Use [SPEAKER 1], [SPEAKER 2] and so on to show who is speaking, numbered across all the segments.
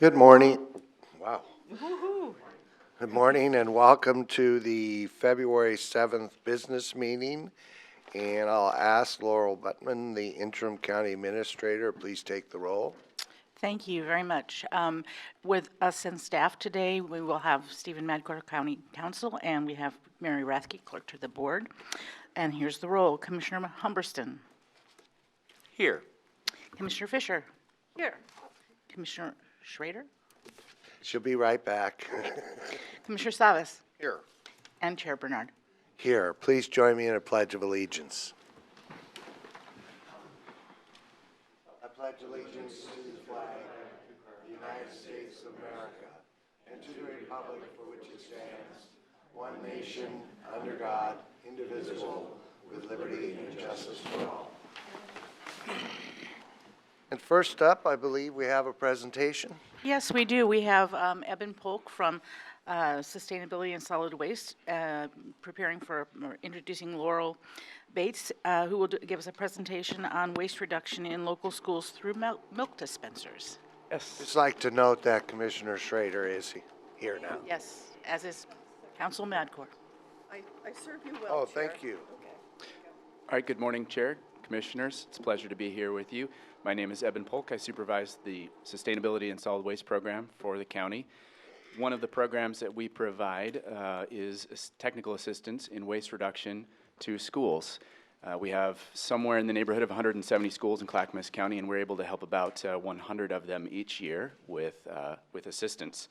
[SPEAKER 1] Good morning. Wow.
[SPEAKER 2] Woohoo.
[SPEAKER 1] Good morning and welcome to the February 7th business meeting. And I'll ask Laurel Buttman, the interim county administrator, please take the roll.
[SPEAKER 2] Thank you very much. With us and staff today, we will have Stephen Madcore, County Counsel, and we have Mary Rathke, Clerk to the Board. And here's the roll. Commissioner Humberston.
[SPEAKER 3] Here.
[SPEAKER 2] Commissioner Fisher. Here. Commissioner Schrader.
[SPEAKER 1] She'll be right back.
[SPEAKER 2] Commissioner Savas.
[SPEAKER 3] Here.
[SPEAKER 2] And Chair Bernard.
[SPEAKER 1] Here, please join me in a pledge of allegiance. I pledge allegiance to the flag of the United States of America and to the republic for which it stands, one nation, under God, indivisible, with liberty and justice for all. And first up, I believe we have a presentation.
[SPEAKER 2] Yes, we do. We have Eben Polk from Sustainability and Solid Waste introducing Laurel Bates, who will give us a presentation on waste reduction in local schools through milk dispensers.
[SPEAKER 3] Yes.
[SPEAKER 1] Just like to note that Commissioner Schrader is here now.
[SPEAKER 2] Yes, as is Council Madcore.
[SPEAKER 4] I serve you well,
[SPEAKER 1] Oh,
[SPEAKER 4] Chair.
[SPEAKER 1] thank you.
[SPEAKER 3] All right, good morning, Chair, Commissioners. It's a pleasure to be here with you. My name is Eben Polk. I supervise the Sustainability and Solid Waste Program for the county. One of the programs that we provide is technical assistance in waste reduction to schools. We have somewhere in the neighborhood of 170 schools in Clackamas County, and we're able to help about 100 of them each year with assistance.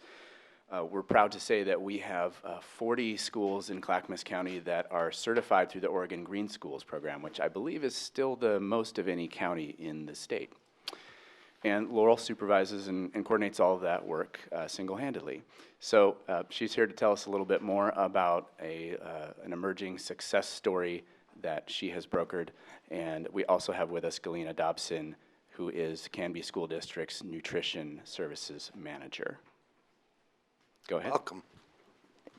[SPEAKER 3] We're proud to say that we have 40 schools in Clackamas County that are certified through the Oregon Green Schools program, which I believe is still the most of any county in the state. And Laurel supervises and coordinates all of that work single-handedly. So she's here to tell us a little bit more about an emerging success story that she has brokered. And we also have with us Galena Dobson, who is Canby School District's Nutrition Services Manager. Go ahead.
[SPEAKER 1] Welcome.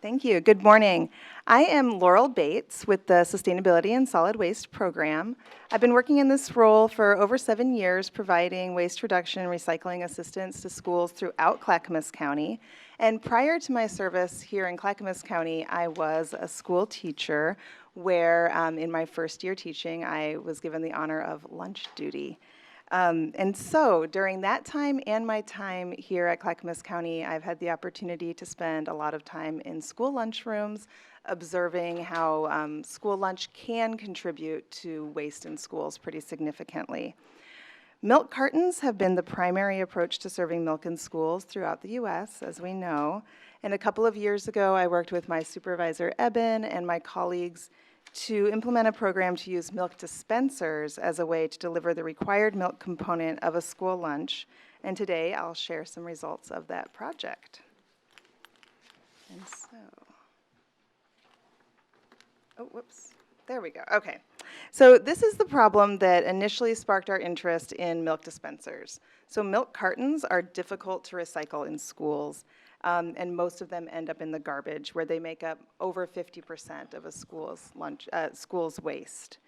[SPEAKER 4] Thank you. Good morning. I am Laurel Bates with the Sustainability and Solid Waste Program. I've been working in this role for over 7 years, providing waste reduction and recycling assistance to schools throughout Clackamas County. And prior to my service here in Clackamas County, I was a school teacher where in my first year teaching, I was given the honor of lunch duty. And so during that time and my time here at Clackamas County, I've had the opportunity to spend a lot of time in school lunchrooms, observing how school lunch can contribute to waste in schools pretty significantly. Milk cartons have been the primary approach to serving milk in schools throughout the U.S., as we know. And a couple of years ago, I worked with my supervisor, Eben, and my colleagues to implement a program to use milk dispensers as a way to deliver the required milk component of a school lunch. And today I'll share some results of that project. And there we go. Okay. So this is the problem that initially sparked our interest in milk dispensers. So milk cartons are difficult to recycle in schools. And most of them end up in the garbage, where they make up over 50% of a school's waste.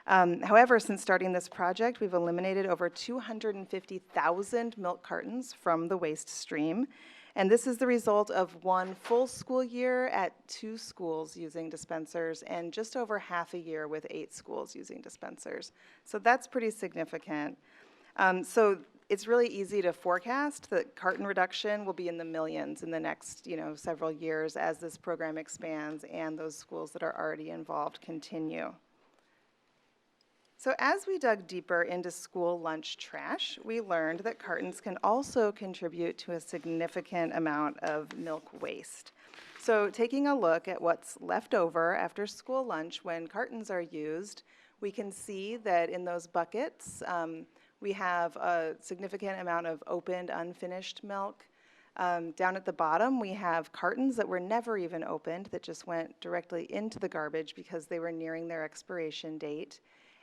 [SPEAKER 4] However, since starting this project, we've eliminated over 250,000 milk cartons from the waste stream. And this is the result of one full school year at 2 schools using dispensers and just over half a year with 8 schools using dispensers. So that's pretty significant. So it's really easy to forecast that carton reduction will be in the millions in the next, several years as this program expands and those schools that are already involved continue. So as we dug deeper into school lunch trash, we learned that cartons can also contribute to a significant amount of milk waste. So taking a look at what's left over after school lunch when cartons are used, we can see that in those buckets, we have a significant amount of opened, unfinished milk. Down at the bottom, we have cartons that were never even opened that just went directly into the garbage because they were nearing their expiration date.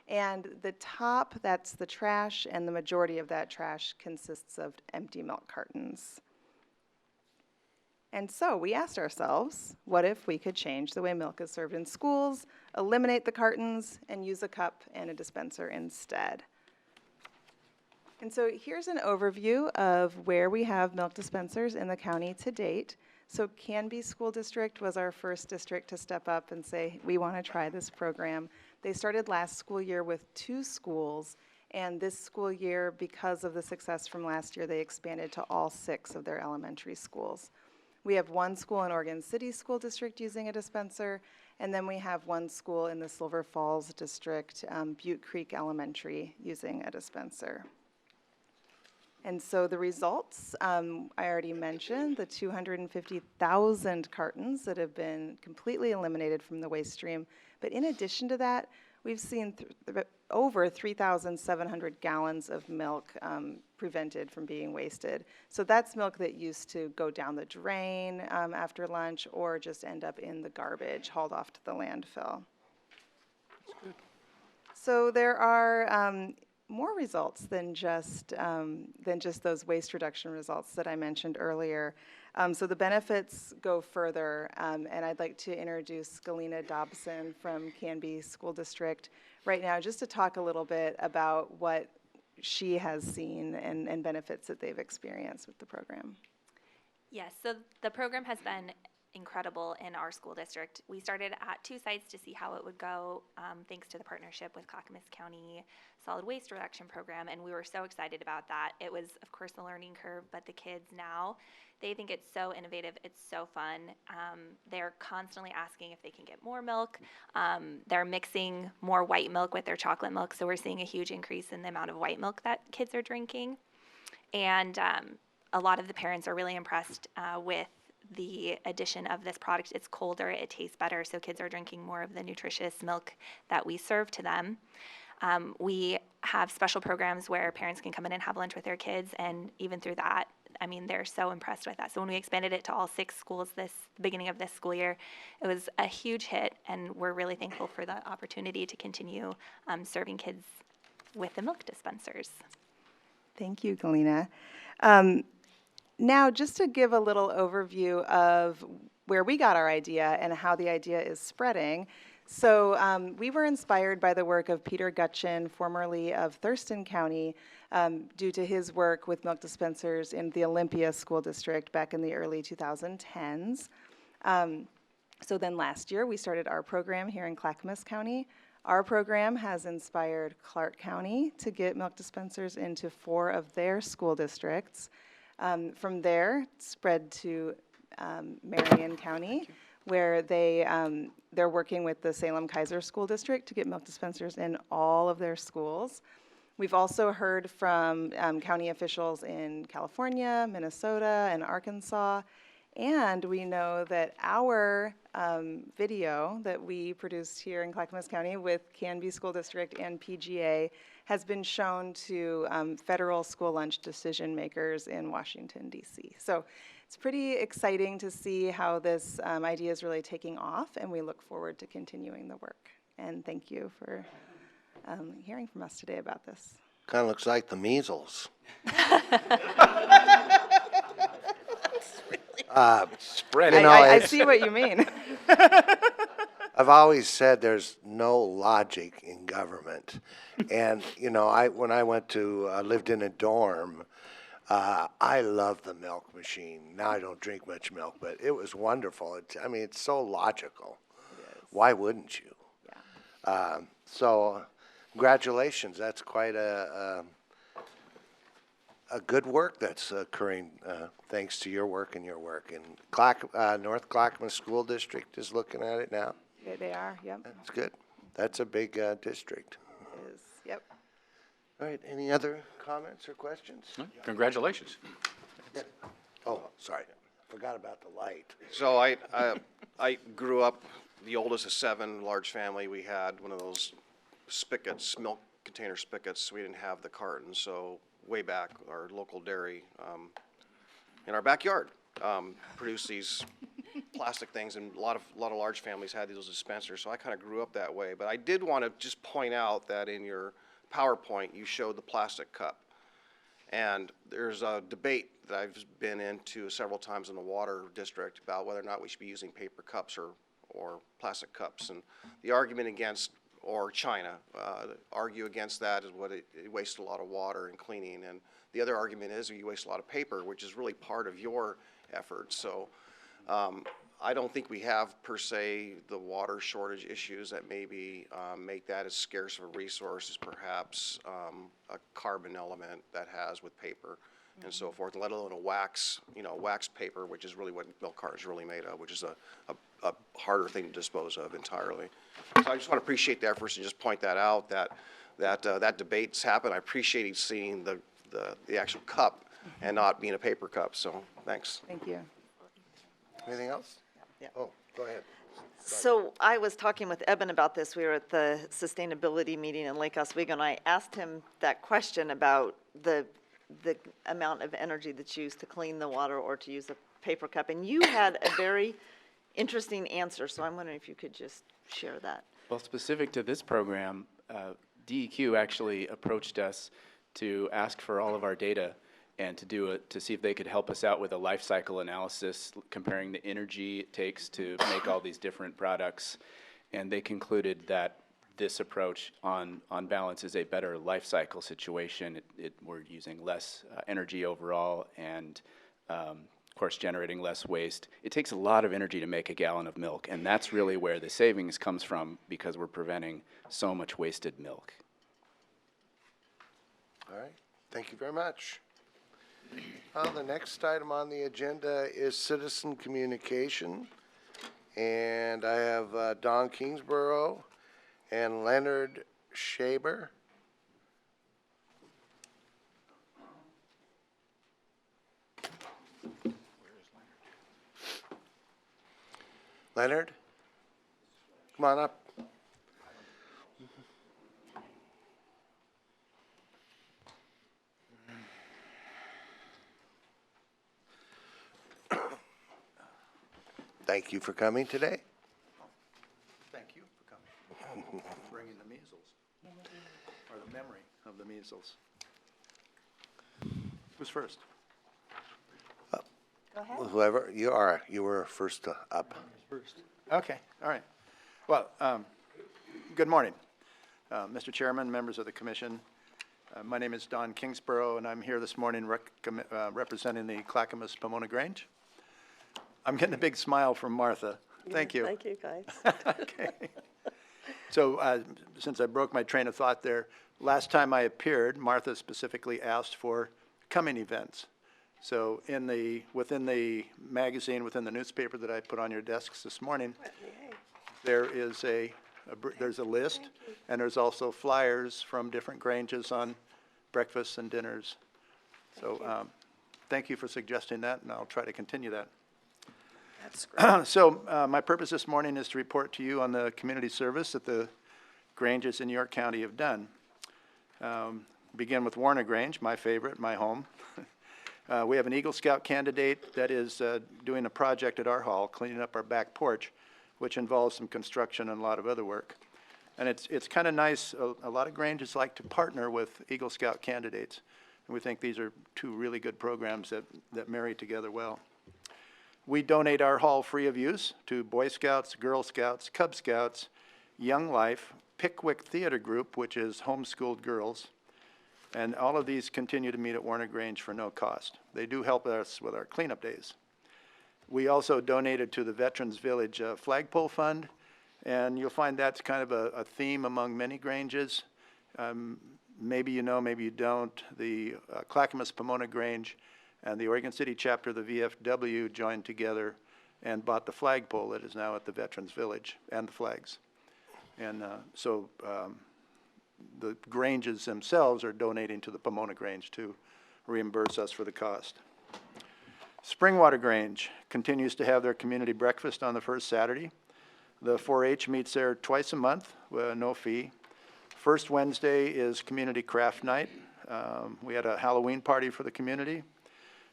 [SPEAKER 4] And the top, that's the trash, and the majority of that trash consists of empty milk cartons. And so we asked ourselves, what if we could change the way milk is served in schools, eliminate the cartons, and use a cup and a dispenser instead? And so here's an overview of where we have milk dispensers in the county to date. So Canby School District was our first district to step up and say, we want to try this program. They started last school year with 2 schools, and this school year, because of the success from last year, they expanded to all 6 of their elementary schools. We have 1 school in Oregon City School District using a dispenser, and then we have 1 school in the Silver Falls District, Butte Creek Elementary, using a dispenser. And so the results, I already mentioned, the 250,000 cartons that have been completely eliminated from the waste stream. But in addition to that, we've seen over 3,700 gallons of milk prevented from being wasted. So that's milk that used to go down the drain after lunch or just end up in the garbage, hauled off to the landfill. So there are more results than just those waste reduction results that I mentioned earlier. So the benefits go further, and I'd like to introduce Galena Dobson from Canby School District right now, just to talk a little bit about what she has seen and benefits that they've experienced with the program.
[SPEAKER 5] Yes, so the program has been incredible in our school district. We started at 2 sites to see how it would go, thanks to the partnership with Clackamas County Solid Waste Reduction Program, and we were so excited about that. It was, of course, a learning curve, but the kids now, they think it's so innovative, it's so fun. They're constantly asking if they can get more milk. They're mixing more white milk with their chocolate milk, so we're seeing a huge increase in the amount of white milk that kids are drinking. And a lot of the parents are really impressed with the addition of this product. It's colder, it tastes better, so kids are drinking more of the nutritious milk that we serve to them. We have special programs where parents can come in and have lunch with their kids, and even through that, I mean, they're so impressed with that. So when we expanded it to all 6 schools this beginning of this school year, it was a huge hit, and we're really thankful for the opportunity to continue serving kids with the milk dispensers.
[SPEAKER 4] Thank you, Galena. Now, just to give a little overview of where we got our idea and how the idea is spreading. So we were inspired by the work of Peter Gutchin, formerly of Thurston County, due to his work with milk dispensers in the Olympia School District back in the early 2010s. So then last year, we started our program here in Clackamas County. Our program has inspired Clark County to get milk dispensers into 4 of their school districts. From there, spread to Marion County, where they're working with the Salem-Keizer School District to get milk dispensers in all of their schools. We've also heard from county officials in California, Minnesota, and Arkansas, and we know that our video that we produced here in Clackamas County with Canby School District and PGA has been shown to federal school lunch decision makers in Washington, D.C. So it's pretty exciting to see how this idea is really taking off, and we look forward to continuing the work. And thank you for hearing from us today about this.
[SPEAKER 1] Kind of looks like the measles.
[SPEAKER 3] Spread
[SPEAKER 1] You
[SPEAKER 3] it.
[SPEAKER 1] know,
[SPEAKER 4] I
[SPEAKER 1] it's-
[SPEAKER 4] see what you mean.
[SPEAKER 1] I've always said there's no logic in government. And, you know, when I went to, lived in a dorm, I love the milk machine. Now I don't drink much milk, but it was wonderful. I mean, it's so logical. Why wouldn't you?
[SPEAKER 4] Yeah.
[SPEAKER 1] So, congratulations. That's quite a good work that's occurring thanks to your work and your work. And North Clackamas School District is looking at it now.
[SPEAKER 4] They are, yep.
[SPEAKER 1] That's good. That's a big district.
[SPEAKER 4] It is, yep.
[SPEAKER 1] All right, any other comments or questions?
[SPEAKER 6] Congratulations.
[SPEAKER 1] Oh, sorry, forgot about the light.
[SPEAKER 7] So I grew up the oldest of 7, large family. We had one of those spigots, milk container spigots. We didn't have the cartons, so way back, our local dairy in our backyard produced these plastic things, and a lot of large families had these dispensers. So I kind of grew up that way. But I did want to just point out that in your PowerPoint, you showed the plastic cup. And there's a debate that I've been into several times in the water district about whether or not we should be using paper cups or plastic cups. And the argument against or China. Argue against that is what it wastes a lot of water in cleaning. And the other argument is you waste a lot of paper, which is really part of your effort. So I don't think we have per se the water shortage issues that maybe make that as scarce of a resource as perhaps a carbon element that has with paper and so forth, let alone a wax, wax paper, which is really what milk cartons are really made of, which is a harder thing to dispose of entirely. So I just want to appreciate the efforts and just point that out, that debate's happened. I appreciate seeing the actual cup and not being a paper cup, so thanks.
[SPEAKER 4] Thank you.
[SPEAKER 1] Anything else?
[SPEAKER 6] Yeah.
[SPEAKER 1] Oh, go ahead.
[SPEAKER 6] So I was talking with Eben about this. We were at the sustainability meeting in Lake Oswego, and I asked him that question about the amount of energy that's used to clean the water or to use a paper cup. And you had a very interesting answer, so I'm wondering if you could just share that.
[SPEAKER 3] Well, specific to this program, DEQ actually approached us to ask for all of our data and to see if they could help us out with a life cycle analysis comparing the energy it takes to make all these different products. And they concluded that this approach on balance is a better life cycle situation. We're using less energy overall and of course generating less waste. It takes a lot of energy to make a gallon of milk, and that's really where the savings comes from because we're preventing so much wasted milk.
[SPEAKER 1] All right, thank you very much. The next item on the agenda is citizen communication. And I have Don Kingsborough and Leonard Shaber. Leonard, come on up. Thank you for coming today.
[SPEAKER 8] Thank you for coming, bringing the measles, or the memory of the measles. Who's first?
[SPEAKER 1] Whoever you are, you were first up.
[SPEAKER 8] First. Okay, all right. Well, good morning, Mr. Chairman, members of the commission. My name is Don Kingsborough, and I'm here this morning representing the Clackamas Pomona Grange. I'm getting a big smile from Martha. Thank you.
[SPEAKER 9] Thank you, guys.
[SPEAKER 8] Okay. So since I broke my train of thought there, last time I appeared, Martha specifically asked for coming events. So within the magazine, within the newspaper that I put on your desks this morning, there is there's a list, and there's also flyers from different Granges on breakfasts and dinners. So thank you for suggesting that, and I'll try to continue that.
[SPEAKER 9] That's great.
[SPEAKER 8] So my purpose this morning is to report to you on the community service that the Granges in York County have done. Begin with Warner Grange, my favorite, my home. We have an Eagle Scout candidate that is doing a project at our hall, cleaning up our back porch, which involves some construction and a lot of other work. And it's kind of nice. A lot of Granges like to partner with Eagle Scout candidates. And we think these are two really good programs that marry together well. We donate our hall free of use to Boy Scouts, Girl Scouts, Cub Scouts, Young Life, Pickwick Theater Group, which is homeschooled girls, and all of these continue to meet at Warner Grange for no cost. They do help us with our cleanup days. We also donated to the Veterans Village Flagpole Fund, and you'll find that's kind of a theme among many Granges. Maybe you know, maybe you don't. The Clackamas Pomona Grange and the Oregon City chapter of the VFW joined together and bought the flagpole that is now at the Veterans Village and the flags. And so the Granges themselves are donating to the Pomona Grange to reimburse us for the cost. Springwater Grange continues to have their community breakfast on the first Saturday. The 4-H meets there twice a month, no fee. First Wednesday is Community Craft Night. We had a Halloween party for the community.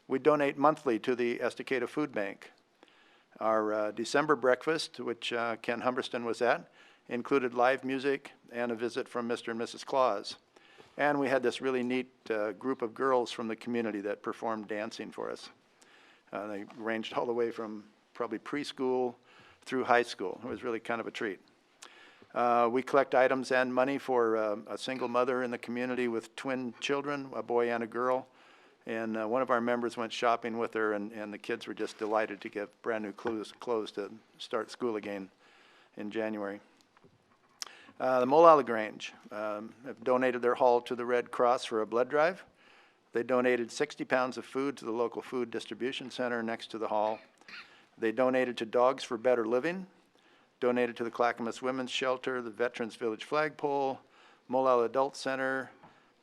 [SPEAKER 8] We donate monthly to the Estacada Food Bank. Our December breakfast, which Ken Humberston was at, included live music and a visit from Mr. and Mrs. Claus. And we had this really neat group of girls from the community that performed dancing for us. They ranged all the way from probably preschool through high school. It was really kind of a treat. We collect items and money for a single mother in the community with twin children, a boy and a girl. And one of our members went shopping with her, and the kids were just delighted to get brand-new clothes to start school again in January. The Molalla Grange have donated their hall to the Red Cross for a blood drive. They donated 60 pounds of food to the local food distribution center next to the hall. They donated to Dogs for Better Living, donated to the Clackamas Women's Shelter, the Veterans Village Flagpole, Molalla Adult Center,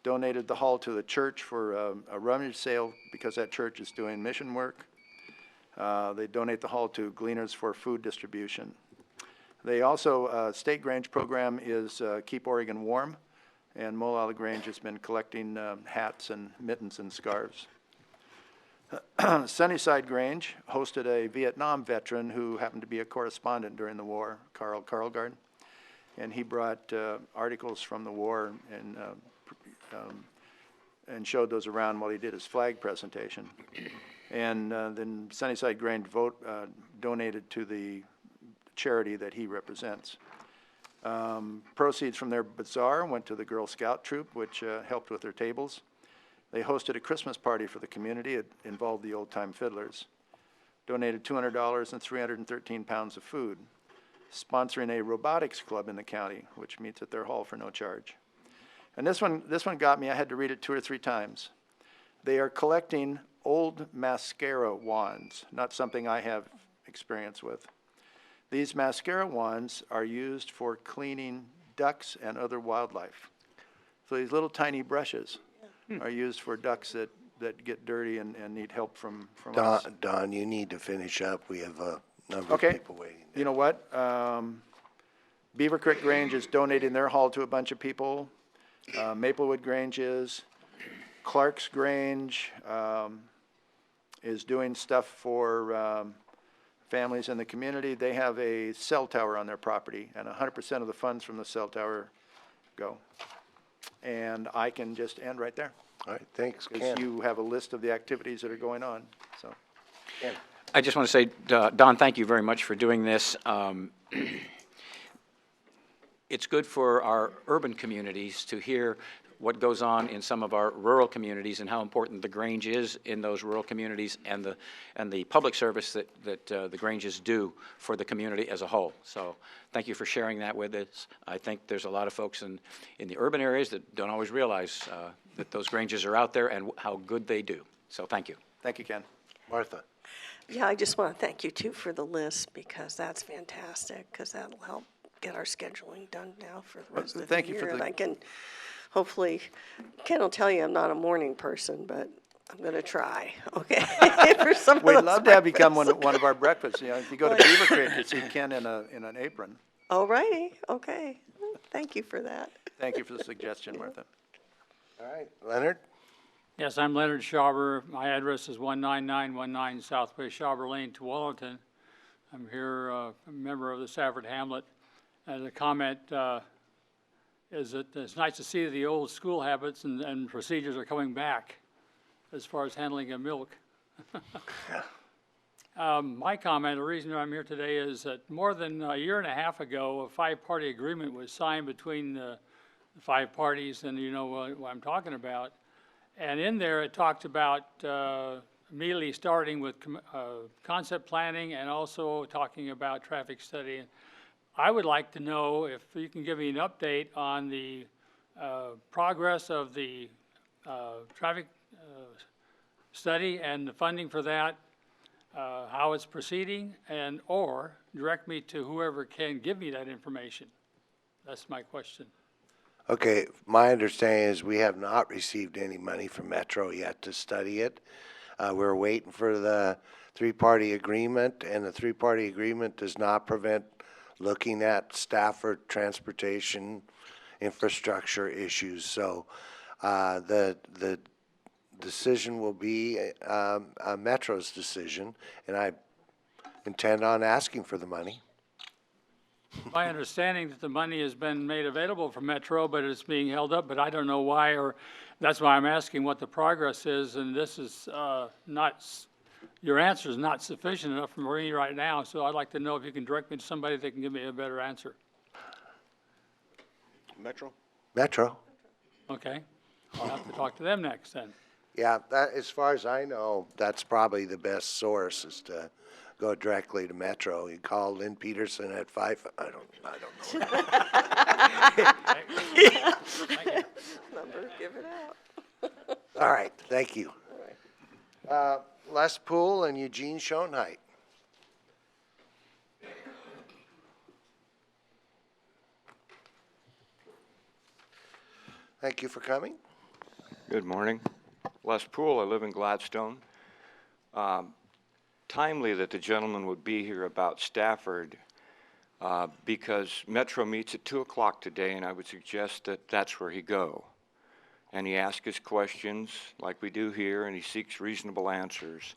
[SPEAKER 8] donated the hall to the church for a rummage sale because that church is doing mission work. They donate the hall to Gleaners for food distribution. They also, State Grange program is Keep Oregon Warm, and Molalla Grange has been collecting hats and mittens and scarves. Sunnyside Grange hosted a Vietnam veteran who happened to be a correspondent during the war, Carl Carlgard, and he brought articles from the war and showed those around while he did his flag presentation. And then Sunnyside Grange donated to the charity that he represents. Proceeds from their bazaar went to the Girl Scout troop, which helped with their tables. They hosted a Christmas party for the community. It involved the Old Time Fiddlers. Donated $200 and 313 pounds of food. Sponsoring a robotics club in the county, which meets at their hall for no charge. And this one got me. I had to read it 2 or 3 times. They are collecting old mascara wands, not something I have experience with. These mascara wands are used for cleaning ducks and other wildlife. So these little tiny brushes are used for ducks that get dirty and need help from us.
[SPEAKER 1] Don, you need to finish up. We have a number
[SPEAKER 8] Okay.
[SPEAKER 1] of people waiting.
[SPEAKER 8] You know what? Beaver Creek Grange is donating their hall to a bunch of people. Maplewood Grange is. Clark's Grange is doing stuff for families in the community. They have a cell tower on their property, and 100% of the funds from the cell tower go. And I can just end right there,
[SPEAKER 1] All right, thanks,
[SPEAKER 8] because
[SPEAKER 1] Ken.
[SPEAKER 8] you have a list of the activities that are going on, so.
[SPEAKER 1] Ken.
[SPEAKER 9] I just want to say, Don, thank you very much for doing this. It's good for our urban communities to hear what goes on in some of our rural communities and how important the Grange is in those rural communities and the public service that the Granges do for the community as a whole. So thank you for sharing that with us. I think there's a lot of folks in the urban areas that don't always realize that those Granges are out there and how good they do. So thank you.
[SPEAKER 8] Thank you, Ken.
[SPEAKER 1] Martha.
[SPEAKER 10] Yeah, I just want to thank you too for the list, because that's fantastic, because that'll help get our scheduling done now for the rest of the
[SPEAKER 8] thank you
[SPEAKER 10] year.
[SPEAKER 8] for
[SPEAKER 10] And
[SPEAKER 8] the-
[SPEAKER 10] I can, hopefully, Ken will tell you I'm not a morning person, but I'm going to try, okay? For some of
[SPEAKER 8] We'd
[SPEAKER 10] those
[SPEAKER 8] love to have you come
[SPEAKER 10] breakfasts.
[SPEAKER 8] one of our breakfasts. You know, if you go to Beaver Creek, you see Ken in an apron.
[SPEAKER 10] All righty, okay. Thank you for that.
[SPEAKER 8] Thank you for the suggestion, Martha.
[SPEAKER 1] All right, Leonard?
[SPEAKER 11] Yes, I'm Leonard Schauber. My address is 19919 Southwest Schauber Lane, Tualatin. I'm here, a member of the Safford Hamlet. And the comment is that it's nice to see that the old school habits and procedures are coming back as far as handling of milk. My comment, the reason I'm here today is that more than a year and a half ago, a 5-party agreement was signed between the 5 parties, and you know what I'm talking about. And in there, it talked about immediately starting with concept planning and also talking about traffic study. I would like to know if you can give me an update on the progress of the traffic study and the funding for that, how it's proceeding, or direct me to whoever can give me that information. That's my question.
[SPEAKER 1] Okay, my understanding is we have not received any money from Metro yet to study it. We're waiting for the 3-party agreement, and the 3-party agreement does not prevent looking at Stafford transportation infrastructure issues. So the decision will be Metro's decision, and I intend on asking for the money.
[SPEAKER 11] My understanding that the money has been made available for Metro, but it's being held up, but I don't know why, or that's why I'm asking what the progress is, and this is your answer is not sufficient enough for me right now, so I'd like to know if you can direct me to somebody that can give me a better answer.
[SPEAKER 7] Metro?
[SPEAKER 1] Metro.
[SPEAKER 11] Okay, I'll have to talk to them next then.
[SPEAKER 1] Yeah, that, as far as I know, that's probably the best source is to go directly to Metro. You call Lynn Peterson at 5, I don't know.
[SPEAKER 10] Number, give it out.
[SPEAKER 1] All right, thank you. Les Poole and Eugene Schoenheit. Thank you for coming.
[SPEAKER 12] Good morning. Les Poole, I live in Gladstone. Timely that the gentleman would be here about Stafford because Metro meets at 2 o'clock today, and I would suggest that that's where he go. And he asks his questions like we do here, and he seeks reasonable answers.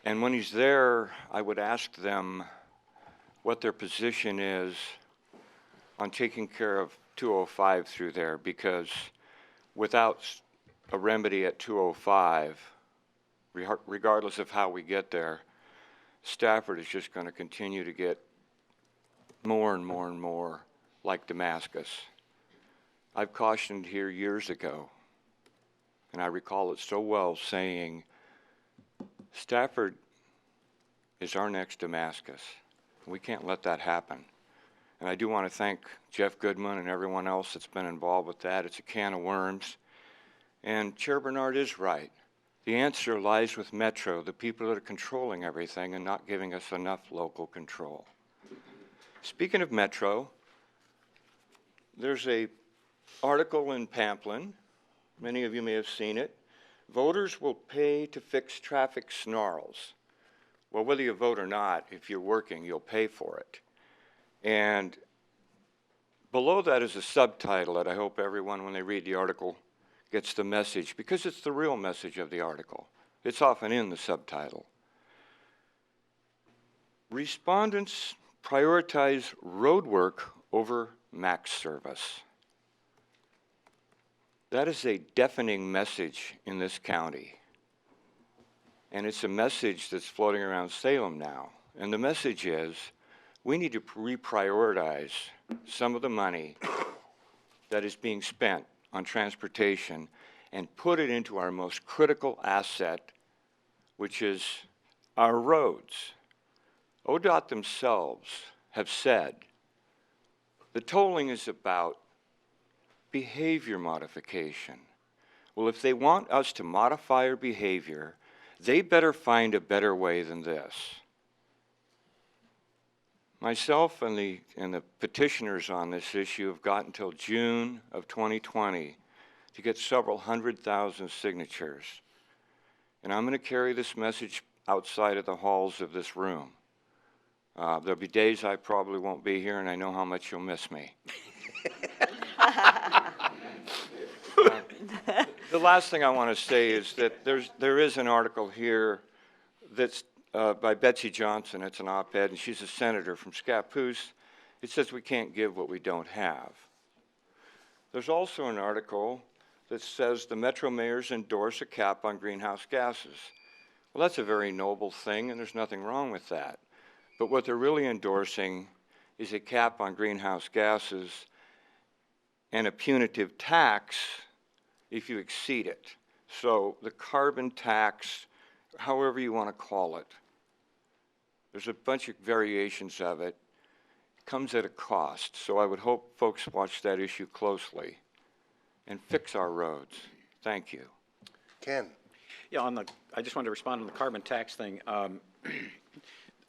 [SPEAKER 12] And when he's there, I would ask them what their position is on taking care of 205 through there, because without a remedy at 205, regardless of how we get there, Stafford is just going to continue to get more and more and more like Damascus. I've cautioned here years ago, and I recall it so well, saying, Stafford is our next Damascus. We can't let that happen. And I do want to thank Jeff Goodman and everyone else that's been involved with that. It's a can of worms. And Chair Bernard is right. The answer lies with Metro, the people that are controlling everything and not giving us enough local control. Speaking of Metro, there's a article in Pamplin. Many of you may have seen it. Voters will pay to fix traffic snarls. Well, whether you vote or not, if you're working, you'll pay for it. And below that is a subtitle that I hope everyone, when they read the article, gets the message, because it's the real message of the article. It's often in the subtitle. Respondents prioritize road work over max service. That is a deafening message in this county. And it's a message that's floating around Salem now. And the message is, we need to reprioritize some of the money that is being spent on transportation and put it into our most critical asset, which is our roads. ODOT themselves have said the tolling is about behavior modification. Well, if they want us to modify our behavior, they better find a better way than this. Myself and the petitioners on this issue have got until June of 2020 to get several 100,000 signatures. And I'm going to carry this message outside of the halls of this room. There'll be days I probably won't be here, and I know how much you'll miss me. The last thing I want to say is that there is an article here that's by Betsy Johnson. It's an op-ed, and she's a senator from Scappoose. It says we can't give what we don't have. There's also an article that says the Metro mayors endorse a cap on greenhouse gases. Well, that's a very noble thing, and there's nothing wrong with that. But what they're really endorsing is a cap on greenhouse gases and a punitive tax if you exceed it. So the carbon tax, however you want to call it, there's a bunch of variations of it. It comes at a cost. So I would hope folks watch that issue closely and fix our roads. Thank you.
[SPEAKER 1] Ken?
[SPEAKER 9] Yeah, I just wanted to respond on the carbon tax thing.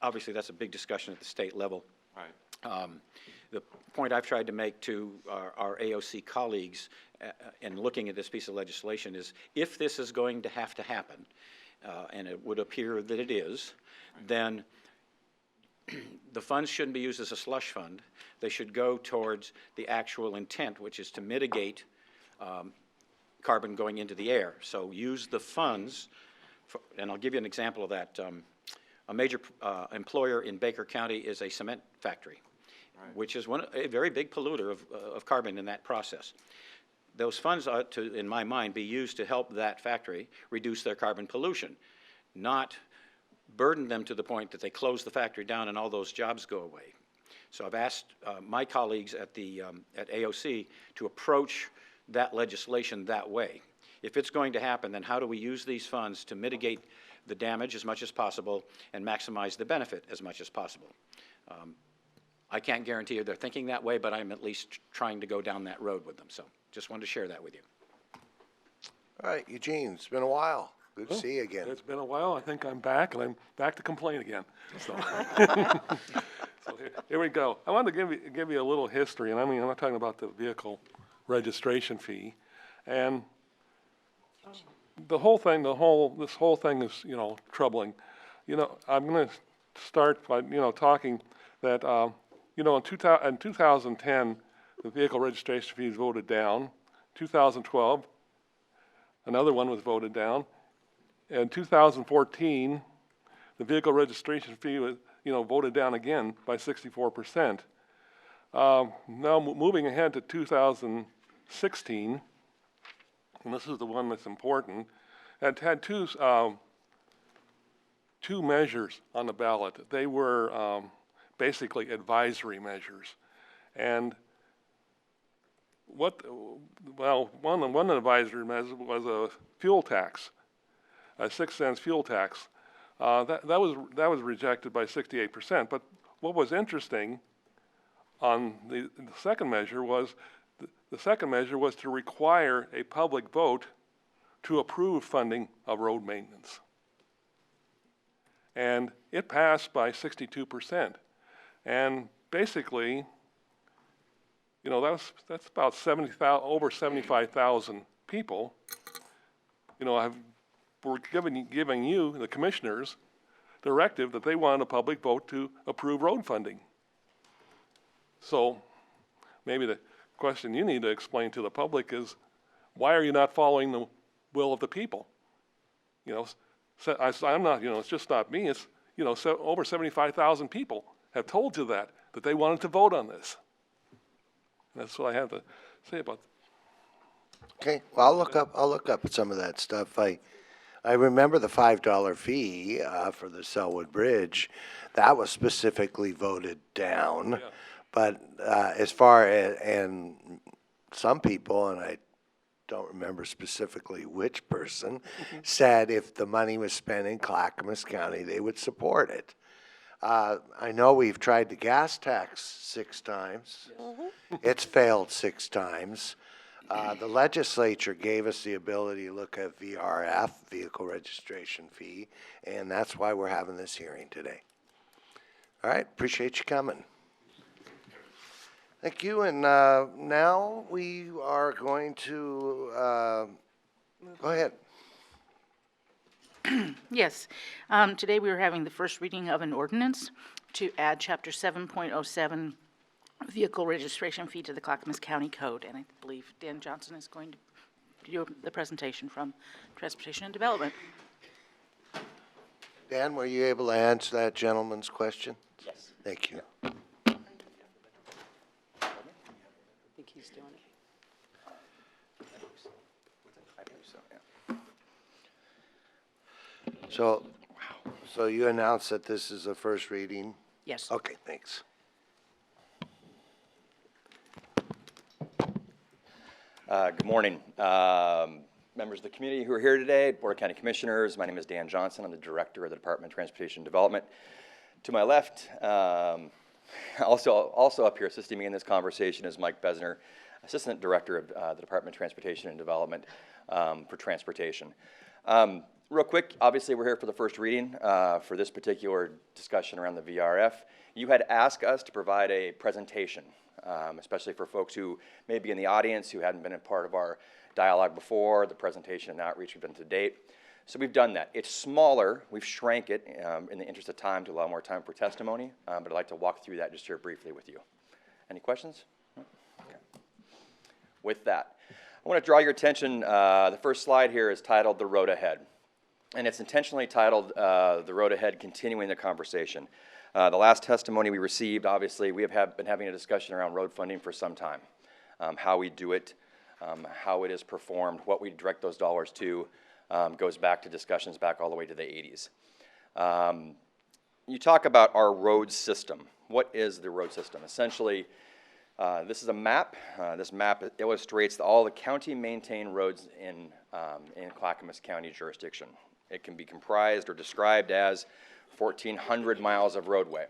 [SPEAKER 9] Obviously, that's a big discussion at the state level.
[SPEAKER 12] Right.
[SPEAKER 9] The point I've tried to make to our AOC colleagues in looking at this piece of legislation is, if this is going to have to happen, and it would appear that it is, then the funds shouldn't be used as a slush fund. They should go towards the actual intent, which is to mitigate carbon going into the air. So use the funds, and I'll give you an example of that. A major employer in Baker County is a cement factory, right, which is a very big polluter of carbon in that process. Those funds ought to, in my mind, be used to help that factory reduce their carbon pollution, not burden them to the point that they close the factory down and all those jobs go away. So I've asked my colleagues at AOC to approach that legislation that way. If it's going to happen, then how do we use these funds to mitigate the damage as much as possible and maximize the benefit as much as possible? I can't guarantee you they're thinking that way, but I'm at least trying to go down that road with them. So just wanted to share that with you.
[SPEAKER 1] All right, Eugene, it's been a while. Good to see you again.
[SPEAKER 13] It's been a while. I think I'm back, and I'm back to complain again. So, so here we go. I wanted to give you a little history, and I mean, I'm not talking about the vehicle registration fee, and the whole thing, this whole thing is, you know, troubling. You know, I'm going to start by, you know, talking that, you know, in 2010, the vehicle registration fee was voted down. 2012, another one was voted down. In 2014, the vehicle registration fee was, you know, voted down again by 64%. Now moving ahead to 2016, and this is the one that's important, it had two measures on the ballot. They were basically advisory measures. And one of the advisory measures was a fuel tax, a 6 cents fuel tax. That was rejected by 68%. But what was interesting on the second measure was to require a public vote to approve funding of road maintenance. And it passed by 62%. And basically, you know, that's about over 75,000 people, you know, were giving you, the commissioners, directive that they wanted a public vote to approve road funding. So maybe the question you need to explain to the public is, why are you not following the will of the people? You know, so I'm not, you know, it's just not me. It's, you know, so over 75,000 people have told you that they wanted to vote on this. And that's what I have to say about that.
[SPEAKER 1] Okay, well, I'll look up some of that stuff. I remember the $5 fee for the Selwood Bridge. That was specifically voted down.
[SPEAKER 13] Yeah.
[SPEAKER 1] But as far as, and some people, and I don't remember specifically which person, said if the money was spent in Clackamas County, they would support it. I know we've tried the gas tax 6 times. It's failed 6 times. The legislature gave us the ability to look at VRF, vehicle registration fee, and that's why we're having this hearing today. All right, appreciate you coming. Thank you, and now we are going to, go ahead.
[SPEAKER 2] Yes. Today we are having the first reading of an ordinance to add Chapter 7.07 Vehicle Registration Fee to the Clackamas County Code. And I believe Dan Johnson is going to do the presentation from Transportation and Development.
[SPEAKER 1] Dan, were you able to answer that gentleman's question?
[SPEAKER 2] Yes.
[SPEAKER 1] Thank you.
[SPEAKER 2] I think he's doing it.
[SPEAKER 1] So you announced that this is a first reading?
[SPEAKER 2] Yes.
[SPEAKER 1] Okay, thanks.
[SPEAKER 14] Good morning. Members of the community who are here today, Board of County Commissioners, my name is Dan Johnson. I'm the Director of the Department of Transportation and Development. To my left, also up here assisting me in this conversation is Mike Besner, Assistant Director of the Department of Transportation and Development for Transportation. Real quick, obviously we're here for the first reading for this particular discussion around the VRF. You had asked us to provide a presentation, especially for folks who may be in the audience who hadn't been a part of our dialogue before, the presentation and outreach we've done to date. So we've done that. It's smaller. We've shrank it in the interest of time to allow more time for testimony, but I'd like to walk through that just here briefly with you. Any questions? Okay. With that, I want to draw your attention, the first slide here is titled The Road Ahead. And it's intentionally titled The Road Ahead, Continuing the Conversation. The last testimony we received, obviously, we have been having a discussion around road funding for some time. How we do it, how it is performed, what we direct those dollars to, goes back to discussions back all the way to the 80s. You talk about our road system. What is the road system? Essentially, this is a map. This map illustrates all the county-maintained roads in Clackamas County jurisdiction. It can be comprised or described as 1,400 miles of roadway.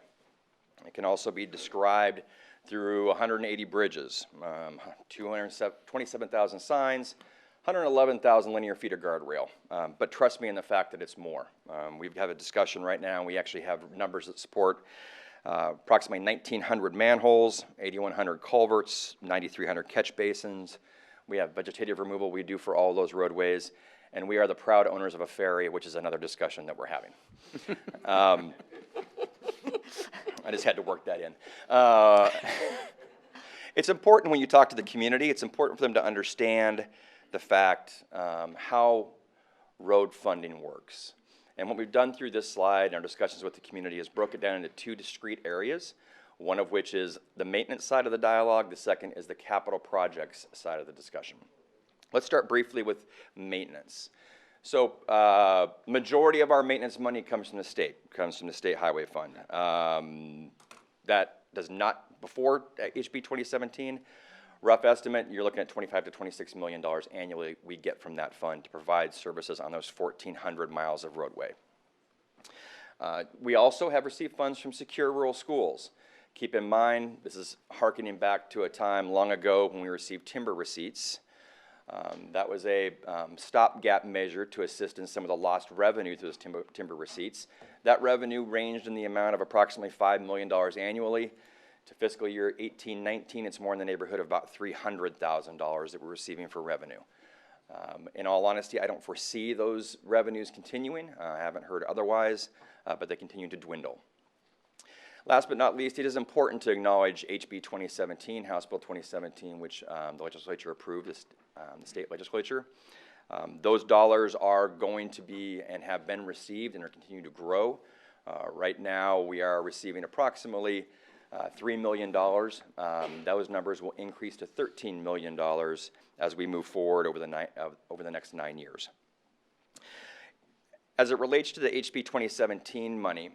[SPEAKER 14] It can also be described through 180 bridges, 27,000 signs, 111,000 linear feet of guardrail. But trust me in the fact that it's more. We have a discussion right now, and we actually have numbers that support approximately 1,900 manholes, 8,100 culverts, 9,300 catch basins. We have vegetative removal we do for all those roadways, and we are the proud owners of a ferry, which is another discussion that we're having. I just had to work that in. It's important when you talk to the community, it's important for them to understand the fact how road funding works. And what we've done through this slide and our discussions with the community is broke it down into two discrete areas, one of which is the maintenance side of the dialogue, the second is the capital projects side of the discussion. Let's start briefly with maintenance. So majority of our maintenance money comes from the state, highway fund. That does not, before HB 2017, rough estimate, you're looking at $25 to $26 million annually we get from that fund to provide services on those 1,400 miles of roadway. We also have received funds from secure rural schools. Keep in mind, this is hearkening back to a time long ago when we received timber receipts. That was a stopgap measure to assist in some of the lost revenue through those timber receipts. That revenue ranged in the amount of approximately $5 million annually. To fiscal year 18-19, it's more in the neighborhood of about $300,000 that we're receiving for revenue. In all honesty, I don't foresee those revenues continuing. I haven't heard otherwise, but they continue to dwindle. Last but not least, it is important to acknowledge HB 2017, House Bill 2017, which the legislature approved, the state legislature. Those dollars are going to be and have been received and are continuing to grow. Right now, we are receiving approximately $3 million. Those numbers will increase to $13 million as we move forward over the next 9 years. As it relates to the HB 2017 money,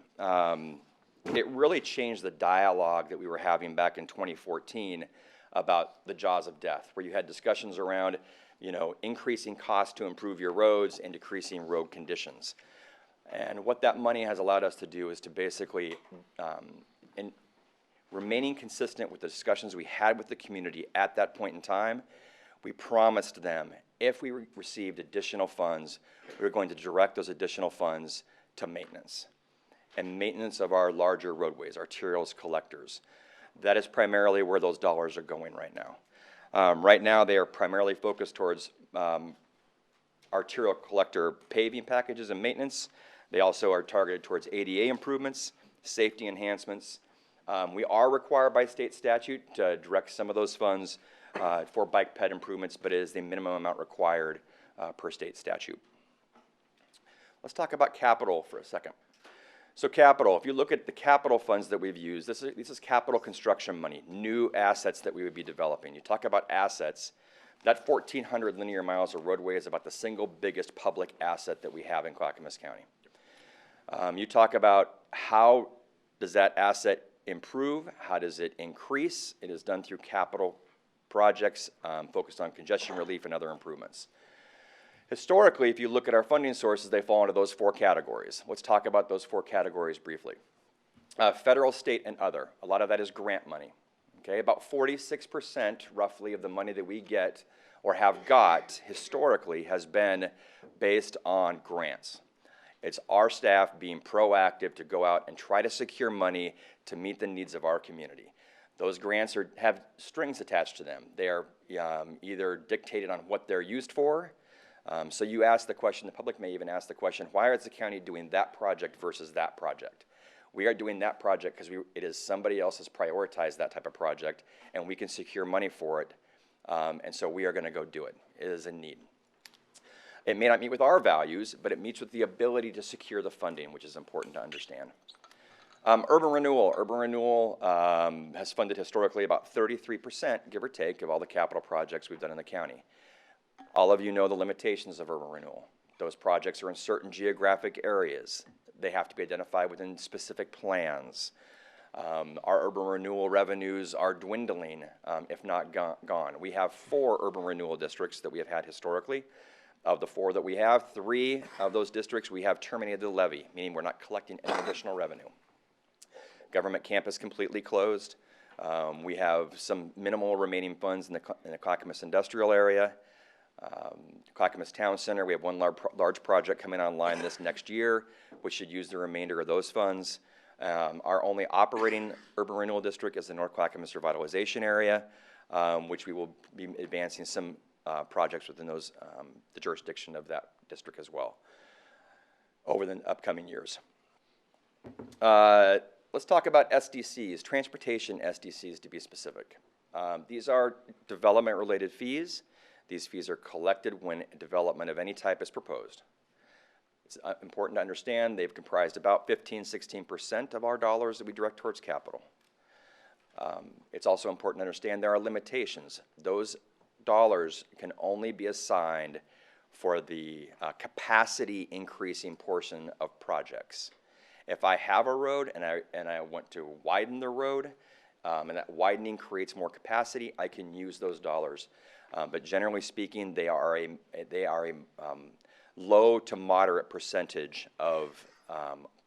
[SPEAKER 14] it really changed the dialogue that we were having back in 2014 about the jaws of death, where you had discussions around, increasing costs to improve your roads and decreasing road conditions. And what that money has allowed us to do is to basically, remaining consistent with the discussions we had with the community at that point in time, we promised them if we received additional funds, we were going to direct those additional funds to maintenance. And maintenance of our larger roadways, arterials, collectors. That is primarily where those dollars are going right now. Right now, they are primarily focused towards arterial collector paving packages and maintenance. They also are targeted towards ADA improvements, safety enhancements. We are required by state statute to direct some of those funds for bike ped improvements, but it is the minimum amount required per state statute. Let's talk about capital for a second. So capital, if you look at the capital funds that we've used, this is capital construction money, new assets that we would be developing. You talk about assets, that 1,400 linear miles of roadway is about the single biggest public asset that we have in Clackamas County. You talk about how does that asset improve, how does it increase? It is done through capital projects focused on congestion relief and other improvements. Historically, if you look at our funding sources, they fall into those four categories. Let's talk about those four categories briefly. Federal, state, and other. A lot of that is grant money. Okay, about 46% roughly of the money that we get or have got historically has been based on grants. It's our staff being proactive to go out and try to secure money to meet the needs of our community. Those grants have strings attached to them. They are either dictated on what they're used for. So you ask the question, the public may even ask the question, why is the county doing that project versus that project? We are doing that project because it is somebody else has prioritized that type of project, and we can secure money for it, and so we are going to go do it. It is a need. It may not meet with our values, but it meets with the ability to secure the funding, which is important to understand. Urban renewal has funded historically about 33%, give or take, of all the capital projects we've done in the county. All of you know the limitations of urban renewal. Those projects are in certain geographic areas. They have to be identified within specific plans. Our urban renewal revenues are dwindling, if not gone. We have 4 urban renewal districts that we have had historically. Of the 4 that we have, 3 of those districts we have terminated the levy, meaning we're not collecting any additional revenue. Government campus completely closed. We have some minimal remaining funds in the Clackamas industrial area. Clackamas Town Center, we have one large project coming online this next year, which should use the remainder of those funds. Our only operating urban renewal district is the North Clackamas Revitalization Area, which we will be advancing some projects within those, the jurisdiction of that district as well over the upcoming years. Let's talk about SDCs, transportation SDCs to be specific. These are development-related fees. These fees are collected when development of any type is proposed. It's important to understand they've comprised about 15–16% of our dollars that we direct towards capital. It's also important to understand there are limitations. Those dollars can only be assigned for the capacity increasing portion of projects. If I have a road and I want to widen the road, and that widening creates more capacity, I can use those dollars. But generally speaking, they are a low to moderate percentage of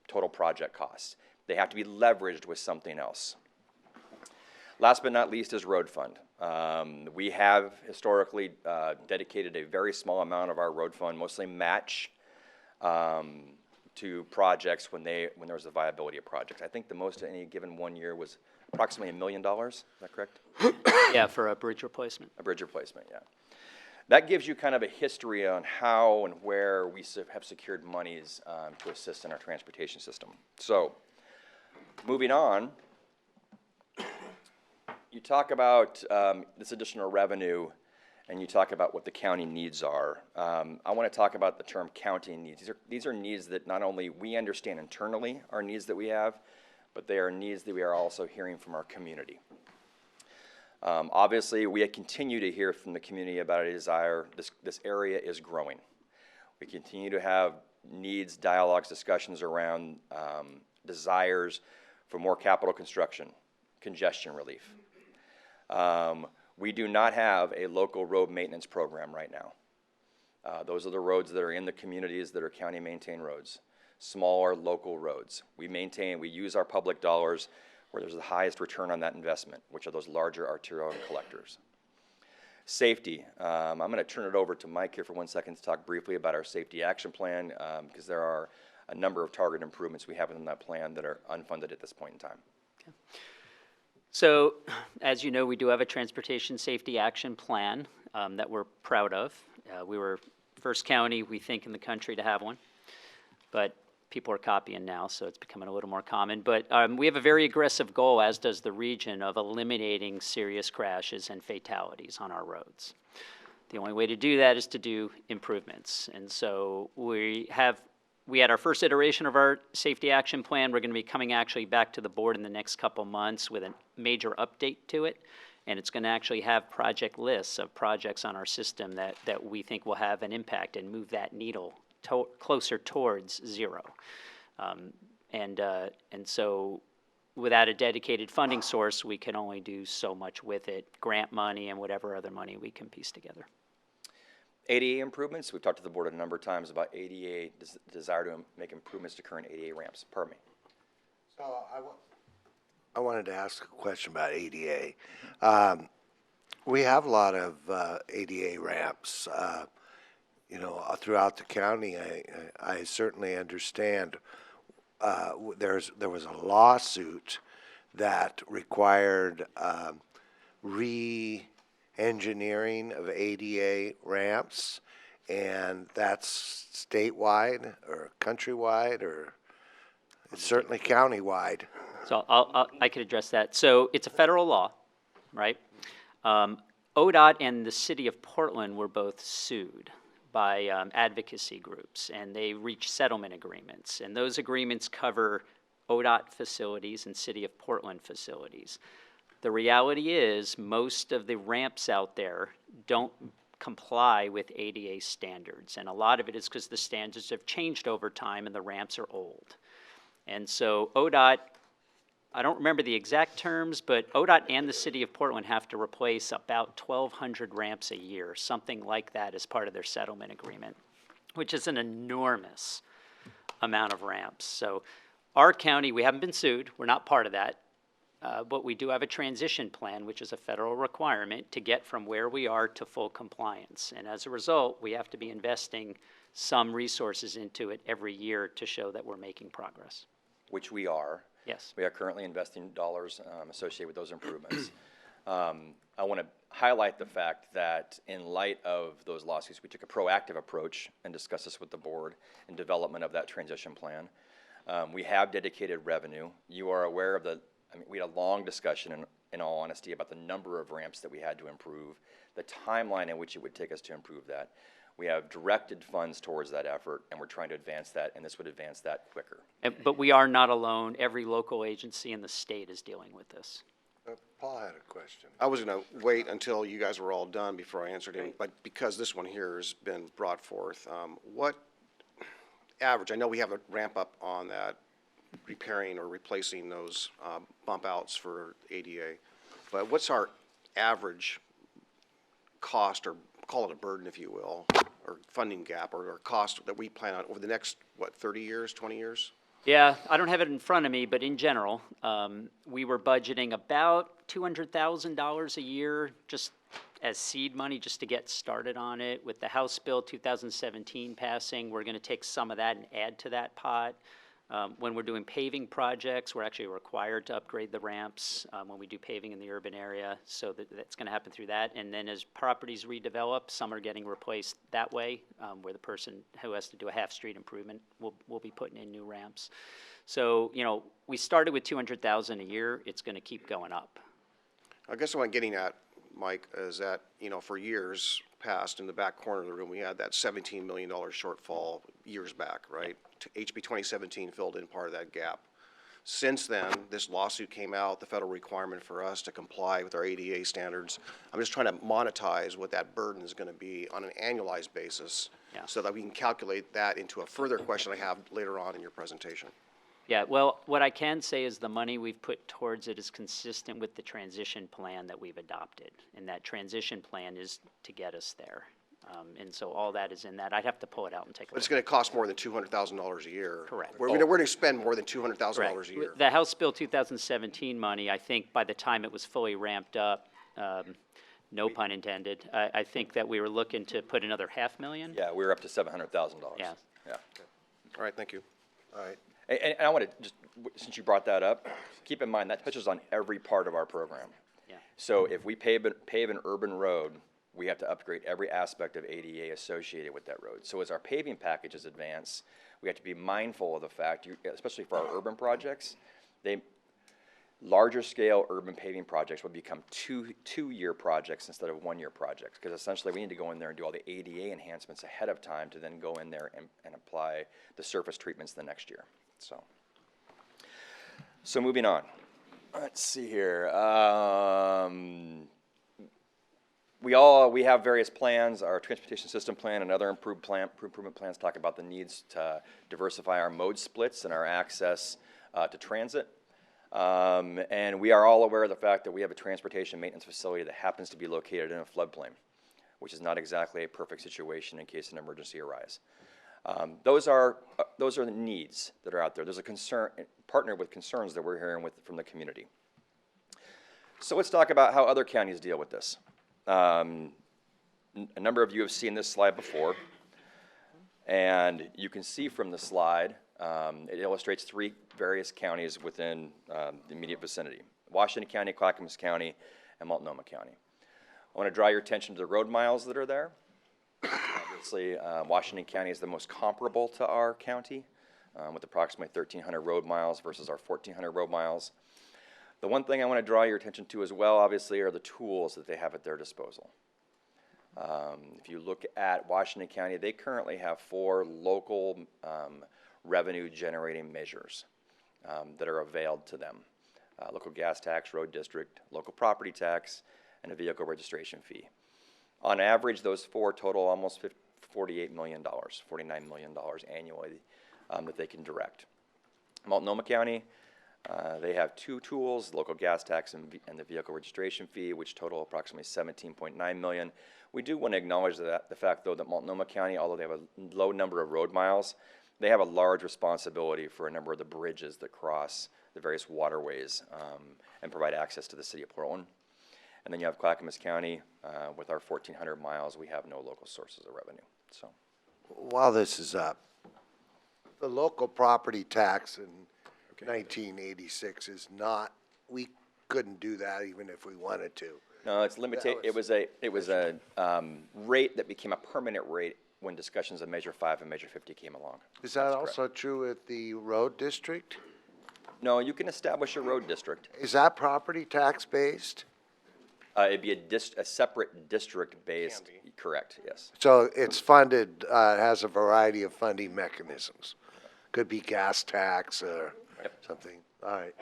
[SPEAKER 14] total project costs. They have to be leveraged with something else. Last but not least is road fund. We have historically dedicated a very small amount of our road fund, mostly match, to projects when there's a viability of projects. I think the most at any given one year was approximately $1 million. Is that correct?
[SPEAKER 15] Yeah, for a bridge replacement.
[SPEAKER 14] A bridge replacement, yeah. That gives you kind of a history on how and where we have secured monies to assist in our transportation system. So, moving on, you talk about this additional revenue, and you talk about what the county needs are. I want to talk about the term county needs. These are needs that not only we understand internally are needs that we have, but they are needs that we are also hearing from our community. Obviously, we continue to hear from the community about a desire. This area is growing. We continue to have needs, dialogues, discussions around desires for more capital construction, congestion relief. We do not have a local road maintenance program right now. Those are the roads that are in the communities that are county maintained roads, smaller local roads. We use our public dollars where there's the highest return on that investment, which are those larger arterial collectors. Safety, I'm going to turn it over to Mike here for 1 second to talk briefly about our safety action plan, because there are a number of target improvements we have within that plan that are unfunded at this point in time.
[SPEAKER 15] Okay. So, as you know, we do have a transportation safety action plan that we're proud of. We were first county, we think, in the country to have one, but people are copying now, so it's becoming a little more common. But we have a very aggressive goal, as does the region, of eliminating serious crashes and fatalities on our roads. The only way to do that is to do improvements. And so we had our first iteration of our safety action plan. We're going to be coming actually back to the board in the next couple months with a major update to it. And it's going to actually have project lists of projects on our system that we think will have an impact and move that needle closer towards zero. And so without a dedicated funding source, we can only do so much with it, grant money and whatever other money we can piece together.
[SPEAKER 14] ADA improvements, we've talked to the board a number of times about ADA, desire to make improvements to current ADA ramps. Pardon me.
[SPEAKER 1] So I wanted to ask a question about ADA. We have a lot of ADA ramps, throughout the county. I certainly understand. There was a lawsuit that required re-engineering of ADA ramps, and that's statewide or countrywide, or it's certainly countywide.
[SPEAKER 15] So I could address that. So it's a federal law, right? ODOT and the city of Portland were both sued by advocacy groups, and they reached settlement agreements. And those agreements cover ODOT facilities and city of Portland facilities. The reality is most of the ramps out there don't comply with ADA standards. And a lot of it is because the standards have changed over time and the ramps are old. And so ODOT I don't remember the exact terms, but ODOT and the city of Portland have to replace about 1,200 ramps a year, something like that as part of their settlement agreement, which is an enormous amount of ramps. So our county, we haven't been sued, we're not part of that, but we do have a transition plan, which is a federal requirement to get from where we are to full compliance. And as a result, we have to be investing some resources into it every year to show that we're making progress.
[SPEAKER 14] Which we are.
[SPEAKER 15] Yes.
[SPEAKER 14] We are currently investing dollars associated with those improvements. I want to highlight the fact that in light of those lawsuits, we took a proactive approach and discussed this with the board in development of that transition plan. We have dedicated revenue. You are aware of we had a long discussion, in all honesty, about the number of ramps that we had to improve, the timeline in which it would take us to improve that. We have directed funds towards that effort, and we're trying to advance that, and this would advance that quicker.
[SPEAKER 15] But we are not alone. Every local agency in the state is dealing with this.
[SPEAKER 1] Paul had a question.
[SPEAKER 7] I was going to wait until you guys were all done before I answered him, but because this one here has been brought forth, what average, I know we have a ramp up on that, repairing or replacing those bump outs for ADA, but what's our average cost, or call it a burden, if you will, or funding gap, or cost that we plan on over the next, 30 years, 20 years?
[SPEAKER 15] Yeah, I don't have it in front of me, but in general, we were budgeting about $200,000 a year just as seed money just to get started on it. With the House Bill 2017 passing, we're going to take some of that and add to that pot. When we're doing paving projects, we're actually required to upgrade the ramps when we do paving in the urban area, so that's going to happen through that. And then as properties redevelop, some are getting replaced that way, where the person who has to do a half-street improvement will be putting in new ramps. So, we started with $200,000 a year. It's going to keep going up.
[SPEAKER 7] I guess what I'm getting at, Mike, is that, for years past, in the back corner of the room, we had that $17 million shortfall years back, right? HB 2017 filled in part of that gap. Since then, this lawsuit came out, the federal requirement for us to comply with our ADA standards. I'm just trying to monetize what that burden is going to be on an annualized basis, so that we can calculate that into a further question I have later on in your presentation.
[SPEAKER 15] Yeah, well, what I can say is the money we've put towards it is consistent with the transition plan that we've adopted. And that transition plan is to get us there. And so all that is in that. I'd have to pull it out and take a look.
[SPEAKER 7] But it's going to cost more than $200,000 a year.
[SPEAKER 15] Correct.
[SPEAKER 7] We're going to spend more than $200,000 a year.
[SPEAKER 15] The House Bill 2017 money, I think by the time it was fully ramped up, no pun intended, I think that we were looking to put another $500,000.
[SPEAKER 14] Yeah, we were up to $700,000.
[SPEAKER 15] Yeah.
[SPEAKER 14] Yeah.
[SPEAKER 7] All right, thank you.
[SPEAKER 1] All right.
[SPEAKER 14] And I want to just, since you brought that up, keep in mind that touches on every part of our program.
[SPEAKER 15] Yeah.
[SPEAKER 14] So if we pave an urban road, we have to upgrade every aspect of ADA associated with that road. So as our paving packages advance, we have to be mindful of the fact, especially for our urban projects, larger scale urban paving projects will become two-year projects instead of one-year projects, because essentially we need to go in there and do all the ADA enhancements ahead of time to then go in there and apply the surface treatments the next year. So moving on. Let's see here. We have various plans. Our transportation system plan and other improvement plans talk about the needs to diversify our mode splits and our access to transit. And we are all aware of the fact that we have a transportation maintenance facility that happens to be located in a floodplain, which is not exactly a perfect situation in case an emergency arises. Those are the needs that are out there. There's a concern, partner with concerns that we're hearing from the community. So let's talk about how other counties deal with this. A number of you have seen this slide before, and you can see from the slide, it illustrates three various counties within the immediate vicinity: Washington County, Clackamas County, and Multnomah County. I want to draw your attention to the road miles that are there. Obviously, Washington County is the most comparable to our county, with approximately 1,300 road miles versus our 1,400 road miles. The one thing I want to draw your attention to as well, obviously, are the tools that they have at their disposal. If you look at Washington County, they currently have 4 local revenue-generating measures that are availed to them: local gas tax, road district, local property tax, and a vehicle registration fee. On average, those 4 total almost $48 million, $49 million annually that they can direct. Multnomah County, They have two tools, local gas tax and the vehicle registration fee, which total approximately $17.9 million. We do want to acknowledge the fact, though, that Multnomah County, although they have a low number of road miles, they have a large responsibility for a number of the bridges that cross the various waterways and provide access to the city of Portland. And then you have Clackamas County, with our 1,400 miles, we have no local sources of revenue. So,
[SPEAKER 1] While this is up, the local property tax in 1986 is not, we couldn't do that even if we wanted to.
[SPEAKER 14] no, it's limited. It was a rate that became a permanent rate when discussions of Measure 5 and Measure 50 came along.
[SPEAKER 1] Is that
[SPEAKER 14] That's correct.
[SPEAKER 1] also true with the road district?
[SPEAKER 14] No, you can establish a road district.
[SPEAKER 1] Is that property tax based?
[SPEAKER 14] It'd be a separate district-based, correct, yes.
[SPEAKER 1] So it's funded, has a variety of funding mechanisms. Could be gas tax or something. All right.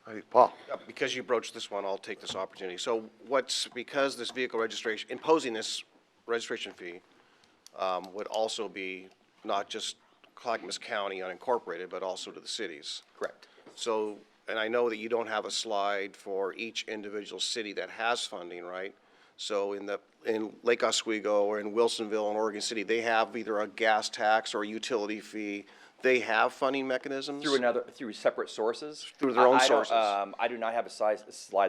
[SPEAKER 1] All right, Paul.
[SPEAKER 7] Because you broached this one, I'll take this opportunity. So because this vehicle registration, imposing this registration fee would also be not just Clackamas County unincorporated, but also to the cities.
[SPEAKER 14] Correct.
[SPEAKER 7] So, and I know that you don't have a slide for each individual city that has funding, right? So in Lake Oswego or in Wilsonville and Oregon City, they have either a gas tax or a utility fee. They have funding mechanisms?
[SPEAKER 14] Through separate sources?
[SPEAKER 7] Through their own
[SPEAKER 14] I don't,
[SPEAKER 7] sources?
[SPEAKER 14] I do not have a slide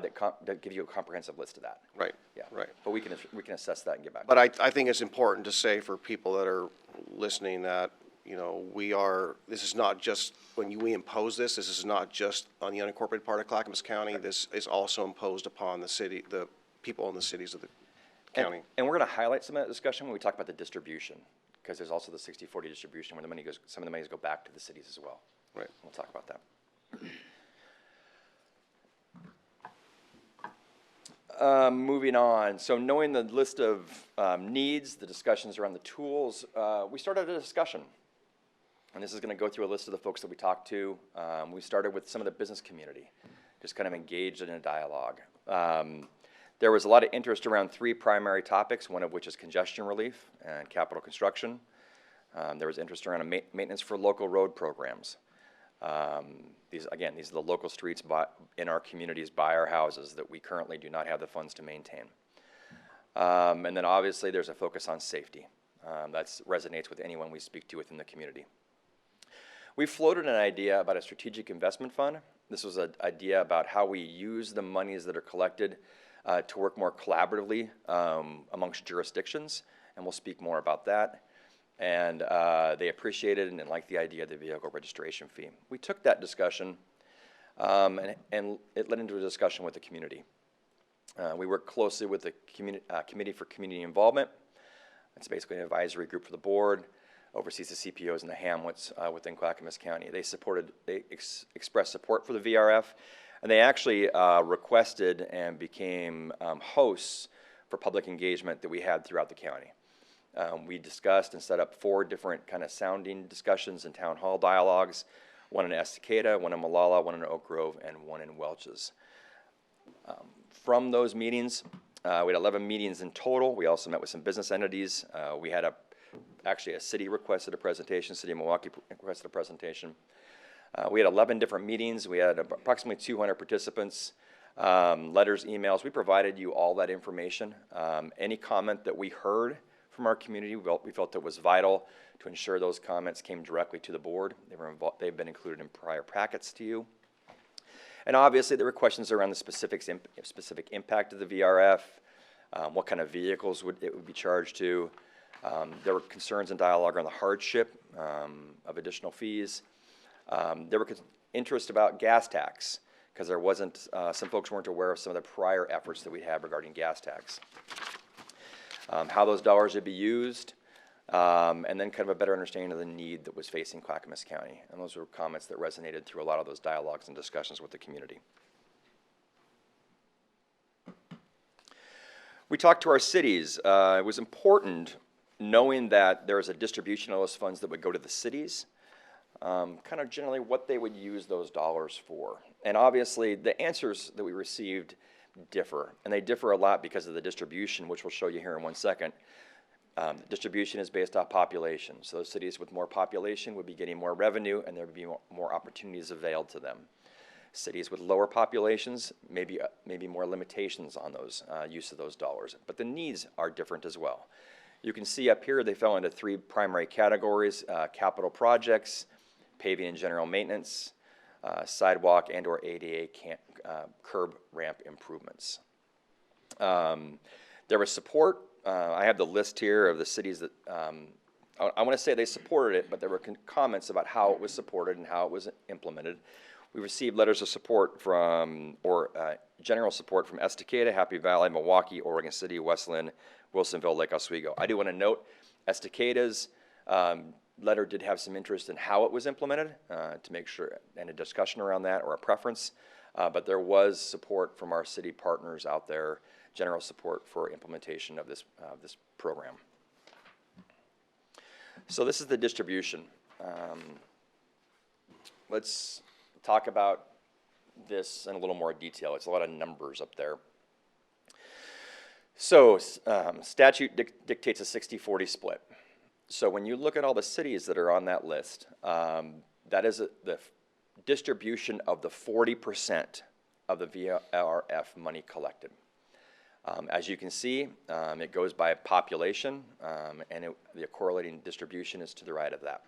[SPEAKER 14] that gives you a comprehensive list of that.
[SPEAKER 7] Right,
[SPEAKER 14] Yeah.
[SPEAKER 7] right.
[SPEAKER 14] But we can assess that and get back.
[SPEAKER 7] But I think it's important to say for people that are listening that, you know, this is not just, when we impose this is not just on the unincorporated part of Clackamas County. This is also imposed upon the city, the people in the cities of the county.
[SPEAKER 14] And we're going to highlight some of that discussion when we talk about the distribution, because there's also the 60-40 distribution where some of the monies go back to the cities as well.
[SPEAKER 7] Right.
[SPEAKER 14] We'll talk about that. Moving on, so knowing the list of needs, the discussions around the tools, we started a discussion. And this is going to go through a list of the folks that we talked to. We started with some of the business community, just kind of engaged in a dialogue. There was a lot of interest around three primary topics, one of which is congestion relief and capital construction. There was interest around maintenance for local road programs. These are the local streets in our communities by our houses that we currently do not have the funds to maintain. And then obviously there's a focus on safety. That resonates with anyone we speak to within the community. We floated an idea about a strategic investment fund. This was an idea about how we use the monies that are collected to work more collaboratively amongst jurisdictions, and we'll speak more about that. And they appreciated and liked the idea of the vehicle registration fee. We took that discussion and it led into a discussion with the community. We worked closely with the Committee for Community Involvement. It's basically an advisory group for the board, oversees the CPOs and the hamlets within Clackamas County. They expressed support for the VRF, and they actually requested and became hosts for public engagement that we had throughout the county. We discussed and set up 4 different kind of sounding discussions and town hall dialogues, one in Estacada, one in Malala, one in Oak Grove, and one in Welch's. From those meetings, we had 11 meetings in total. We also met with some business entities. We had actually a city requested a presentation, City of Milwaukee requested a presentation. We had 11 different meetings. We had approximately 200 participants, letters, emails. We provided you all that information. Any comment that we heard from our community, we felt it was vital to ensure those comments came directly to the board. They've been included in prior packets to you. And obviously there were questions around the specific impact of the VRF, what kind of vehicles it would be charged to. There were concerns and dialogue on the hardship of additional fees. There were interest about gas tax, because there wasn't, some folks weren't aware of some of the prior efforts that we had regarding gas tax. How those dollars would be used, and then kind of a better understanding of the need that was facing Clackamas County. And those were comments that resonated through a lot of those dialogues and discussions with the community. We talked to our cities. It was important knowing that there was a distribution of those funds that would go to the cities, kind of generally what they would use those dollars for. And obviously the answers that we received differ, and they differ a lot because of the distribution, which we'll show you here in one second. The distribution is based off population. So those cities with more population would be getting more revenue, and there would be more opportunities availed to them. Cities with lower populations, maybe more limitations on those use of those dollars, but the needs are different as well. You can see up here they fell into three primary categories: capital projects, paving and general maintenance, sidewalk and/or ADA curb ramp improvements. There was support. I have the list here of the cities that I want to say they supported it, but there were comments about how it was supported and how it was implemented. We received letters of support from, or general support from Estacada, Happy Valley, Milwaukee, Oregon City, Westland, Wilsonville, Lake Oswego. I do want to note Estacada's letter did have some interest in how it was implemented to make sure, and a discussion around that or a preference, but there was support from our city partners out there, general support for implementation of this program. So this is the distribution. Let's talk about this in a little more detail. It's a lot of numbers up there. So statute dictates a 60-40 split. So when you look at all the cities that are on that list, that is the distribution of the 40% of the VRF money collected. As you can see, it goes by population, and the correlating distribution is to the right of that.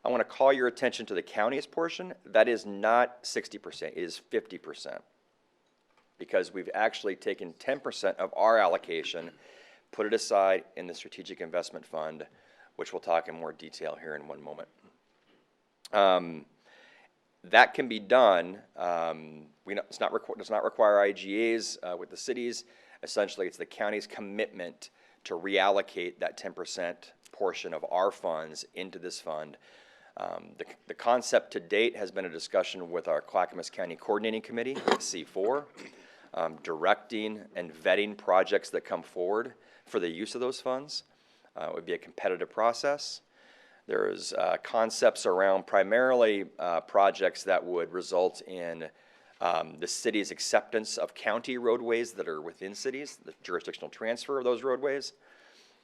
[SPEAKER 14] I want to call your attention to the county's portion. That is not 60%, it is 50%, because we've actually taken 10% of our allocation, put it aside in the Strategic Investment Fund, which we'll talk in more detail here in one moment. That can be done. Does not require IGAs with the cities. Essentially, it's the county's commitment to reallocate that 10% portion of our funds into this fund. The concept to date has been a discussion with our Clackamas County Coordinating Committee, C4, directing and vetting projects that come forward for the use of those funds. It would be a competitive process. There's concepts around primarily projects that would result in the city's acceptance of county roadways that are within cities, the jurisdictional transfer of those roadways.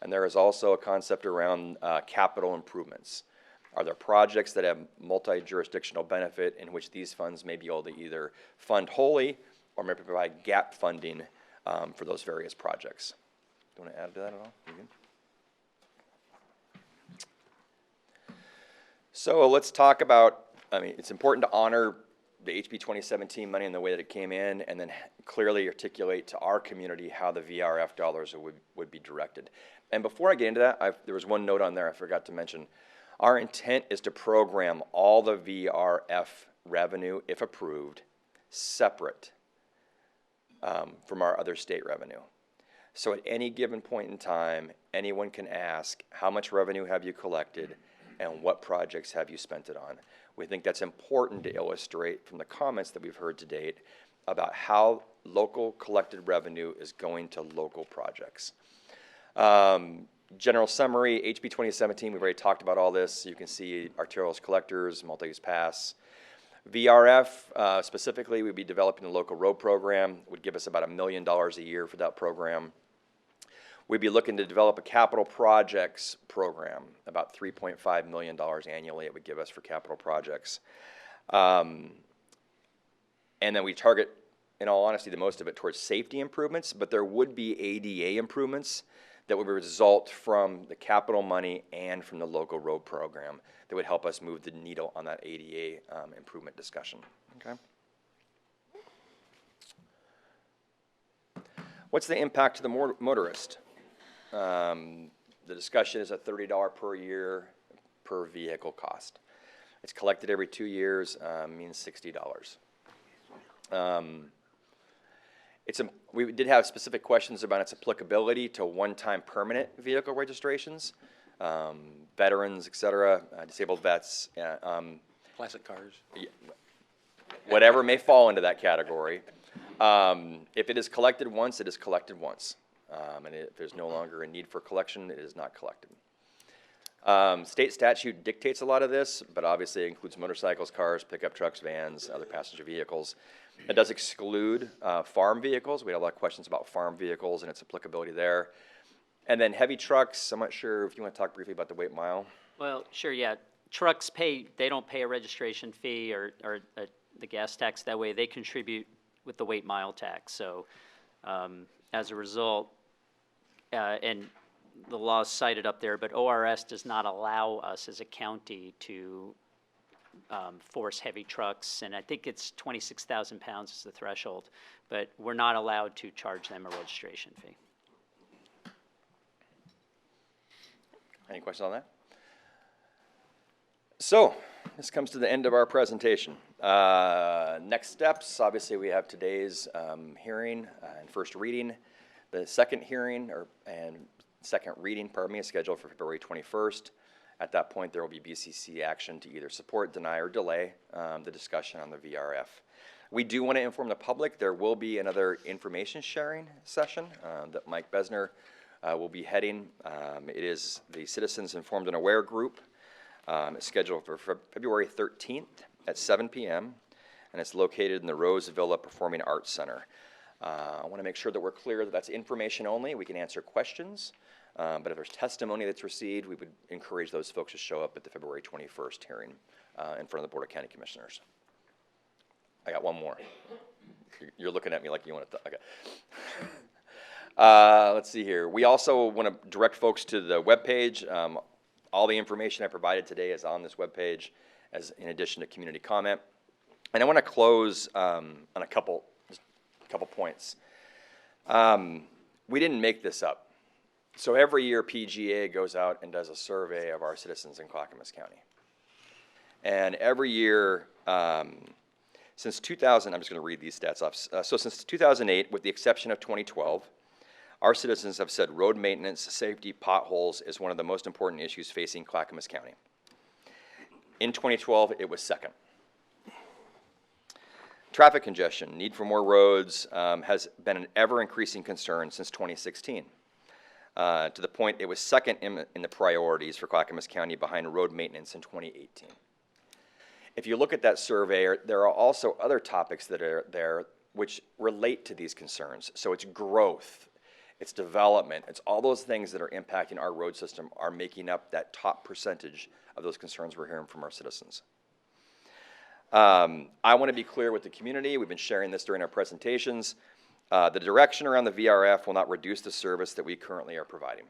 [SPEAKER 14] And there is also a concept around capital improvements. Are there projects that have multi-jurisdictional benefit in which these funds may be able to either fund wholly or maybe provide gap funding for those various projects? Do you want to add to that at all? So let's talk about, it's important to honor the HB 2017 money and the way that it came in, and then clearly articulate to our community how the VRF dollars would be directed. And before I get into that, there was one note on there I forgot to mention. Our intent is to program all the VRF revenue, if approved, separate from our other state revenue. So at any given point in time, anyone can ask, how much revenue have you collected and what projects have you spent it on? We think that's important to illustrate from the comments that we've heard to date about how local collected revenue is going to local projects. General summary, HB 2017, we've already talked about all this. You can see arterials collectors, multi-use pass. VRF, specifically, we'd be developing a local road program. It would give us about $1 million a year for that program. We'd be looking to develop a capital projects program, about $3.5 million annually it would give us for capital projects. And then we target, in all honesty, the most of it towards safety improvements, but there would be ADA improvements that would result from the capital money and from the local road program that would help us move the needle on that ADA improvement discussion. Okay. What's the impact to the motorist? The discussion is a $30 per year per vehicle cost. It's collected every 2 years, means $60. We did have specific questions about its applicability to one-time permanent vehicle registrations, veterans, et cetera, disabled vets.
[SPEAKER 9] Classic cars.
[SPEAKER 14] Whatever may fall into that category. If it is collected once, it is collected once. And if there's no longer a need for collection, it is not collected. State statute dictates a lot of this, but obviously it includes motorcycles, cars, pickup trucks, vans, other passenger vehicles. It does exclude farm vehicles. We had a lot of questions about farm vehicles and its applicability there. And then heavy trucks, I'm not sure if you want to talk briefly about the weight mile.
[SPEAKER 15] Well, sure, yeah. Trucks they don't pay a registration fee or the gas tax. That way, they contribute with the weight mile tax. So as a result, and the law is cited up there, but ORS does not allow us as a county to force heavy trucks, and I think it's 26,000 pounds is the threshold, but we're not allowed to charge them a registration fee.
[SPEAKER 14] Any questions on that? So, this comes to the end of our presentation. Next steps, obviously we have today's hearing and first reading. The second hearing, second reading, is scheduled for February 21st. At that point, there will be BCC action to either support, deny, or delay the discussion on the VRF. We do want to inform the public there will be another information sharing session that Mike Besner will be heading. It is the Citizens Informed and Aware group. It's scheduled for February 13th at 7 p.m. and it's located in the Rose Villa Performing Arts Center. I want to make sure that we're clear that that's information only. We can answer questions, but if there's testimony that's received, we would encourage those folks to show up at the February 21st hearing in front of the Board of County Commissioners. I got one more. You're looking at me like you want to. Okay. Let's see here. We also want to direct folks to the webpage. All the information I provided today is on this webpage, as in addition to community comment. And I want to close on a couple points. We didn't make this up. So every year PGA goes out and does a survey of our citizens in Clackamas County. And every year, since 2000, I'm just going to read these stats off. So since 2008, with the exception of 2012, our citizens have said road maintenance, safety, potholes is one of the most important issues facing Clackamas County. In 2012, it was second. Traffic congestion, need for more roads, has been an ever-increasing concern since 2016. To the point it was second in the priorities for Clackamas County behind road maintenance in 2018. If you look at that survey, there are also other topics that are there which relate to these concerns. So it's growth, it's development, it's all those things that are impacting our road system are making up that top percentage of those concerns we're hearing from our citizens. I want to be clear with the community. We've been sharing this during our presentations. The direction around the VRF will not reduce the service that we currently are providing.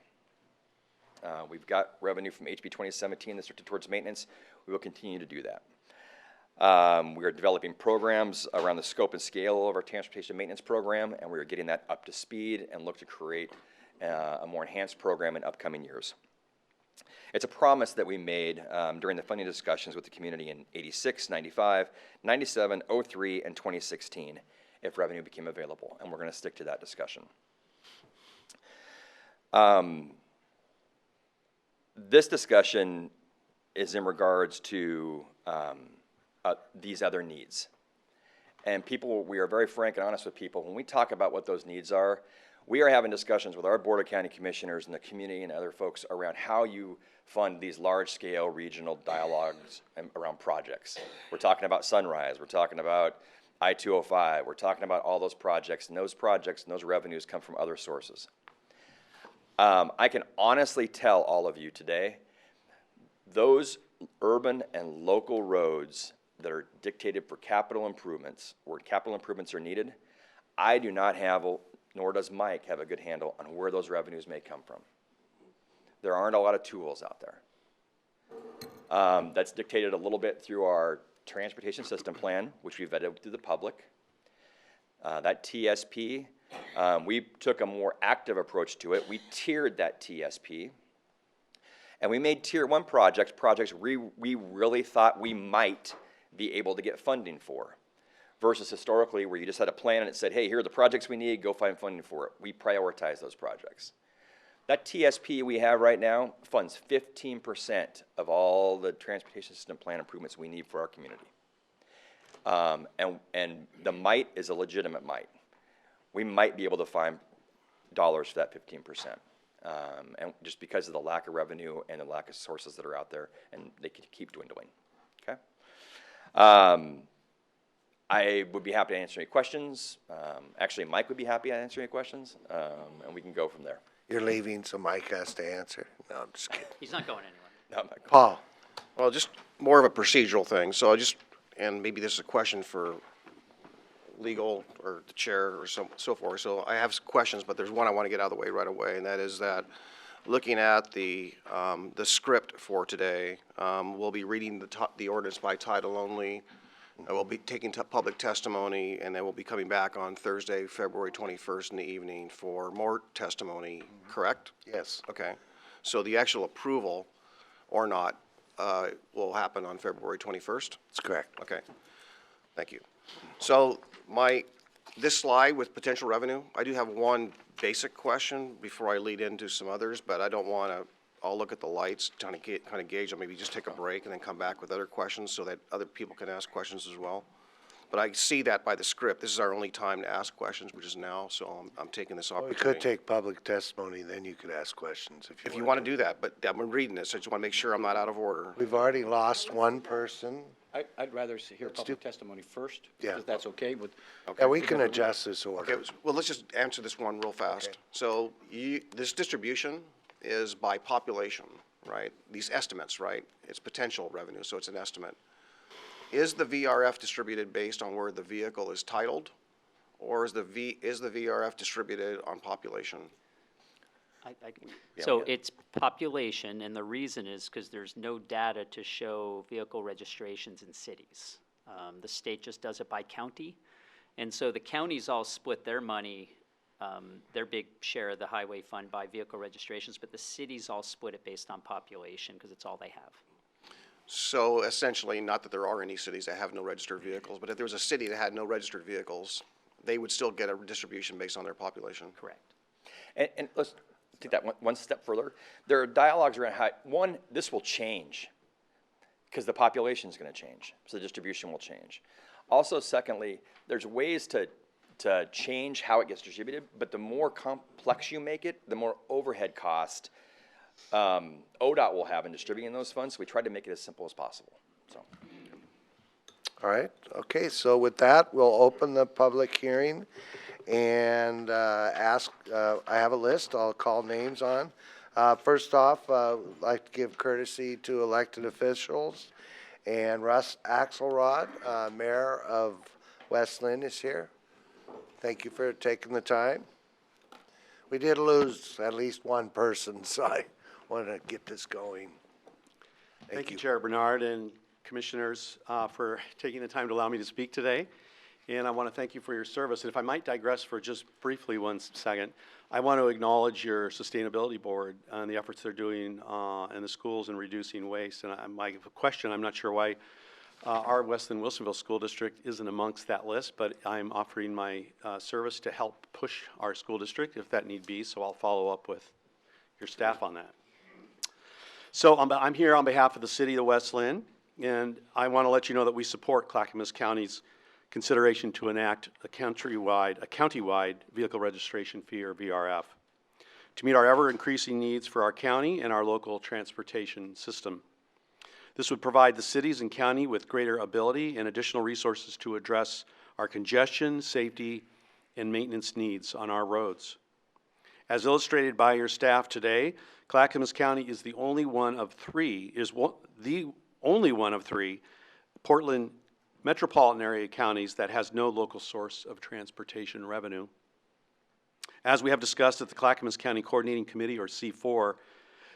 [SPEAKER 14] We've got revenue from HB 2017 that's directed towards maintenance. We will continue to do that. We are developing programs around the scope and scale of our transportation maintenance program, and we are getting that up to speed and look to create a more enhanced program in upcoming years. It's a promise that we made during the funding discussions with the community in 86, 95, 97, 03, and 2016 if revenue became available, and we're going to stick to that discussion. This discussion is in regards to these other needs. And people, we are very frank and honest with people. When we talk about what those needs are, we are having discussions with our Board of County Commissioners and the community and other folks around how you fund these large-scale regional dialogues around projects. We're talking about Sunrise, we're talking about I-205, we're talking about all those projects, and those projects and those revenues come from other sources. I can honestly tell all of you today, those urban and local roads that are dictated for capital improvements, where capital improvements are needed, I do not have, nor does Mike have a good handle on where those revenues may come from. There aren't a lot of tools out there. That's dictated a little bit through our transportation system plan, which we vetted through the public. That TSP, we took a more active approach to it. We tiered that TSP. And we made tier one projects we really thought we might be able to get funding for, versus historically where you just had a plan and it said, hey, here are the projects we need, go find funding for it. We prioritize those projects. That TSP we have right now funds 15% of all the transportation system plan improvements we need for our community. And the might is a legitimate might. We might be able to find dollars for that 15%. And just because of the lack of revenue and the lack of sources that are out there, and they can keep dwindling, okay? I would be happy to answer any questions. Actually, Mike would be happy to answer any questions, and we can go from there.
[SPEAKER 1] You're leaving, so Mike has to answer. No, I'm just kidding.
[SPEAKER 15] He's not going anywhere.
[SPEAKER 14] No, I'm not going.
[SPEAKER 1] Paul.
[SPEAKER 7] Well, just more of a procedural thing. So and maybe this is a question for legal or the chair or so forth. So I have questions, but there's one I want to get out of the way right away, and that is that looking at the script for today, we'll be reading the ordinance by title only. We'll be taking public testimony, and then we'll be coming back on Thursday, February 21st in the evening for more testimony, correct?
[SPEAKER 1] Yes.
[SPEAKER 7] Okay. So the actual approval or not will happen on February 21st?
[SPEAKER 1] That's correct.
[SPEAKER 7] Okay. Thank you. So this slide with potential revenue, I do have one basic question before I lead into some others, but I don't want to, I'll look at the lights, kind of gauge, or maybe just take a break and then come back with other questions so that other people can ask questions as well. But I see that by the script. This is our only time to ask questions, which is now, so I'm taking this
[SPEAKER 1] Well, we
[SPEAKER 7] opportunity.
[SPEAKER 1] could take public testimony, then you could ask questions
[SPEAKER 7] If you want to do that, but I'm reading this, I just want to make sure I'm not out of order.
[SPEAKER 1] We've already lost one person.
[SPEAKER 9] I'd rather hear public testimony first,
[SPEAKER 1] Yeah.
[SPEAKER 9] if that's okay with.
[SPEAKER 1] Yeah, we can adjust this order.
[SPEAKER 7] Okay, well, let's just answer this one real fast.
[SPEAKER 1] Okay.
[SPEAKER 7] So this distribution is by population, right? These estimates, right? It's potential revenue, so it's an estimate. Is the VRF distributed based on where the vehicle is titled, or is the VRF distributed on population?
[SPEAKER 15] So it's population, and the reason is because there's no data to show vehicle registrations in cities. The state just does it by county, and so the counties all split their money, their big share of the highway fund by vehicle registrations, but the cities all split it based on population because it's all they have.
[SPEAKER 7] So essentially, not that there are any cities that have no registered vehicles, but if there was a city that had no registered vehicles, they would still get a distribution based on their population.
[SPEAKER 15] Correct.
[SPEAKER 14] And let's take that one step further. There are dialogues around how, one, this will change because the population is going to change, so the distribution will change. Also, secondly, there's ways to change how it gets distributed, but the more complex you make it, the more overhead cost ODOT will have in distributing those funds. So we tried to make it as simple as possible. So.
[SPEAKER 1] All right, okay, so with that, we'll open the public hearing and ask, I have a list, I'll call names on. First off, I'd like to give courtesy to elected officials, and Russ Axelrod, Mayor of West Lynn, is here. Thank you for taking the time. We did lose at least one person, so I want to get this going.
[SPEAKER 16] Thank you, Chair Bernard and Commissioners, for taking the time to allow me to speak today. And I want to thank you for your service. And if I might digress for just briefly 1 second, I want to acknowledge your Sustainability Board and the efforts they're doing in the schools in reducing waste. And my question, I'm not sure why our West Lynn Wilsonville School District isn't amongst that list, but I'm offering my service to help push our school district if that need be, so I'll follow up with your staff on that. So I'm here on behalf of the City of West Lynn, and I want to let you know that we support Clackamas County's consideration to enact a countywide vehicle registration fee, or VRF, to meet our ever-increasing needs for our county and our local transportation system. This would provide the cities and county with greater ability and additional resources to address our congestion, safety, and maintenance needs on our roads. As illustrated by your staff today, Clackamas County is the only one of three Portland metropolitan area counties that has no local source of transportation revenue. As we have discussed at the Clackamas County Coordinating Committee, or C4,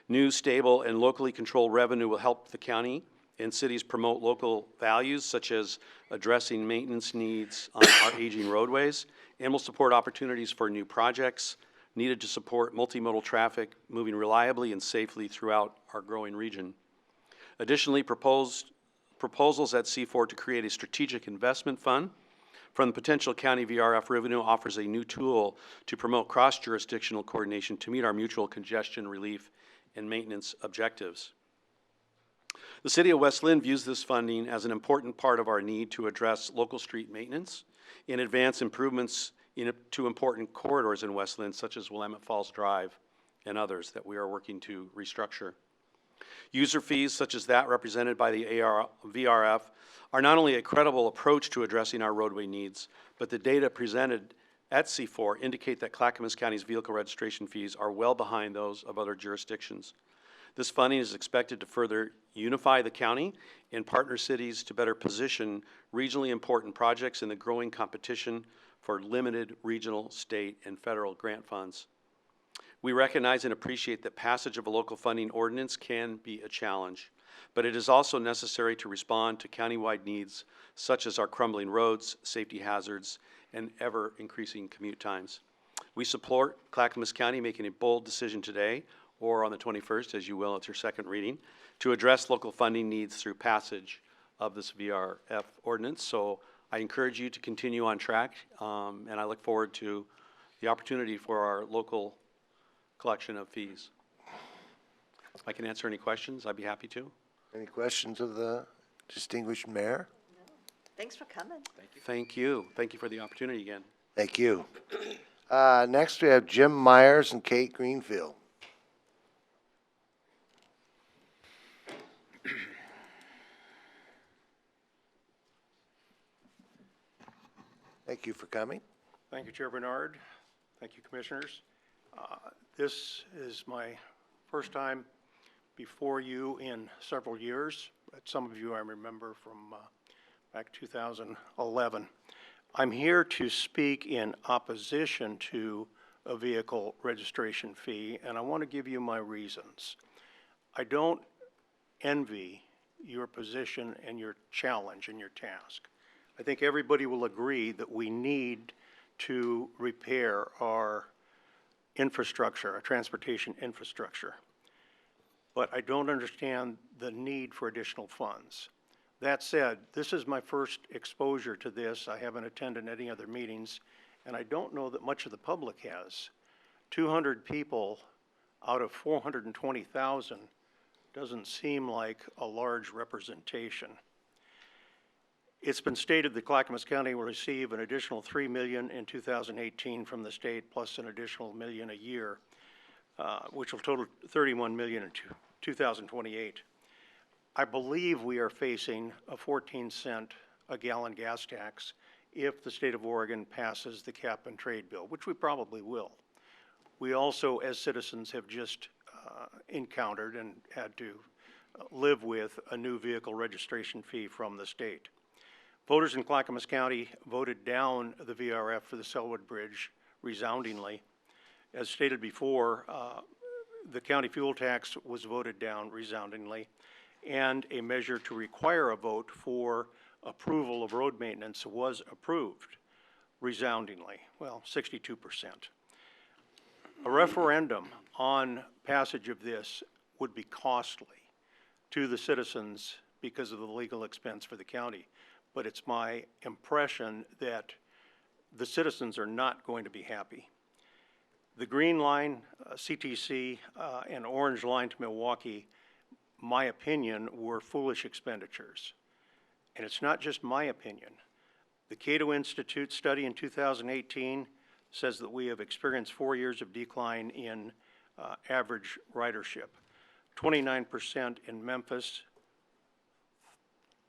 [SPEAKER 16] new, stable, and locally controlled revenue will help the county and cities promote local values, such as addressing maintenance needs on our aging roadways, and will support opportunities for new projects needed to support multimodal traffic moving reliably and safely throughout our growing region. Additionally, proposals at C4 to create a strategic investment fund from the potential county VRF revenue offers a new tool to promote cross-jurisdictional coordination to meet our mutual congestion relief and maintenance objectives. The City of West Lynn views this funding as an important part of our need to address local street maintenance and advance improvements to important corridors in West Lynn, such as Willamette Falls Drive and others that we are working to restructure. User fees, such as that represented by the VRF, are not only a credible approach to addressing our roadway needs, but the data presented at C4 indicate that Clackamas County's vehicle registration fees are well behind those of other jurisdictions. This funding is expected to further unify the county and partner cities to better position regionally important projects in the growing competition for limited regional, state, and federal grant funds. We recognize and appreciate that passage of a local funding ordinance can be a challenge, but it is also necessary to respond to countywide needs such as our crumbling roads, safety hazards, and ever-increasing commute times. We support Clackamas County making a bold decision today, or on the 21st, as you will, at your second reading, to address local funding needs through passage of this VRF ordinance. So I encourage you to continue on track, and I look forward to the opportunity for our local collection of fees. If I can answer any questions, I'd be happy to.
[SPEAKER 1] Any questions of the distinguished mayor?
[SPEAKER 6] Thanks for coming.
[SPEAKER 16] Thank you. Thank you for the opportunity again.
[SPEAKER 1] Thank you. Next, we have Jim Myers and Kate Greenfield. Thank you for coming.
[SPEAKER 17] Thank you, Chair Bernard. Thank you, Commissioners. This is my first time before you in several years. Some of you I remember from back 2011. I'm here to speak in opposition to a vehicle registration fee, and I want to give you my reasons. I don't envy your position and your challenge and your task. I think everybody will agree that we need to repair our infrastructure, our transportation infrastructure. But I don't understand the need for additional funds. That said, this is my first exposure to this. I haven't attended any other meetings, and I don't know that much of the public has. 200 people out of 420,000 doesn't seem like a large representation. It's been stated that Clackamas County will receive an additional $3 million in 2018 from the state, plus an additional $1 million a year, which will total $31 million in 2028. I believe we are facing a 14-cent a gallon gas tax if the state of Oregon passes the cap and trade bill, which we probably will. We also, as citizens, have just encountered and had to live with a new vehicle registration fee from the state. Voters in Clackamas County voted down the VRF for the Selwood Bridge resoundingly. As stated before, the county fuel tax was voted down resoundingly, and a measure to require a vote for approval of road maintenance was approved resoundingly, well, 62%. A referendum on passage of this would be costly to the citizens because of the legal expense for the county. But it's my impression that the citizens are not going to be happy. The Green Line, CTC, and Orange Line to Milwaukee, my opinion, were foolish expenditures. And it's not just my opinion. The Cato Institute study in 2018 says that we have experienced 4 years of decline in average ridership. 29% in Memphis,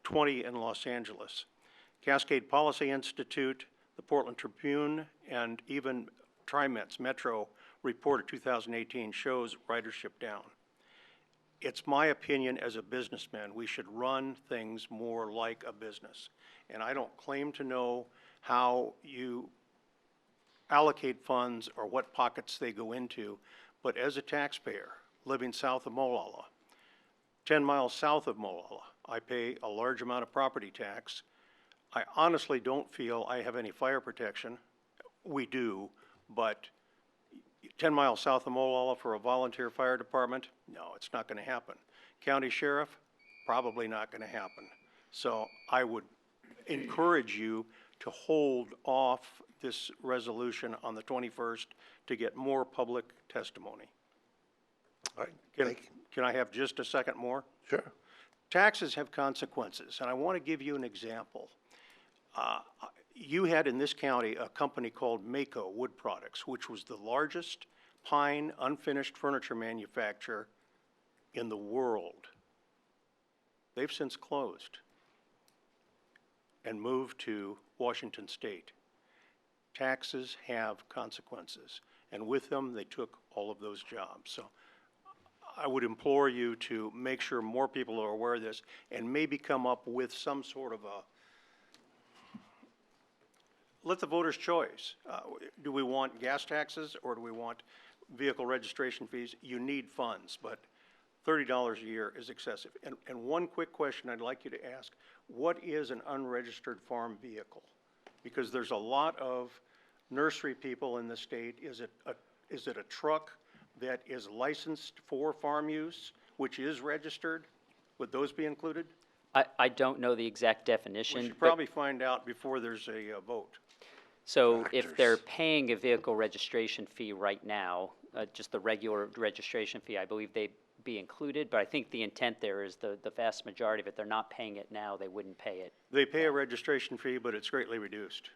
[SPEAKER 17] 20 in Los Angeles. Cascade Policy Institute, the Portland Tribune, and even TriMet's Metro report of 2018 shows ridership down. It's my opinion as a businessman, we should run things more like a business. And I don't claim to know how you allocate funds or what pockets they go into, but as a taxpayer living south of Molalla, 10 miles south of Molalla, I pay a large amount of property tax. I honestly don't feel I have any fire protection. We do, but 10 miles south of Molalla for a volunteer fire department, no, it's not going to happen. County sheriff, probably not going to happen. So I would encourage you to hold off this resolution on the 21st to get more public testimony.
[SPEAKER 1] All right,
[SPEAKER 17] Can I have just a second more?
[SPEAKER 1] Sure.
[SPEAKER 17] Taxes have consequences, and I want to give you an example. You had in this county a company called Mako Wood Products, which was the largest pine unfinished furniture manufacturer in the world. They've since closed and moved to Washington State. Taxes have consequences, and with them they took all of those jobs. So I would implore you to make sure more people are aware of this and maybe come up with some sort of a, let the voters choice. Do we want gas taxes or do we want vehicle registration fees? You need funds, but $30 a year is excessive. And one quick question I'd like you to ask, what is an unregistered farm vehicle? Because there's a lot of nursery people in the state. Is it a truck that is licensed for farm use, which is registered? Would those be included?
[SPEAKER 15] I don't know the exact definition.
[SPEAKER 17] We should
[SPEAKER 15] but-
[SPEAKER 17] probably find out before there's a vote.
[SPEAKER 15] So if they're paying a vehicle registration fee right now, just the regular registration fee, I believe they'd be included, but I think the intent there is the vast majority of it, they're not paying it now, they wouldn't pay it.
[SPEAKER 17] They pay a registration fee, but it's greatly reduced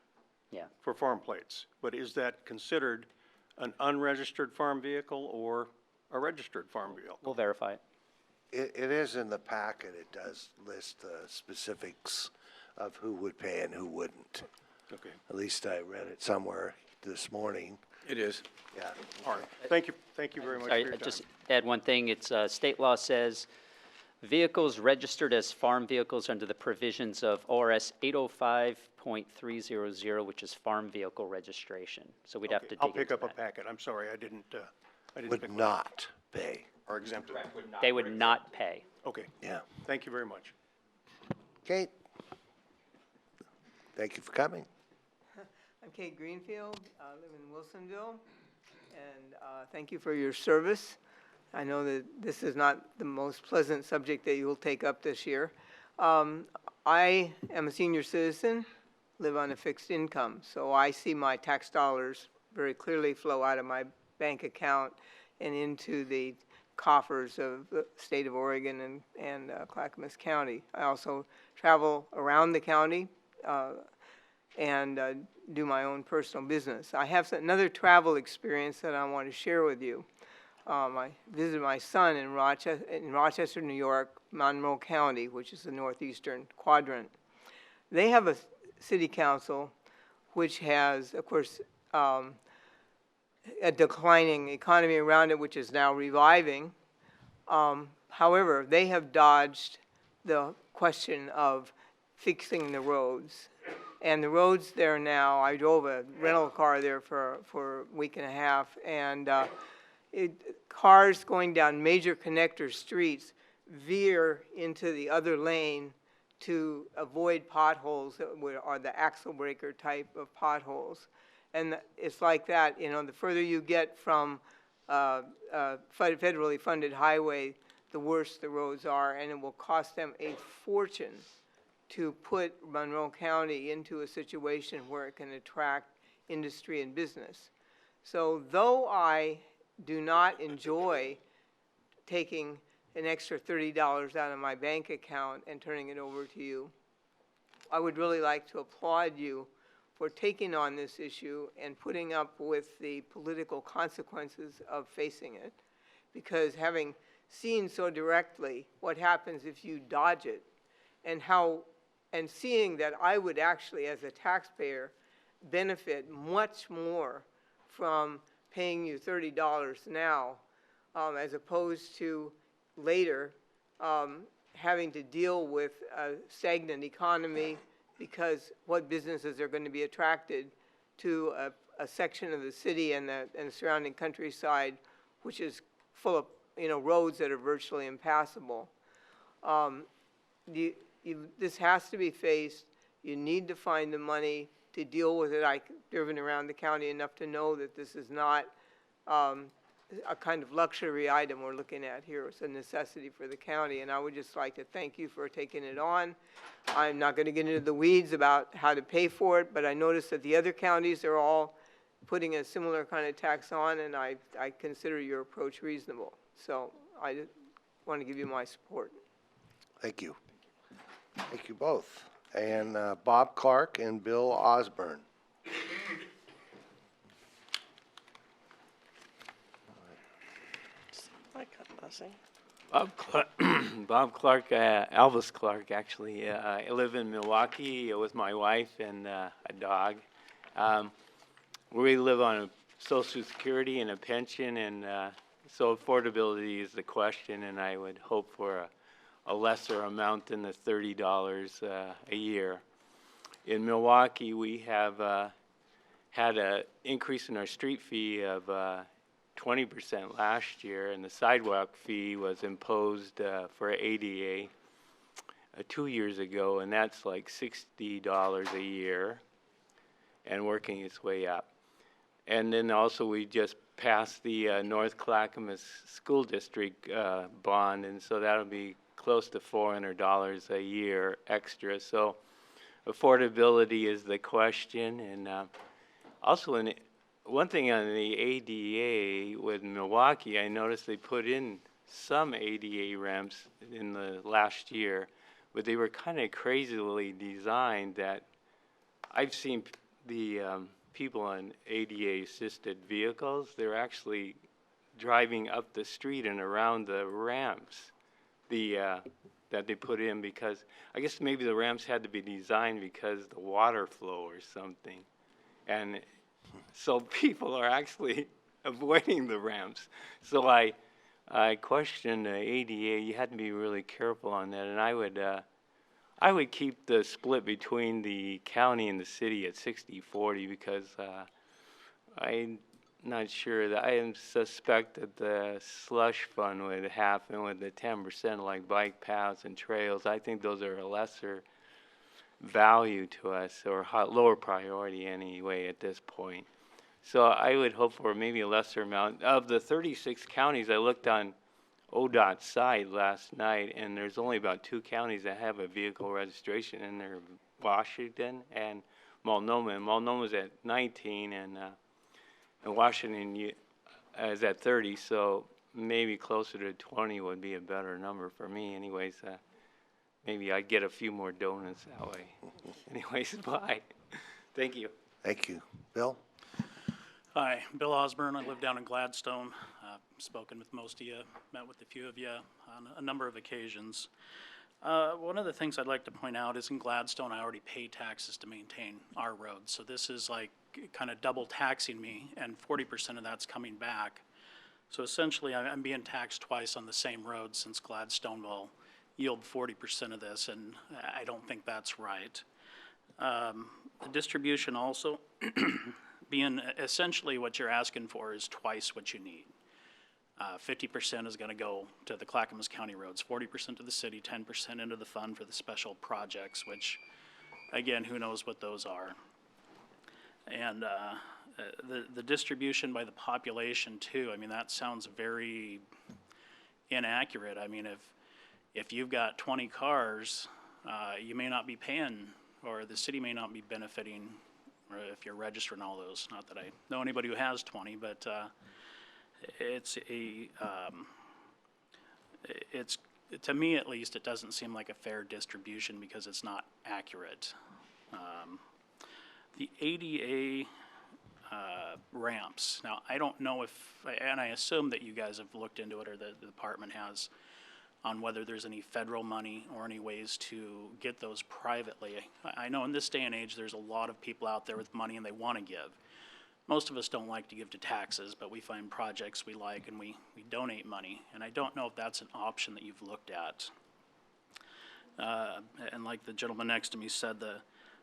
[SPEAKER 15] Yeah.
[SPEAKER 17] for farm plates. But is that considered an unregistered farm vehicle or a registered farm vehicle?
[SPEAKER 15] We'll verify it.
[SPEAKER 1] It is in the packet. It does list the specifics of who would pay and who wouldn't.
[SPEAKER 17] Okay,
[SPEAKER 1] At least I read it somewhere this morning.
[SPEAKER 9] It is.
[SPEAKER 1] Yeah.
[SPEAKER 17] all right. Thank you very much for
[SPEAKER 15] Sorry,
[SPEAKER 17] your time.
[SPEAKER 15] just add one thing, it's, state law says, vehicles registered as farm vehicles under the provisions of ORS 805.300, which is farm vehicle registration. So we'd have to dig
[SPEAKER 17] I'll pick
[SPEAKER 15] into
[SPEAKER 17] up a
[SPEAKER 15] that.
[SPEAKER 17] packet. I'm sorry, I didn't pick
[SPEAKER 1] Would
[SPEAKER 17] one.
[SPEAKER 1] not pay.
[SPEAKER 17] Are exempted.
[SPEAKER 15] They would not pay.
[SPEAKER 17] Okay,
[SPEAKER 1] Yeah.
[SPEAKER 17] thank you very much.
[SPEAKER 1] Kate? Thank you for coming.
[SPEAKER 18] I'm Kate Greenfield. I live in Wilsonville, and thank you for your service. I know that this is not the most pleasant subject that you will take up this year. I am a senior citizen, live on a fixed income, so I see my tax dollars very clearly flow out of my bank account and into the coffers of the state of Oregon and Clackamas County. I also travel around the county and do my own personal business. I have another travel experience that I want to share with you. I visited my son in Rochester, New York, Monroe County, which is the northeastern quadrant. They have a city council which has, of course, a declining economy around it, which is now reviving. However, they have dodged the question of fixing the roads. And the roads there now, I drove a rental car there for a week and a half, and cars going down major connector streets veer into the other lane to avoid potholes that are the axle breaker type of potholes. And it's like that, you know, the further you get from federally funded highway, the worse the roads are, and it will cost them a fortune to put Monroe County into a situation where it can attract industry and business. So though I do not enjoy taking an extra $30 out of my bank account and turning it over to you, I would really like to applaud you for taking on this issue and putting up with the political consequences of facing it. Because having seen so directly what happens if you dodge it, and seeing that I would actually, as a taxpayer, benefit much more from paying you $30 now, as opposed to later having to deal with a stagnant economy, because what businesses are going to be attracted to a section of the city and the surrounding countryside, which is full of, you know, roads that are virtually impassable. This has to be faced. You need to find the money to deal with it. I've driven around the county enough to know that this is not a kind of luxury item we're looking at here. It's a necessity for the county, and I would just like to thank you for taking it on. I'm not going to get into the weeds about how to pay for it, but I noticed that the other counties are all putting a similar kind of tax on, and I consider your approach reasonable. So I just want to give you my support.
[SPEAKER 1] Thank you. Thank you both. And Bob Clark and Bill Osborne.
[SPEAKER 10] I got nothing.
[SPEAKER 19] Bob Clark, Elvis Clark, actually. I live in Milwaukee with my wife and a dog. We live on a Social Security and a pension, and So affordability is the question, and I would hope for a lesser amount than the $30 a year. In Milwaukee, we have had an increase in our street fee of 20% last year, and the sidewalk fee was imposed for ADA 2 years ago, and that's like $60 a year and working its way up. And then also we just passed the North Clackamas School District bond, and so that'll be close to $400 a year extra. So affordability is the question, and also one thing on the ADA with Milwaukee, I noticed they put in some ADA ramps in the last year, but they were kind of crazily designed that I've seen the people on ADA-assisted vehicles, they're actually driving up the street and around the ramps that they put in, because I guess maybe the ramps had to be designed because the water flow or something. And so people are actually avoiding the ramps. So I question the ADA. You had to be really careful on that, and I would keep the split between the county and the city at 60-40, because I'm not sure that I suspect that the slush fund would happen with the 10% like bike paths and trails. I think those are a lesser value to us, or lower priority anyway at this point. So I would hope for maybe a lesser amount. Of the 36 counties, I looked on ODOT's site last night, and there's only about 2 counties that have a vehicle registration, and they're Washington and Multnomah. And Multnomah's at 19, and Washington is at 30, so maybe closer to 20 would be a better number for me. Anyways, maybe I'd get a few more donuts that way. Anyways, bye. Thank you.
[SPEAKER 1] Thank you. Bill?
[SPEAKER 20] Hi, Bill Osborne. I live down in Gladstone. Spoken with most of you, met with a few of you on a number of occasions. One of the things I'd like to point out is in Gladstone, I already pay taxes to maintain our roads. So this is like kind of double taxing me, and 40% of that's coming back. So essentially, I'm being taxed twice on the same road, since Gladstone will yield 40% of this, and I don't think that's right. The distribution also being essentially what you're asking for is twice what you need. 50% is going to go to the Clackamas County roads, 40% to the city, 10% into the fund for the special projects, which, again, who knows what those are. And the distribution by the population, too, I mean, that sounds very inaccurate. I mean, if you've got 20 cars, you may not be paying, or the city may not be benefiting, or if you're registering all those. Not that I know anybody who has 20, but it's to me at least, it doesn't seem like a fair distribution because it's not accurate. The ADA ramps. Now, I don't know if, and I assume that you guys have looked into it, or the department has, on whether there's any federal money or any ways to get those privately. I know in this day and age, there's a lot of people out there with money and they want to give. Most of us don't like to give to taxes, but we find projects we like and we donate money. And I don't know if that's an option that you've looked at. And like the gentleman next to me said,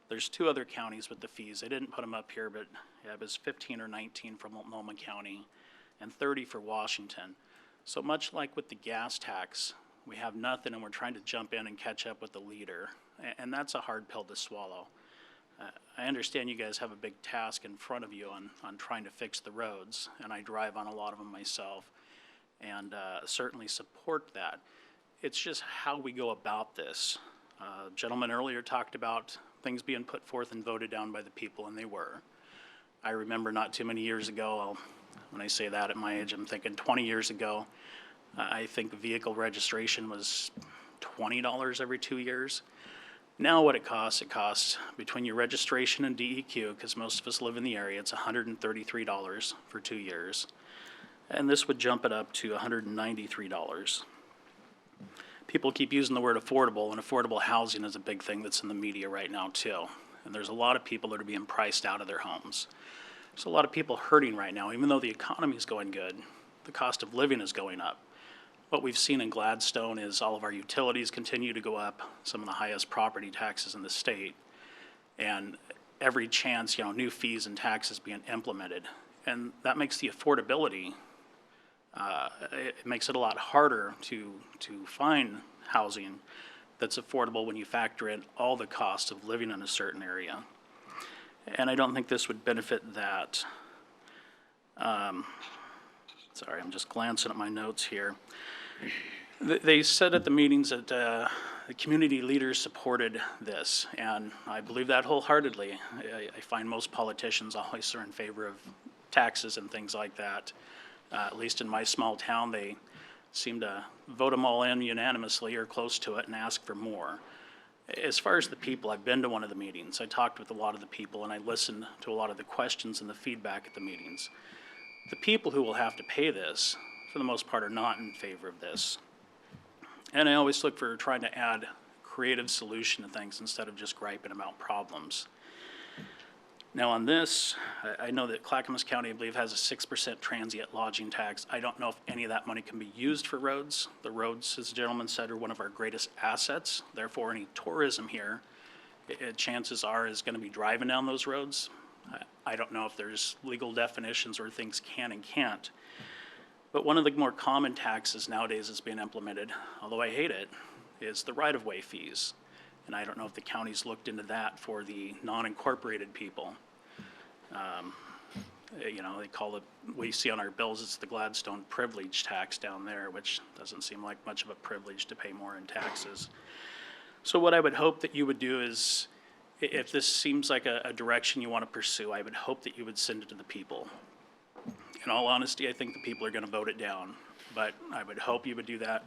[SPEAKER 20] there's 2 other counties with the fees. I didn't put them up here, but yeah, it was 15 or 19 for Multnomah County and 30 for Washington. So much like with the gas tax, we have nothing and we're trying to jump in and catch up with the leader. And that's a hard pill to swallow. I understand you guys have a big task in front of you on trying to fix the roads, and I drive on a lot of them myself, and certainly support that. It's just how we go about this. Gentleman earlier talked about things being put forth and voted down by the people, and they were. I remember not too many years ago, when I say that at my age, I'm thinking 20 years ago, I think vehicle registration was $20 every 2 years. Now what it costs between your registration and DEQ, because most of us live in the area, it's $133 for 2 years. And this would jump it up to $193. People keep using the word affordable, and affordable housing is a big thing that's in the media right now too. And there's a lot of people that are being priced out of their homes. There's a lot of people hurting right now, even though the economy is going good. the cost of living is going up. What we've seen in Gladstone is all of our utilities continue to go up, some of the highest property taxes in the state. And every chance, new fees and taxes being implemented. And that makes the affordability, it makes it a lot harder to find housing that's affordable when you factor in all the costs of living in a certain area. And I don't think this would benefit that. Sorry, I'm just glancing at my notes here. They said at the meetings that the community leaders supported this, and I believe that wholeheartedly. I find most politicians always are in favor of taxes and things like that. At least in my small town, they seem to vote them all in unanimously or close to it and ask for more. As far as the people, I've been to one of the meetings. I talked with a lot of the people, and I listened to a lot of the questions and the feedback at the meetings. The people who will have to pay this, for the most part, are not in favor of this. And I always look for trying to add creative solution to things instead of just griping about problems. Now on this, I know that Clackamas County, I believe, has a 6% transient lodging tax. I don't know if any of that money can be used for roads. The roads, as the gentleman said, are one of our greatest assets. Therefore, any tourism here, chances are, is going to be driving down those roads. I don't know if there's legal definitions or things can and can't. But one of the more common taxes nowadays that's being implemented, although I hate it, is the right-of-way fees. And I don't know if the county's looked into that for the non-incorporated people. They call it, we see on our bills, it's the Gladstone privilege tax down there, which doesn't seem like much of a privilege to pay more in taxes. So what I would hope that you would do is, if this seems like a direction you want to pursue, I would hope that you would send it to the people. In all honesty, I think the people are going to vote it down, but I would hope you would do that.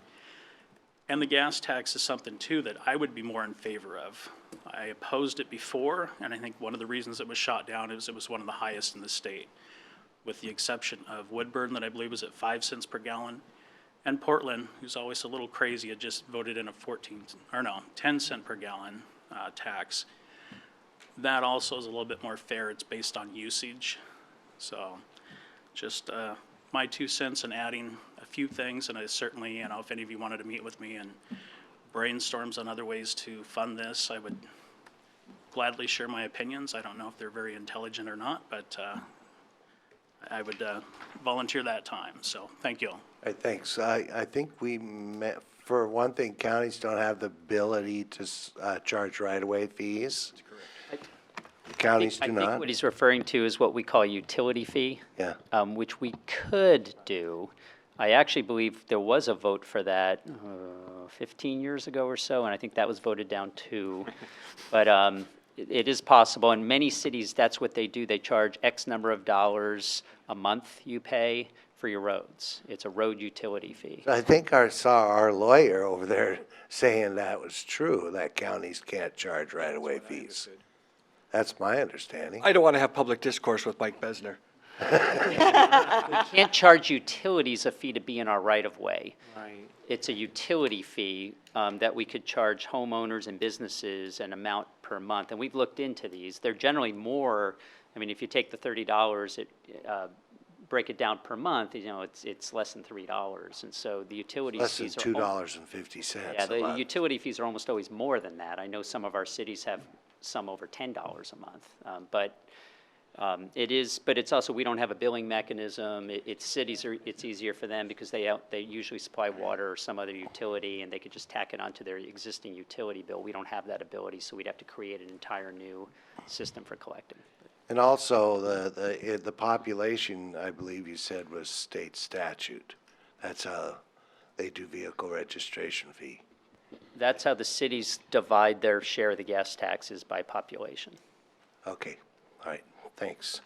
[SPEAKER 20] And the gas tax is something, too, that I would be more in favor of. I opposed it before, and I think one of the reasons it was shot down is it was one of the highest in the state, with the exception of Woodburn, that I believe was at 5 cents per gallon, and Portland, who's always a little crazy, had just voted in a 10 cent per gallon tax. That also is a little bit more fair. It's based on usage. So just my 2 cents and adding a few things, and I certainly, if any of you wanted to meet with me and brainstorms on other ways to fund this, I would gladly share my opinions. I don't know if they're very intelligent or not, but I would volunteer that time. So thank you all.
[SPEAKER 1] All right, thanks. I think for one thing, counties don't have the ability to charge right-of-way fees. Counties do
[SPEAKER 15] I
[SPEAKER 1] not.
[SPEAKER 15] think what he's referring to is what we call utility fee.
[SPEAKER 1] Yeah.
[SPEAKER 15] Which we could do. I actually believe there was a vote for that 15 years ago or so, and I think that was voted down too. But it is possible. In many cities, that's what they do. They charge X number of dollars a month you pay for your roads. It's a road utility fee.
[SPEAKER 1] I think I saw our lawyer over there saying that was true, that counties can't charge right-of-way fees. That's my understanding.
[SPEAKER 21] I don't want to have public discourse with Mike Besner.
[SPEAKER 15] We can't charge utilities a fee to be in our right-of-way.
[SPEAKER 21] Right.
[SPEAKER 15] It's a utility fee that we could charge homeowners and businesses an amount per month. And we've looked into these. They're generally more, if you take the $30, break it down per month, it's less than $3. And so the utility fees are
[SPEAKER 1] $2.50.
[SPEAKER 15] Yeah, the utility fees are almost always more than that. I know some of our cities have some over $10 a month. But it's also, we don't have a billing mechanism. It's easier for them because they usually supply water or some other utility, and they could just tack it onto their existing utility bill. We don't have that ability, so we'd have to create an entire new system for collecting.
[SPEAKER 1] And also, the population, I believe you said, was state statute. That's how they do vehicle registration fee.
[SPEAKER 15] That's how the cities divide their share of the gas taxes by population.
[SPEAKER 1] Okay, all right, thanks.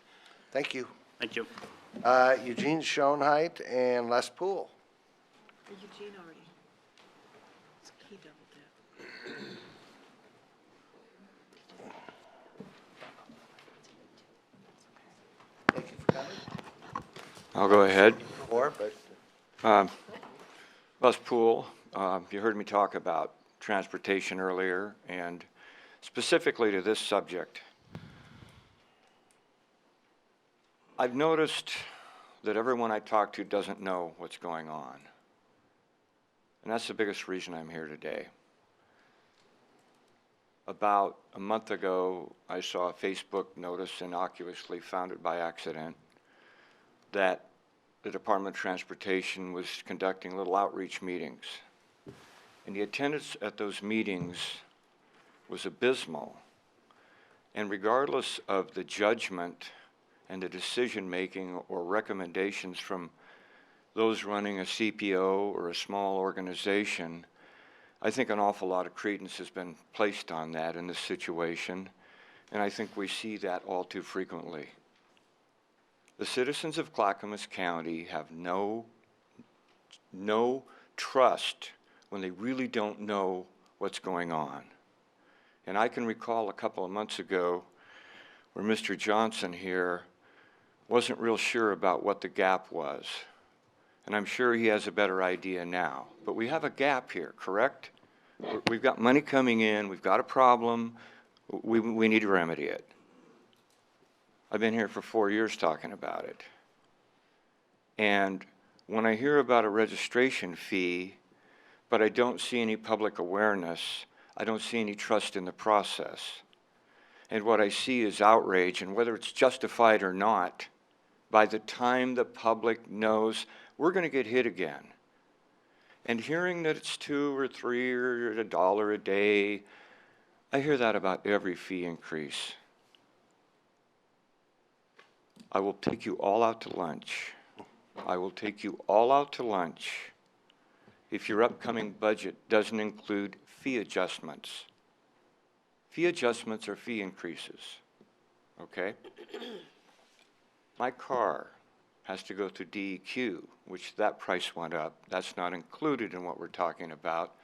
[SPEAKER 1] Thank you.
[SPEAKER 20] Thank you.
[SPEAKER 1] Eugene Schoenheit and Les Poole.
[SPEAKER 2] Eugene already. He doubled that.
[SPEAKER 1] Thank you for coming.
[SPEAKER 12] I'll go ahead.
[SPEAKER 1] Before, but
[SPEAKER 12] Les Poole, you heard me talk about transportation earlier, and specifically to this subject. I've noticed that everyone I talk to doesn't know what's going on. And that's the biggest reason I'm here today. About a month ago, I saw a Facebook notice, innocuously found it by accident, that the Department of Transportation was conducting little outreach meetings. And the attendance at those meetings was abysmal. And regardless of the judgment and the decision-making or recommendations from those running a CPO or a small organization, I think an awful lot of credence has been placed on that in this situation, and I think we see that all too frequently. The citizens of Clackamas County have no trust when they really don't know what's going on. And I can recall a couple of months ago where Mr. Johnson here wasn't real sure about what the gap was. And I'm sure he has a better idea now. But we have a gap here, correct? We've got money coming in, we've got a problem, we need to remedy it. I've been here for 4 years talking about it. And when I hear about a registration fee, but I don't see any public awareness, I don't see any trust in the process. And what I see is outrage, and whether it's justified or not, by the time the public knows, we're going to get hit again. And hearing that it's $2 or $3 or $1 a day, I hear that about every fee increase. I will take you all out to lunch. I will take you all out to lunch if your upcoming budget doesn't include fee adjustments. Fee adjustments are fee increases, okay? My car has to go through DEQ, which that price went up. That's not included in what we're talking about.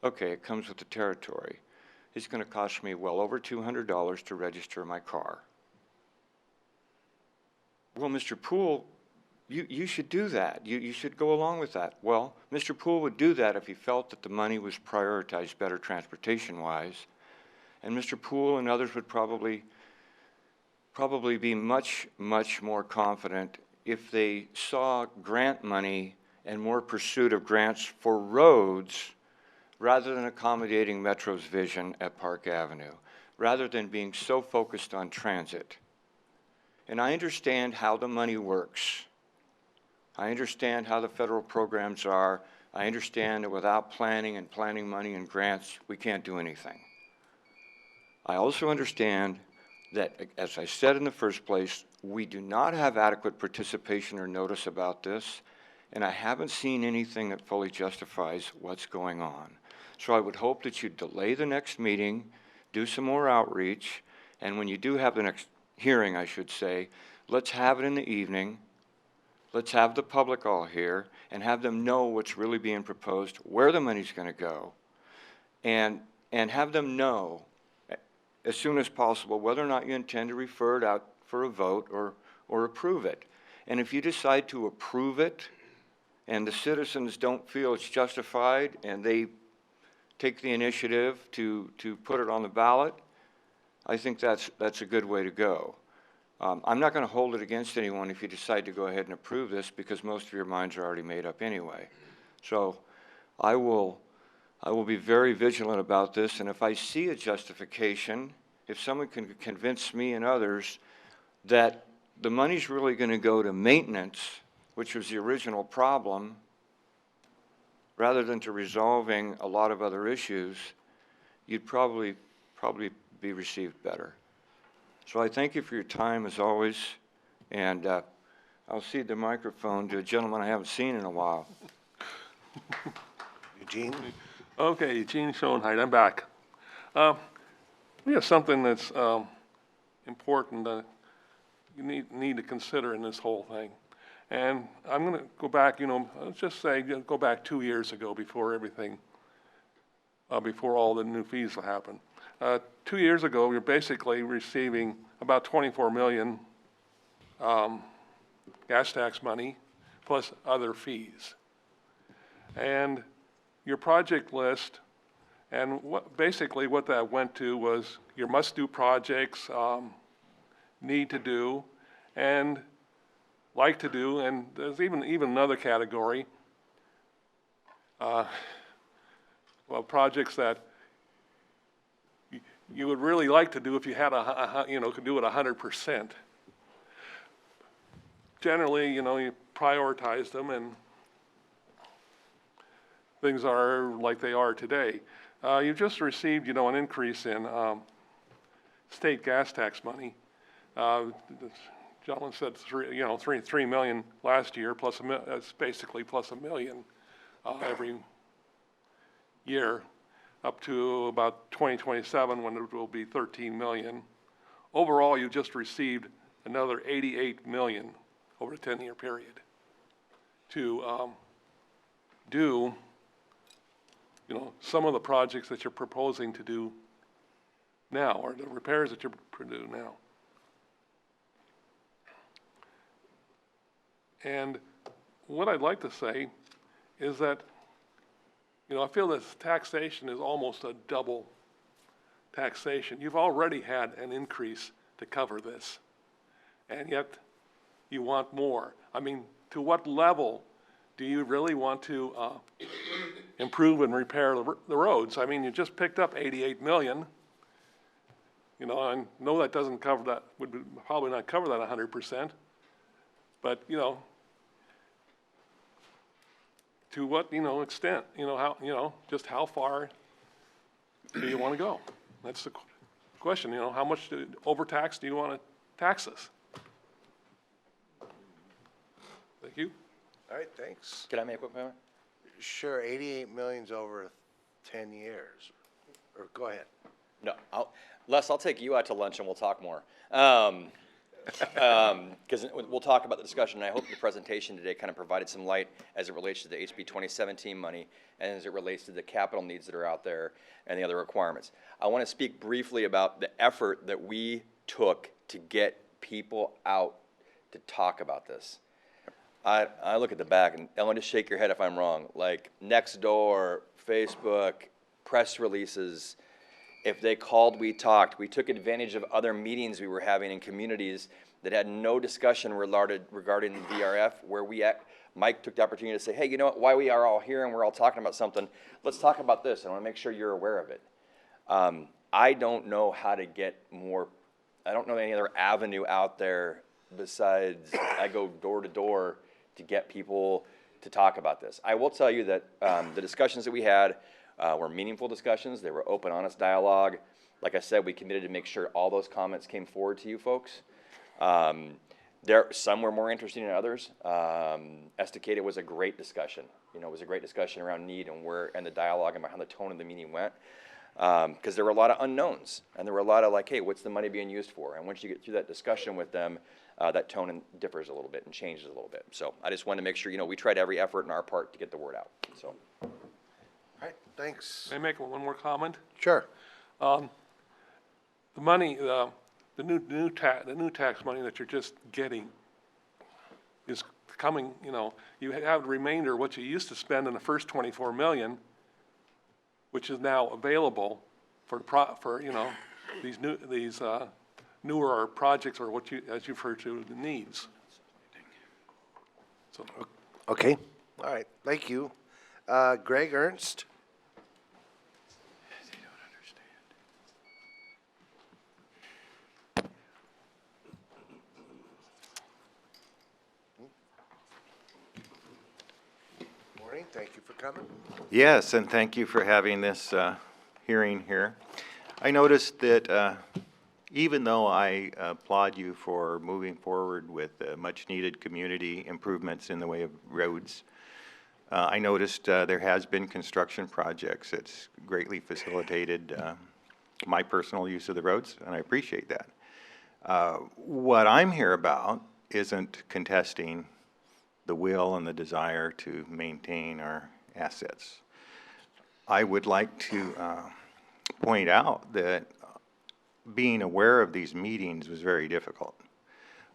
[SPEAKER 12] Okay, it comes with the territory. It's going to cost me well over $200 to register my car. Well, Mr. Poole, you should do that. You should go along with that. Well, Mr. Poole would do that if he felt that the money was prioritized better transportation-wise. And Mr. Poole and others would probably be much, much more confident if they saw grant money and more pursuit of grants for roads rather than accommodating Metro's vision at Park Avenue, rather than being so focused on transit. And I understand how the money works. I understand how the federal programs are. I understand that without planning and planning money and grants, we can't do anything. I also understand that, as I said in the first place, we do not have adequate participation or notice about this, and I haven't seen anything that fully justifies what's going on. So I would hope that you delay the next meeting, do some more outreach, and when you do have the next hearing, I should say, let's have it in the evening. Let's have the public all here and have them know what's really being proposed, where the money's going to go, and have them know as soon as possible whether or not you intend to refer it out for a vote or approve it. And if you decide to approve it and the citizens don't feel it's justified and they take the initiative to put it on the ballot, I think that's a good way to go. I'm not going to hold it against anyone if you decide to go ahead and approve this, because most of your minds are already made up anyway. So I will be very vigilant about this, and if I see a justification, if someone can convince me and others that the money's really going to go to maintenance, which was the original problem, rather than to resolving a lot of other issues, you'd probably be received better. So I thank you for your time, as always, and I'll cede the microphone to a gentleman I haven't seen in a while.
[SPEAKER 1] Eugene?
[SPEAKER 13] Okay, Eugene Schoenheit, I'm back. We have something that's important that you need to consider in this whole thing. And I'm going to go back, let's just say, go back 2 years ago before everything, before all the new fees will happen. 2 years ago, we were basically receiving about 24 million gas tax money plus other fees. And your project list, and basically what that went to was your must-do projects, need to do, and like to do, and there's even another category, well, projects that you would really like to do if you had could do it 100%. Generally, you prioritize them, and things are like they are today. You just received, an increase in state gas tax money. The gentleman said 3 million last year, plus that's basically plus $1 million every year, up to about 2027 when it will be 13 million. Overall, you just received another 88 million over a 10-year period to do, some of the projects that you're proposing to do now, or the repairs that you're to do now. And what I'd like to say is that, I feel this taxation is almost a double taxation. You've already had an increase to cover this, and yet you want more. I mean, to what level do you really want to improve and repair the roads? I mean, you just picked up 88 million. I know that doesn't cover that, probably not cover that 100%, but, to what, extent, how, just how far do you want to go? That's the question, how much overtax do you want to tax us? Thank you.
[SPEAKER 1] All right, thanks.
[SPEAKER 14] Can I make a quick comment?
[SPEAKER 1] Sure, 88 million's over 10 years. Or go ahead.
[SPEAKER 14] No, Les, I'll take you out to lunch and we'll talk more. Because we'll talk about the discussion, and I hope the presentation today kind of provided some light as it relates to the HB 2017 money and as it relates to the capital needs that are out there and the other requirements. I want to speak briefly about the effort that we took to get people out to talk about this. I look at the back, and I want to shake your head if I'm wrong, like Nextdoor, Facebook, press releases. If they called, we talked. We took advantage of other meetings we were having in communities that had no discussion regarding the VRF, where Mike took the opportunity to say, hey, you know what, while we are all here and we're all talking about something, let's talk about this. I want to make sure you're aware of it. I don't know how to get more, I don't know any other avenue out there besides I go door to door to get people to talk about this. I will tell you that the discussions that we had were meaningful discussions. They were open, honest dialogue. Like I said, we committed to make sure all those comments came forward to you folks. Some were more interesting than others. Estacada was a great discussion. It was a great discussion around need and the dialogue and how the tone of the meeting went. Because there were a lot of unknowns, and there were a lot of like, hey, what's the money being used for? And once you get through that discussion with them, that tone differs a little bit and changes a little bit. So I just wanted to make sure, we tried every effort in our part to get the word out. So.
[SPEAKER 1] All right, thanks.
[SPEAKER 13] May I make one more comment?
[SPEAKER 1] Sure.
[SPEAKER 13] The money, the new tax money that you're just getting is coming. You have the remainder what you used to spend in the first 24 million, which is now available for these newer projects, or what as you refer to, the needs. So.
[SPEAKER 1] Okay. All right. Thank you. Greg Ernst. Morning. Thank you for coming.
[SPEAKER 5] Yes, and thank you for having this hearing here. I noticed that even though I applaud you for moving forward with much-needed community improvements in the way of roads, I noticed there has been construction projects that's greatly facilitated my personal use of the roads, and I appreciate that. What I'm here about isn't contesting the will and the desire to maintain our assets. I would like to point out that being aware of these meetings was very difficult.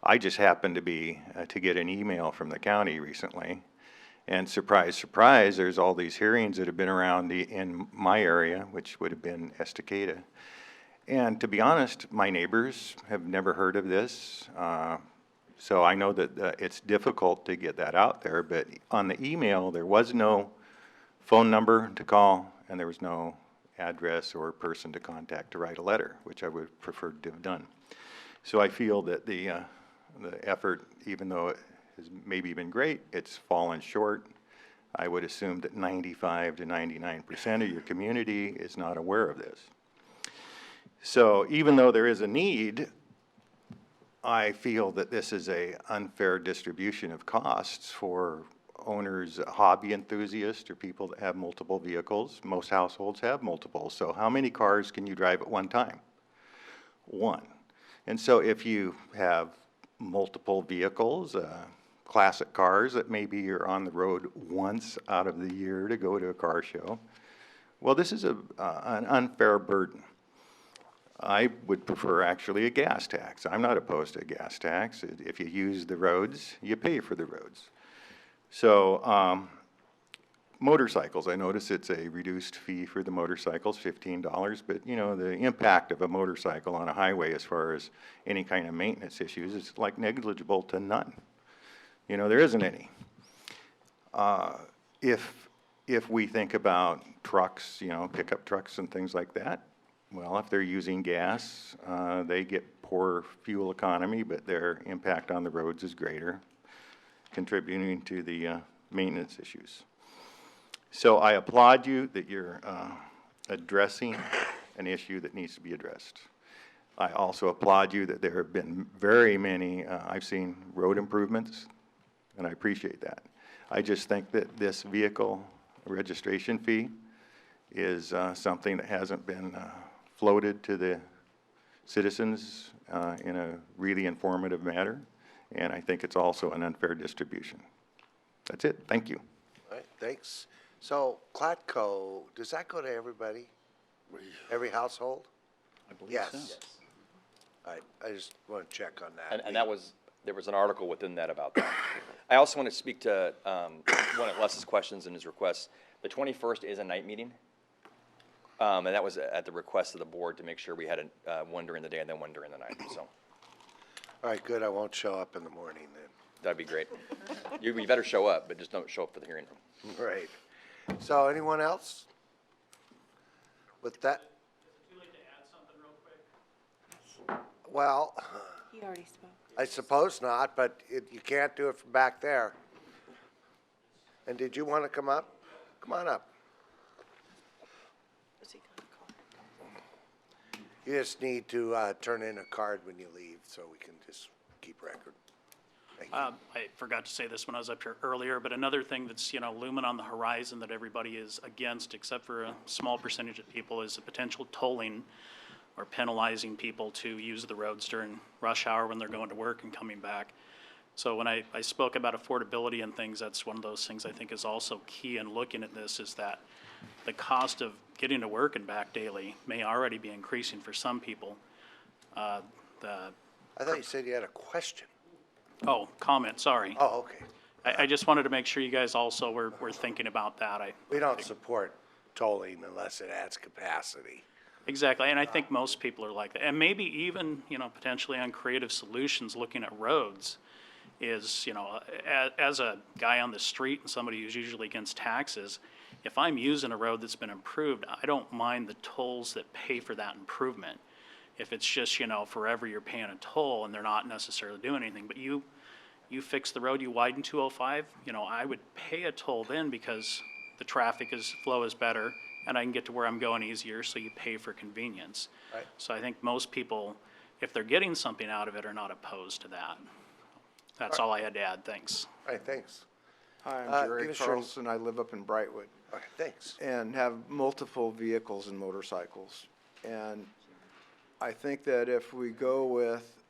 [SPEAKER 5] I just happened to get an email from the county recently, and surprise, surprise, there's all these hearings that have been around in my area, which would have been Estacada. And to be honest, my neighbors have never heard of this. So I know that it's difficult to get that out there, but on the email, there was no phone number to call, and there was no address or person to contact to write a letter, which I would have preferred to have done. So I feel that the effort, even though it has maybe been great, it's fallen short. I would assume that 95 to 99% of your community is not aware of this. So even though there is a need, I feel that this is an unfair distribution of costs for owners, hobby enthusiasts, or people that have multiple vehicles. Most households have multiple. So how many cars can you drive at one time? One. And so if you have multiple vehicles, classic cars that maybe you're on the road once out of the year to go to a car show, well, this is an unfair burden. I would prefer actually a gas tax. I'm not opposed to a gas tax. If you use the roads, you pay for the roads. So motorcycles, I notice it's a reduced fee for the motorcycles, $15, but you know, the impact of a motorcycle on a highway as far as any kind of maintenance issues is like negligible to none. You know, there isn't any. If we think about trucks, you know, pickup trucks and things like that, well, if they're using gas, they get poor fuel economy, but their impact on the roads is greater, contributing to the maintenance issues. So I applaud you that you're addressing an issue that needs to be addressed. I also applaud you that there have been very many, I've seen road improvements, and I appreciate that. I just think that this vehicle registration fee is something that hasn't been floated to the citizens in a really informative manner, and I think it's also an unfair distribution. That's it. Thank you.
[SPEAKER 1] All right, thanks. So ClackCo, does that go to everybody? Every household?
[SPEAKER 3] I believe
[SPEAKER 1] Yes.
[SPEAKER 3] so.
[SPEAKER 1] Yes. All right, I just want to check on that.
[SPEAKER 14] And that was, there was an article within that about that. I also want to speak to one of Les's questions and his requests. The 21st is a night meeting. And that was at the request of the board to make sure we had one during the day and then one during the night, so.
[SPEAKER 1] All right, good, I won't show up in the morning then.
[SPEAKER 14] That'd be great. You better show up, but just don't show up for the hearing.
[SPEAKER 1] Right. So anyone else? With that?
[SPEAKER 11] Would you like to add something real quick?
[SPEAKER 1] Well,
[SPEAKER 10] He already spoke.
[SPEAKER 1] I suppose not, but you can't do it from back there. And did you want to come up? Come on up.
[SPEAKER 10] Is he gonna call?
[SPEAKER 1] You just need to turn in a card when you leave, so we can just keep record. Thank you.
[SPEAKER 20] I forgot to say this when I was up here earlier, but another thing that's, you know, looming on the horizon that everybody is against, except for a small percentage of people, is the potential tolling or penalizing people to use the roads during rush hour when they're going to work and coming back. So when I spoke about affordability and things, that's one of those things I think is also key in looking at this, is that the cost of getting to work and back daily may already be increasing for some people.
[SPEAKER 1] I thought you said you had a question.
[SPEAKER 20] Oh, comment, sorry.
[SPEAKER 1] Oh, okay.
[SPEAKER 20] I just wanted to make sure you guys also were thinking about that.
[SPEAKER 1] We don't support tolling unless it adds capacity.
[SPEAKER 20] Exactly, and I think most people are like that. And maybe even, you know, potentially on creative solutions, looking at roads is, you know, as a guy on the street and somebody who's usually against taxes, if I'm using a road that's been improved, I don't mind the tolls that pay for that improvement. If it's just, you know, forever you're paying a toll and they're not necessarily doing anything, but you fix the road, you widen 205, you know, I would pay a toll then because the traffic flow is better and I can get to where I'm going easier, so you pay for convenience.
[SPEAKER 1] Right.
[SPEAKER 20] So I think most people, if they're getting something out of it, are not opposed to that. That's all I had to add, thanks.
[SPEAKER 1] All right, thanks.
[SPEAKER 4] Hi, I'm
[SPEAKER 1] Give
[SPEAKER 4] Jerry
[SPEAKER 1] us your-
[SPEAKER 4] Carlson. I live up in Brightwood.
[SPEAKER 1] Okay, thanks.
[SPEAKER 4] And have multiple vehicles and motorcycles. And I think that if we go with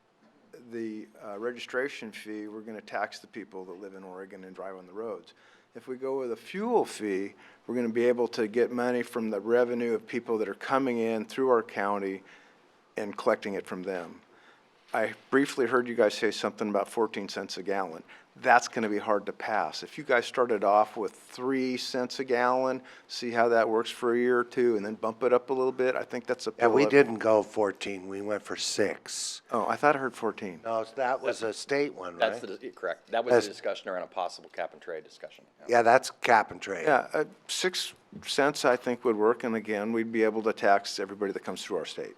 [SPEAKER 4] the registration fee, we're going to tax the people that live in Oregon and drive on the roads. If we go with a fuel fee, we're going to be able to get money from the revenue of people that are coming in through our county and collecting it from them. I briefly heard you guys say something about 14 cents a gallon. That's going to be hard to pass. If you guys started off with 3 cents a gallon, see how that works for a year or two, and then bump it up a little bit, I think that's a
[SPEAKER 1] Yeah, we
[SPEAKER 4] pill.
[SPEAKER 1] didn't go 14, we went for 6.
[SPEAKER 4] Oh, I thought I heard 14.
[SPEAKER 1] No, that was a state one, right?
[SPEAKER 14] That's correct. That was
[SPEAKER 1] That's-
[SPEAKER 14] the discussion around a possible cap and trade discussion.
[SPEAKER 1] Yeah, that's cap and trade.
[SPEAKER 4] Yeah, 6 cents I think would work, and again, we'd be able to tax everybody that comes through our state.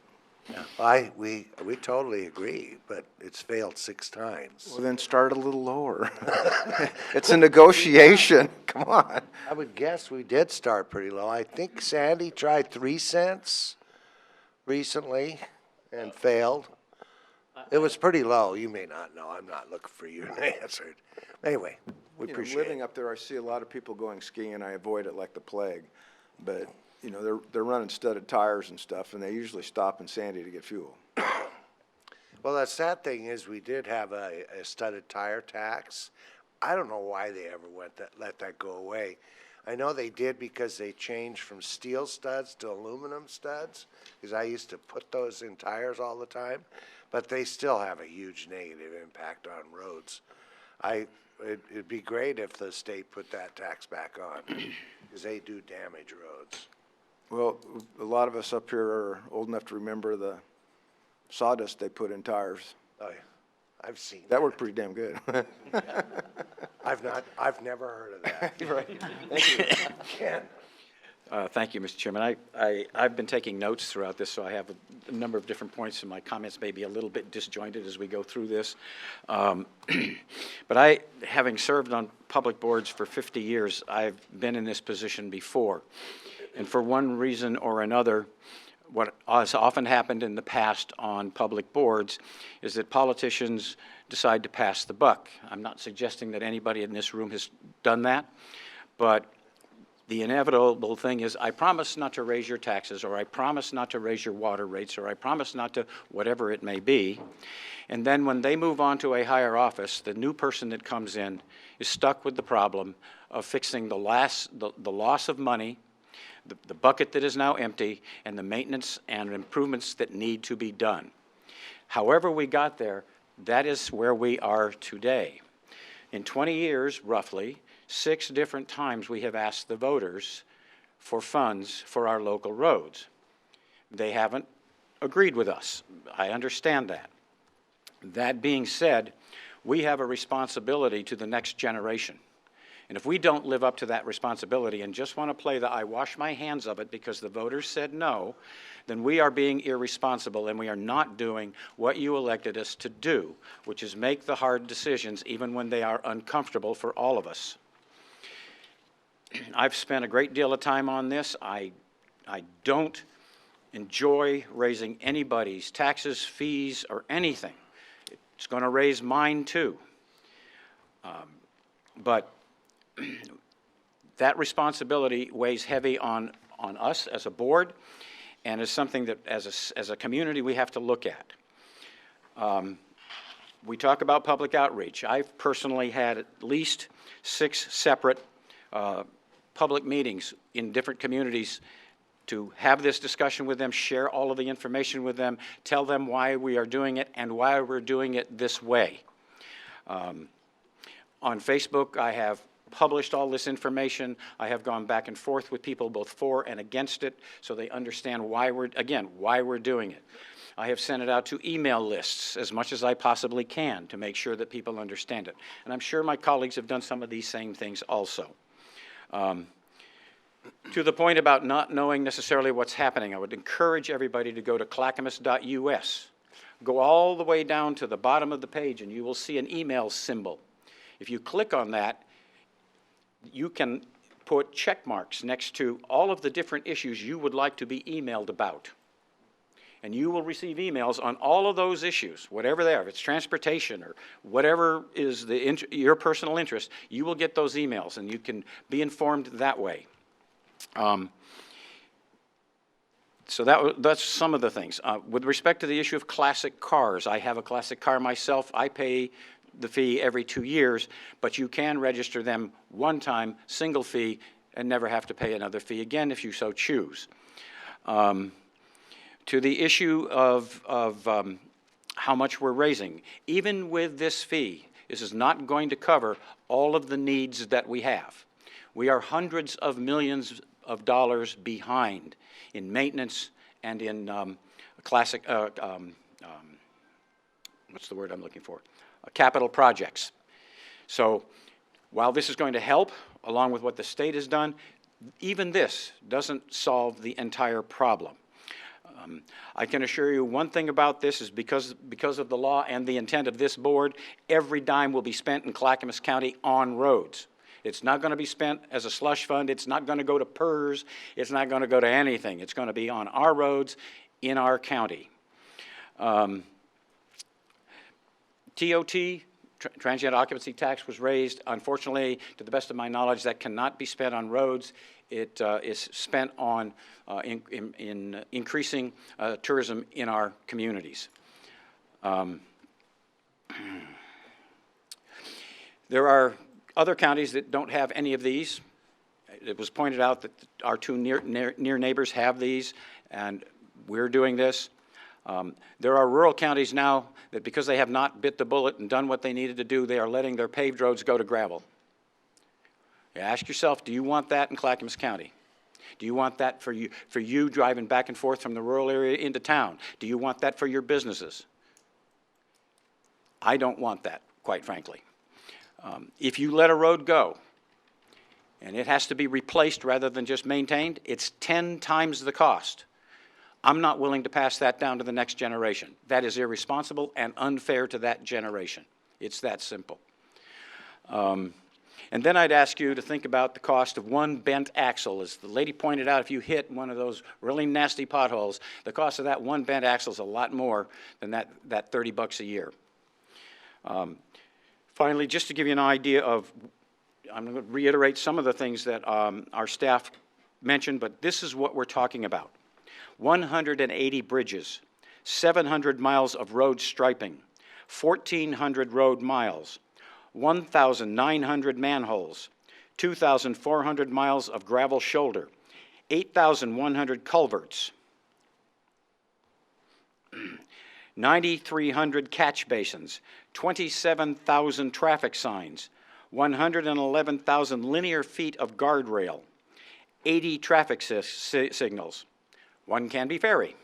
[SPEAKER 1] We totally agree, but it's failed 6 times.
[SPEAKER 4] Well, then start a little lower. It's a negotiation, come on.
[SPEAKER 1] I would guess we did start pretty low. I think Sandy tried 3 cents recently and failed. It was pretty low. You may not know. I'm not looking for you to answer. Anyway, we
[SPEAKER 4] You know,
[SPEAKER 1] appreciate
[SPEAKER 4] living
[SPEAKER 1] it.
[SPEAKER 4] up there, I see a lot of people going skiing. I avoid it like the plague. But, you know, they're running studded tires and stuff, and they usually stop in Sandy to get fuel.
[SPEAKER 1] Well, the sad thing is we did have a studded tire tax. I don't know why they ever let that go away. I know they did because they changed from steel studs to aluminum studs, because I used to put those in tires all the time, but they still have a huge negative impact on roads. It'd be great if the state put that tax back on, because they do damage roads.
[SPEAKER 4] Well, a lot of us up here are old enough to remember the sawdust they put in tires.
[SPEAKER 1] Oh, yeah. I've seen
[SPEAKER 4] That worked pretty damn good.
[SPEAKER 1] I've never heard of that.
[SPEAKER 4] Right. Thank you.
[SPEAKER 1] Ken?
[SPEAKER 9] Thank you, Mr. Chairman. I've been taking notes throughout this, so I have a number of different points, and my comments may be a little bit disjointed as we go through this. But having served on public boards for 50 years, I've been in this position before. And for one reason or another, what has often happened in the past on public boards is that politicians decide to pass the buck. I'm not suggesting that anybody in this room has done that, but the inevitable thing is, I promise not to raise your taxes, or I promise not to raise your water rates, or I promise not to whatever it may be. And then when they move on to a higher office, the new person that comes in is stuck with the problem of fixing the loss of money, the bucket that is now empty, and the maintenance and improvements that need to be done. However we got there, that is where we are today. In 20 years, roughly, 6 different times we have asked the voters for funds for our local roads. They haven't agreed with us. I understand that. That being said, we have a responsibility to the next generation. And if we don't live up to that responsibility and just want to play the I wash my hands of it because the voters said no, then we are being irresponsible and we are not doing what you elected us to do, which is make the hard decisions even when they are uncomfortable for all of us. I've spent a great deal of time on this. I don't enjoy raising anybody's taxes, fees, or anything. It's going to raise mine too. But that responsibility weighs heavy on us as a board, and is something that as a community we have to look at. We talk about public outreach. I've personally had at least 6 separate public meetings in different communities to have this discussion with them, share all of the information with them, tell them why we are doing it and why we're doing it this way. On Facebook, I have published all this information. I have gone back and forth with people both for and against it so they understand why we're doing it. I have sent it out to email lists as much as I possibly can to make sure that people understand it. And I'm sure my colleagues have done some of these same things also. To the point about not knowing necessarily what's happening, I would encourage everybody to go to clackamas.us. Go all the way down to the bottom of the page and you will see an email symbol. If you click on that, you can put check marks next to all of the different issues you would like to be emailed about. And you will receive emails on all of those issues, whatever they are. If it's transportation or whatever is your personal interest, you will get those emails and you can be informed that way. So that's some of the things. With respect to the issue of classic cars, I have a classic car myself. I pay the fee every 2 years, but you can register them one time, single fee, and never have to pay another fee again if you so choose. To the issue of how much we're raising. Even with this fee, this is not going to cover all of the needs that we have. We are hundreds of millions of dollars behind in maintenance and in what's the word I'm looking for? Capital projects. So while this is going to help, along with what the state has done, even this doesn't solve the entire problem. I can assure you one thing about this is because of the law and the intent of this board, every dime will be spent in Clackamas County on roads. It's not going to be spent as a slush fund. It's not going to go to PERS. It's not going to go to anything. It's going to be on our roads in our county. TOT, transient occupancy tax, was raised. Unfortunately, to the best of my knowledge, that cannot be spent on roads. It is spent on increasing tourism in our communities. There are other counties that don't have any of these. It was pointed out that our two near neighbors have these, and we're doing this. There are rural counties now that, because they have not bit the bullet and done what they needed to do, they are letting their paved roads go to gravel. You ask yourself, do you want that in Clackamas County? Do you want that for you driving back and forth from the rural area into town? Do you want that for your businesses? I don't want that, quite frankly. If you let a road go and it has to be replaced rather than just maintained, it's 10 times the cost. I'm not willing to pass that down to the next generation. That is irresponsible and unfair to that generation. It's that simple. And then I'd ask you to think about the cost of one bent axle. As the lady pointed out, if you hit one of those really nasty potholes, the cost of that one bent axle is a lot more than that $30 a year. Finally, just to give you an idea of, I'm going to reiterate some of the things that our staff mentioned, but this is what we're talking about. 180 bridges, 700 miles of road striping, 1,400 road miles, 1,900 manholes, 2,400 miles of gravel shoulder, 8,100 culverts, 9,300 catch basins, 27,000 traffic signs, 111,000 linear feet of guardrail, 80 traffic signals. One Canby Ferry.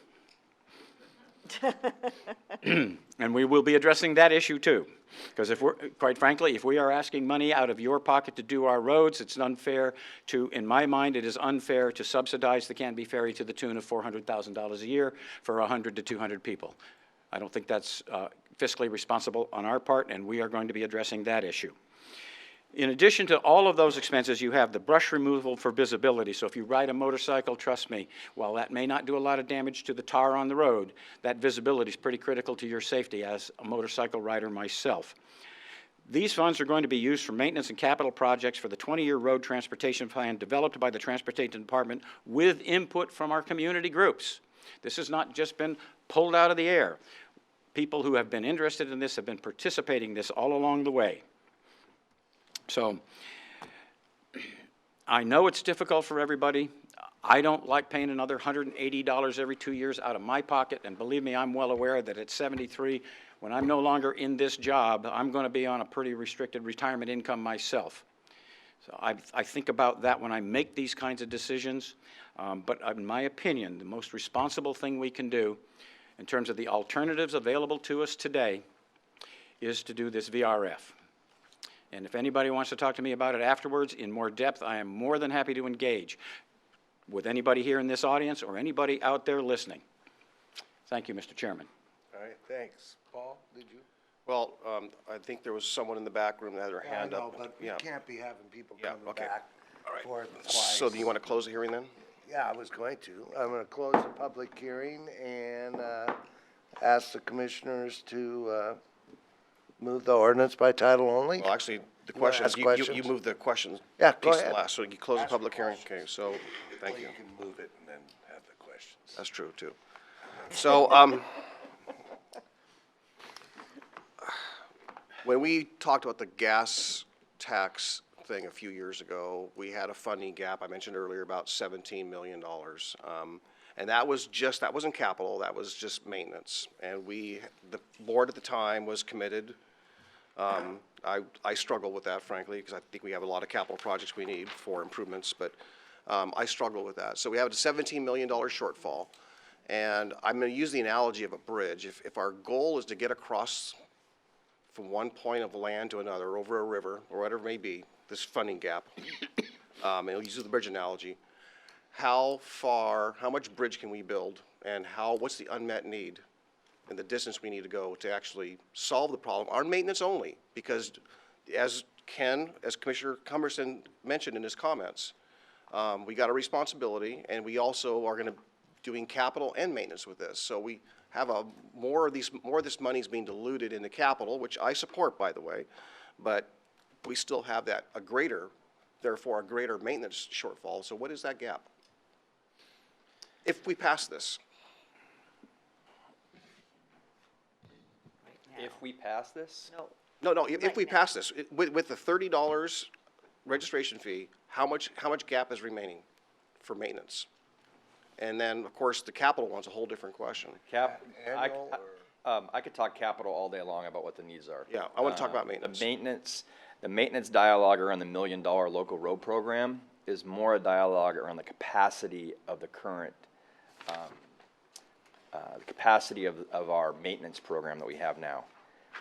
[SPEAKER 9] And we will be addressing that issue too. Because if we're, quite frankly, if we are asking money out of your pocket to do our roads, it's unfair to, in my mind, it is unfair to subsidize the Canby Ferry to the tune of $400,000 a year for 100 to 200 people. I don't think that's fiscally responsible on our part, and we are going to be addressing that issue. In addition to all of those expenses, you have the brush removal for visibility. So if you ride a motorcycle, trust me, while that may not do a lot of damage to the tar on the road, that visibility is pretty critical to your safety as a motorcycle rider myself. These funds are going to be used for maintenance and capital projects for the 20-year road transportation plan developed by the Transportation Department with input from our community groups. This has not just been pulled out of the air. People who have been interested in this have been participating in this all along the way. So I know it's difficult for everybody. I don't like paying another $180 every 2 years out of my pocket, and believe me, I'm well aware that at 73, when I'm no longer in this job, I'm going to be on a pretty restricted retirement income myself. So I think about that when I make these kinds of decisions, but in my opinion, the most responsible thing we can do in terms of the alternatives available to us today is to do this VRF. And if anybody wants to talk to me about it afterwards in more depth, I am more than happy to engage with anybody here in this audience or anybody out there listening. Thank you, Mr. Chairman.
[SPEAKER 1] All right, thanks. Paul, did you?
[SPEAKER 7] Well, I think there was someone in the back room that had their hand
[SPEAKER 1] I know,
[SPEAKER 7] up.
[SPEAKER 1] but we
[SPEAKER 7] Yeah.
[SPEAKER 1] can't be having people
[SPEAKER 7] Yeah,
[SPEAKER 1] coming
[SPEAKER 7] okay.
[SPEAKER 1] back
[SPEAKER 7] All right.
[SPEAKER 1] for the
[SPEAKER 7] So
[SPEAKER 1] flags.
[SPEAKER 7] do you want to close the hearing then?
[SPEAKER 1] Yeah, I was going to. I'm going to close the public hearing and ask the commissioners to move the ordinance by title only.
[SPEAKER 7] Well, actually, the
[SPEAKER 1] You wanna
[SPEAKER 7] questions,
[SPEAKER 1] ask
[SPEAKER 7] you
[SPEAKER 1] questions?
[SPEAKER 7] moved the questions.
[SPEAKER 1] Yeah, go
[SPEAKER 7] piece
[SPEAKER 1] ahead.
[SPEAKER 7] last, so you close the public hearing. Okay, so, thank you.
[SPEAKER 1] You can move it and then have the questions.
[SPEAKER 7] That's true, too. So, when we talked about the gas tax thing a few years ago, we had a funding gap, I mentioned earlier, about $17 million. And that wasn't capital, that was just maintenance. And the board at the time was committed. I struggle with that, frankly, because I think we have a lot of capital projects we need for improvements, but I struggle with that. So we have a $17 million shortfall, and I'm going to use the analogy of a bridge. If our goal is to get across from one point of land to another, over a river, or whatever it may be, this funding gap, and I'll use the bridge analogy, how much bridge can we build, and what's the unmet need and the distance we need to go to actually solve the problem on maintenance only? Because as Commissioner Cumberson mentioned in his comments, we got a responsibility, and we also are going to doing capital and maintenance with this. So we have more of this money is being diluted into capital, which I support, by the way, but we still have therefore a greater maintenance shortfall. So what is that gap? If we pass this.
[SPEAKER 14] If we pass this?
[SPEAKER 7] No, if we pass this, with the $30 registration fee, how much gap is remaining for maintenance? And then, of course, the capital one's a whole different question.
[SPEAKER 14] I could talk capital all day long about what the needs are.
[SPEAKER 7] Yeah, I want to talk about maintenance.
[SPEAKER 14] The maintenance dialogue around the $1 million local road program is more a dialogue around the capacity of the current, the capacity of our maintenance program that we have now.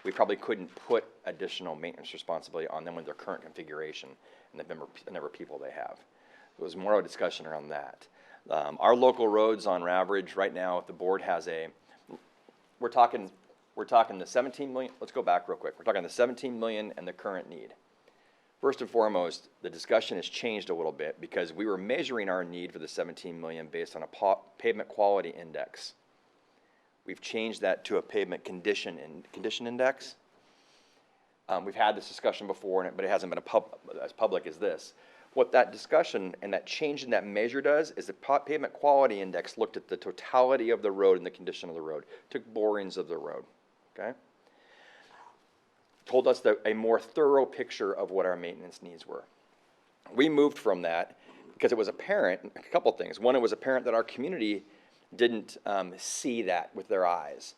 [SPEAKER 14] We probably couldn't put additional maintenance responsibility on them with their current configuration and the number of people they have. It was more of a discussion around that. Our local roads on average right now, if the board has we're talking the 17 million, let's go back real quick. We're talking the 17 million and the current need. First and foremost, the discussion has changed a little bit because we were measuring our need for the 17 million based on a pavement quality index. We've changed that to a pavement condition index. We've had this discussion before, but it hasn't been as public as this. What that discussion and that change in that measure does is the pavement quality index looked at the totality of the road and the condition of the road, took borings of the road, okay? Told us a more thorough picture of what our maintenance needs were. We moved from that because it was apparent, a couple things. One, it was apparent that our community didn't see that with their eyes.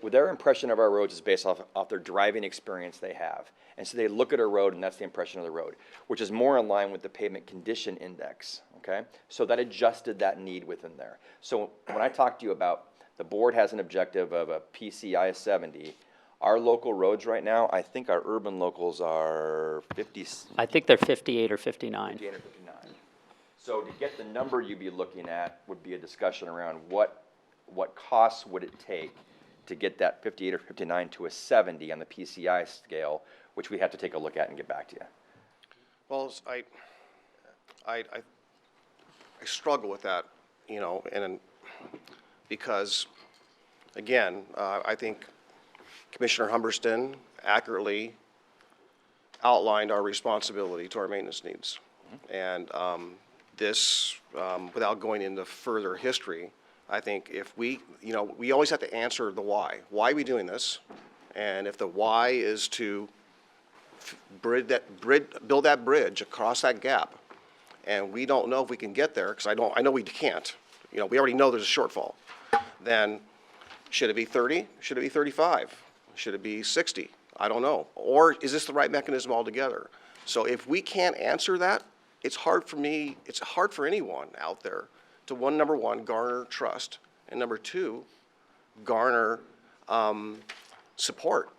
[SPEAKER 14] Their impression of our roads is based off their driving experience they have. And so they look at a road and that's the impression of the road, which is more in line with the pavement condition index, okay? So that adjusted that need within there. So when I talk to you about the board has an objective of a PCI of 70, our local roads right now, I think our urban locals are 50.
[SPEAKER 15] I think they're 58 or 59.
[SPEAKER 14] 58 or 59. So to get the number you'd be looking at would be a discussion around what costs would it take to get that 58 or 59 to a 70 on the PCI scale, which we have to take a look at and get back to you.
[SPEAKER 7] Well, I struggle with that, and because, again, I think Commissioner Humberston accurately outlined our responsibility to our maintenance needs. And this, without going into further history, I think if we always have to answer the why. Why are we doing this? And if the why is to build that bridge across that gap, and we don't know if we can get there, because I know we can't. We already know there's a shortfall. Then should it be 30? Should it be 35? Should it be 60? I don't know. Or is this the right mechanism altogether? So if we can't answer that, it's hard for me, it's hard for anyone out there to number one, garner trust, and number two, garner support.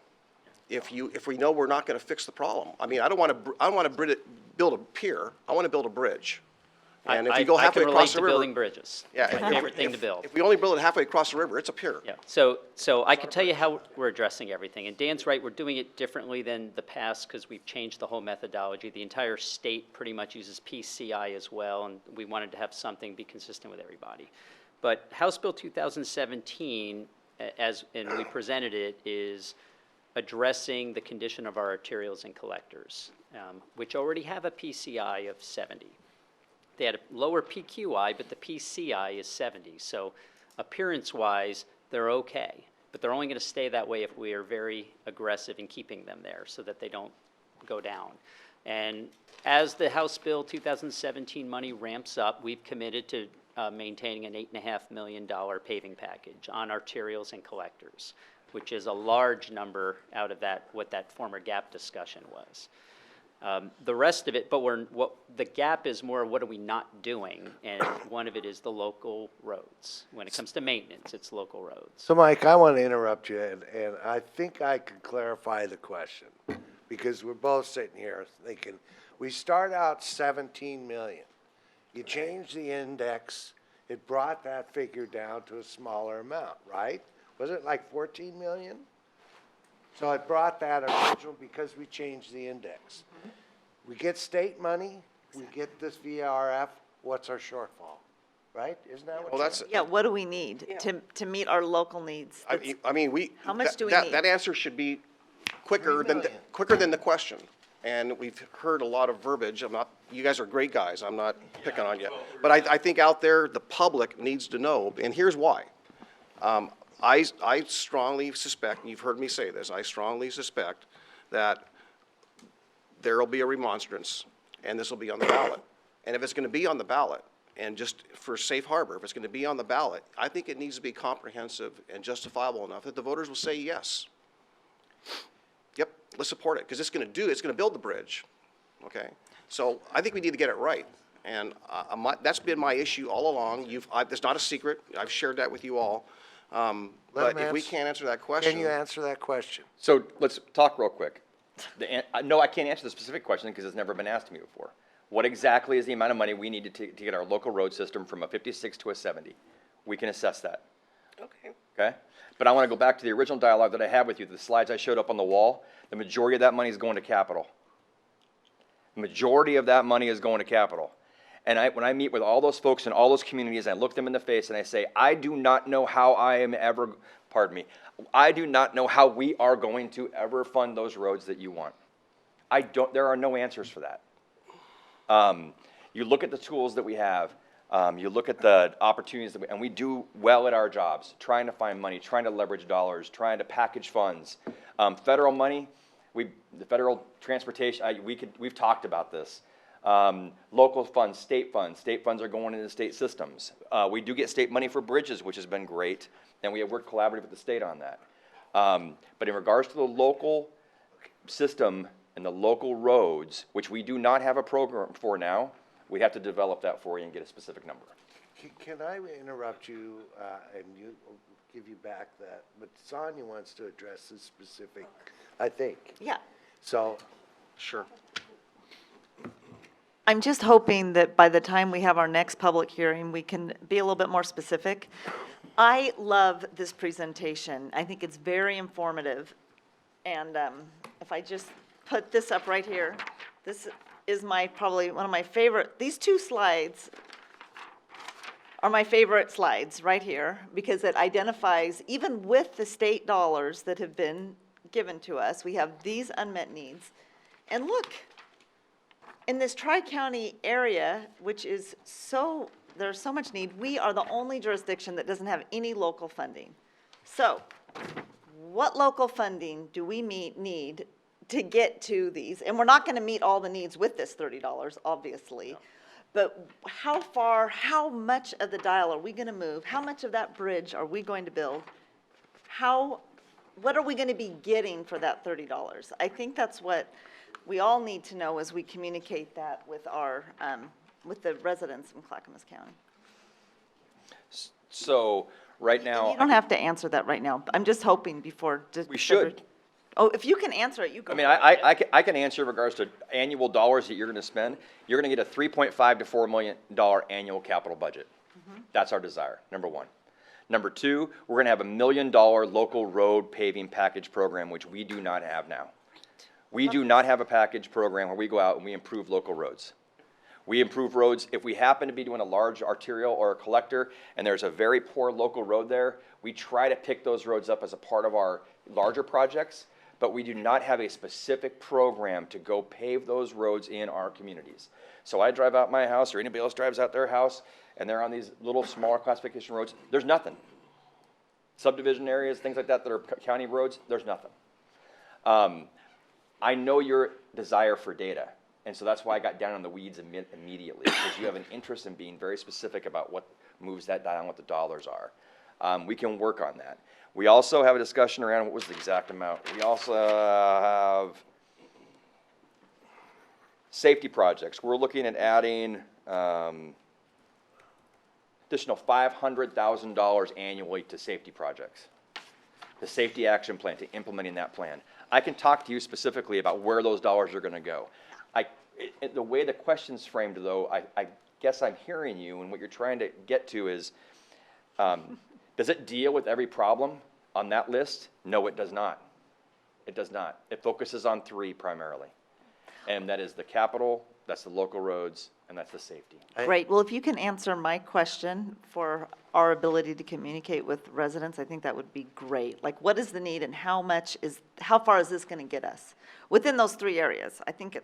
[SPEAKER 7] If we know we're not going to fix the problem. I mean, I don't want to build a pier. I want to build a bridge. And if you go halfway across the river,
[SPEAKER 15] building bridges.
[SPEAKER 7] Yeah,
[SPEAKER 15] My favorite thing to build.
[SPEAKER 7] If we only build it halfway across the river, it's a pier.
[SPEAKER 15] Yeah. So I can tell you how we're addressing everything. And Dan's right, we're doing it differently than the past because we've changed the whole methodology. The entire state pretty much uses PCI as well, and we wanted to have something be consistent with everybody. But House Bill 2017, and we presented it, is addressing the condition of our arterials and collectors, which already have a PCI of 70. They had a lower PQI, but the PCI is 70. So appearance-wise, they're okay. But they're only going to stay that way if we are very aggressive in keeping them there so that they don't go down. And as the House Bill 2017 money ramps up, we've committed to maintaining an $8.5 million paving package on arterials and collectors, which is a large number out of that, what that former GAP discussion was. The rest of it, but the gap is more what are we not doing, and one of it is the local roads. When it comes to maintenance, it's local roads.
[SPEAKER 1] So Mike, I want to interrupt you, and I think I could clarify the question, because we're both sitting here thinking, we start out 17 million. You change the index, it brought that figure down to a smaller amount, right? Was it like 14 million? So it brought that original because we changed the index. We get state money, we get this VRF, what's our shortfall, right? Isn't that what
[SPEAKER 7] Well,
[SPEAKER 1] you're
[SPEAKER 7] that's,
[SPEAKER 6] Yeah, what do we need to meet our local needs?
[SPEAKER 7] I mean, we.
[SPEAKER 6] How much do we
[SPEAKER 7] that-
[SPEAKER 6] need?
[SPEAKER 7] That answer should be quicker than, the question. And we've heard a lot of verbiage. You guys are great guys. I'm not picking on you. But I think out there, the public needs to know, and here's why. I strongly suspect, and you've heard me say this, I strongly suspect that there will be a remonstrance, and this will be on the ballot. And if it's going to be on the ballot, and just for safe harbor, if it's going to be on the ballot, I think it needs to be comprehensive and justifiable enough that the voters will say yes. Yep, let's support it, because it's going to build the bridge, okay? So I think we need to get it right. And that's been my issue all along. It's not a secret. I've shared that with you all. But if we can't answer that question.
[SPEAKER 1] Can you answer that question?
[SPEAKER 14] So let's talk real quick. No, I can't answer the specific question because it's never been asked to me before. What exactly is the amount of money we need to get our local road system from a 56 to a 70? We can assess that.
[SPEAKER 10] Okay.
[SPEAKER 14] Okay? But I want to go back to the original dialogue that I had with you, the slides I showed up on the wall. The majority of that money is going to capital. The majority of that money is going to capital. And when I meet with all those folks in all those communities, I look them in the face and I say, I do not know how I do not know how we are going to ever fund those roads that you want. There are no answers for that. You look at the tools that we have, you look at the opportunities and we do well at our jobs, trying to find money, trying to leverage dollars, trying to package funds. Federal money, the federal transportation, we've talked about this. Local funds, state funds are going into state systems. We do get state money for bridges, which has been great, and we have worked collaboratively with the state on that. But in regards to the local system and the local roads, which we do not have a program for now, we have to develop that for you and get a specific number.
[SPEAKER 1] Can I interrupt you, and give you back that, but Sonia wants to address this specific, I think.
[SPEAKER 6] Yeah.
[SPEAKER 1] So.
[SPEAKER 7] Sure.
[SPEAKER 6] I'm just hoping that by the time we have our next public hearing, we can be a little bit more specific. I love this presentation. I think it's very informative. And if I just put this up right here, this is probably one of my favorite, these two slides are my favorite slides right here, because it identifies, even with the state dollars that have been given to us, we have these unmet needs. And look, in this tri-county area, which is there's so much need, we are the only jurisdiction that doesn't have any local funding. So, what local funding do we need to get to these? And we're not gonna meet all the needs with this $30, obviously. No. But how much of the dial are we gonna move? How much of that bridge are we going to build? What are we gonna be getting for that $30? I think that's what we all need to know as we communicate that with with the residents in Clackamas County.
[SPEAKER 14] So right now,
[SPEAKER 6] You don't have to answer that right now. I'm just hoping before.
[SPEAKER 14] We should.
[SPEAKER 6] Oh, if you can answer it, you go.
[SPEAKER 14] I mean, I can answer in regards to annual dollars that you're going to spend. You're going to get a $3.5 to $4 million annual capital budget. That's our desire, number one. Number two, we're going to have $1 million local road paving package program, which we do not have now. We do not have a package program where we go out and we improve local roads. We improve roads, if we happen to be doing a large arterial or a collector and there's a very poor local road there, we try to pick those roads up as a part of our larger projects, but we do not have a specific program to go pave those roads in our communities. So I drive out my house, or anybody else drives out their house, and they're on these little smaller classification roads, there's nothing. Subdivision areas, things like that that are county roads, there's nothing. I know your desire for data, and so that's why I got down in the weeds immediately, because you have an interest in being very specific about moves that dial on what the dollars are. We can work on that. We also have a discussion around what was the exact amount. We also have safety projects. We're looking at adding additional $500,000 annually to safety projects. The safety action plan, to implementing that plan. I can talk to you specifically about where those dollars are going to go. The way the question's framed, though, I guess I'm hearing you, and what you're trying to get to is, does it deal with every problem on that list? No, it does not. It does not. It focuses on 3 primarily. And that is the capital, that's the local roads, and that's the safety.
[SPEAKER 6] Great. Well, if you can answer my question for our ability to communicate with residents, I think that would be great. Like, what is the need and how far is this going to get us within those 3 areas? I think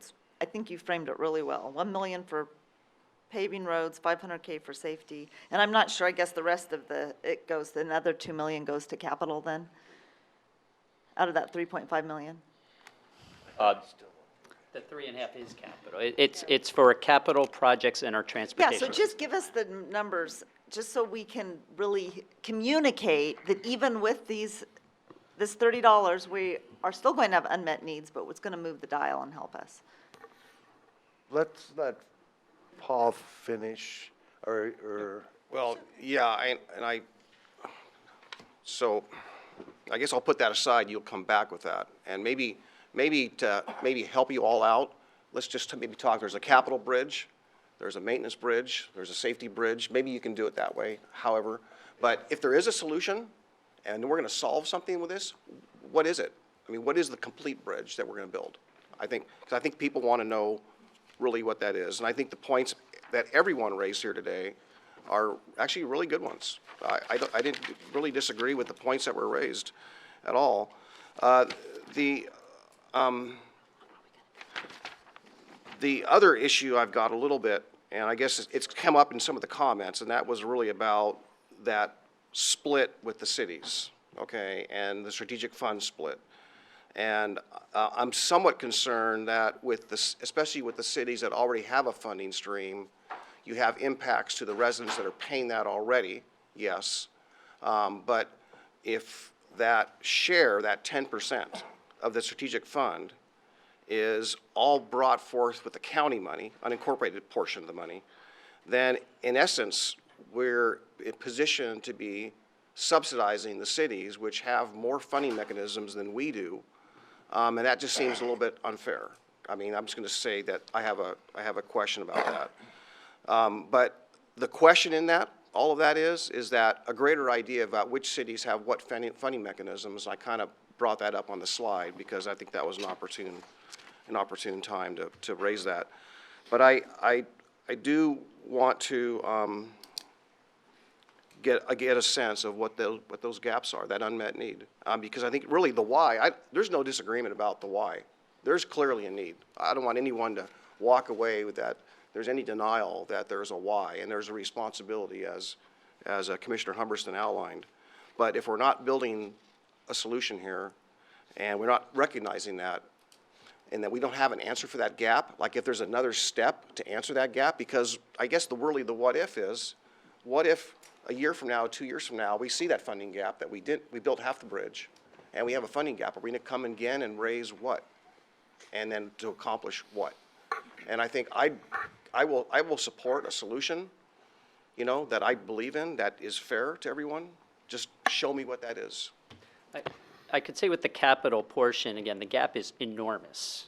[SPEAKER 6] you framed it really well. 1 million for paving roads, 500K for safety, and I'm not sure. I guess the rest of another 2 million goes to capital then, out of that 3.5 million.
[SPEAKER 15] The 3.5 is capital. It's for capital projects in our transportation.
[SPEAKER 6] Yeah, so just give us the numbers, just so we can really communicate that even with this $30, we are still going to have unmet needs, but what's going to move the dial and help us.
[SPEAKER 1] Let's let Paul finish, or.
[SPEAKER 7] Well, yeah, so I guess I'll put that aside. You'll come back with that. And maybe to help you all out, let's just maybe talk. There's a capital bridge, there's a maintenance bridge, there's a safety bridge. Maybe you can do it that way, however. But if there is a solution and we're going to solve something with this, what is it? I mean, what is the complete bridge that we're going to build? Because I think people want to know really what that is. And I think the points that everyone raised here today are actually really good ones. I didn't really disagree with the points that were raised at all. The other issue I've got a little bit, and I guess it's come up in some of the comments, and that was really about that split with the cities, okay, and the strategic fund split. And I'm somewhat concerned that especially with the cities that already have a funding stream, you have impacts to the residents that are paying that already, yes. But if that share, that 10% of the strategic fund is all brought forth with the county money, unincorporated portion of the money, then in essence, we're in position to be subsidizing the cities which have more funding mechanisms than we do. And that just seems a little bit unfair. I mean, I'm just going to say that I have a question about that. But the question in that, all of that is that a greater idea about which cities have what funding mechanisms. I kind of brought that up on the slide because I think that was an opportune time to raise that. But I do want to get a sense of what those gaps are, that unmet need. Because I think really the why, there's no disagreement about the why. There's clearly a need. I don't want anyone to walk away with that. There's any denial that there's a why, and there's a responsibility as Commissioner Humberston outlined. But if we're not building a solution here, and we're not recognizing that, and that we don't have an answer for that gap, like if there's another step to answer that gap, because I guess the what if is, what if a year from now, 2 years from now, we see that funding gap that we built half the bridge, and we have a funding gap. Are we going to come again and raise what? And then to accomplish what? And I think I will support a solution, that I believe in, that is fair to everyone. Just show me what that is.
[SPEAKER 15] I could say with the capital portion, again, the gap is enormous.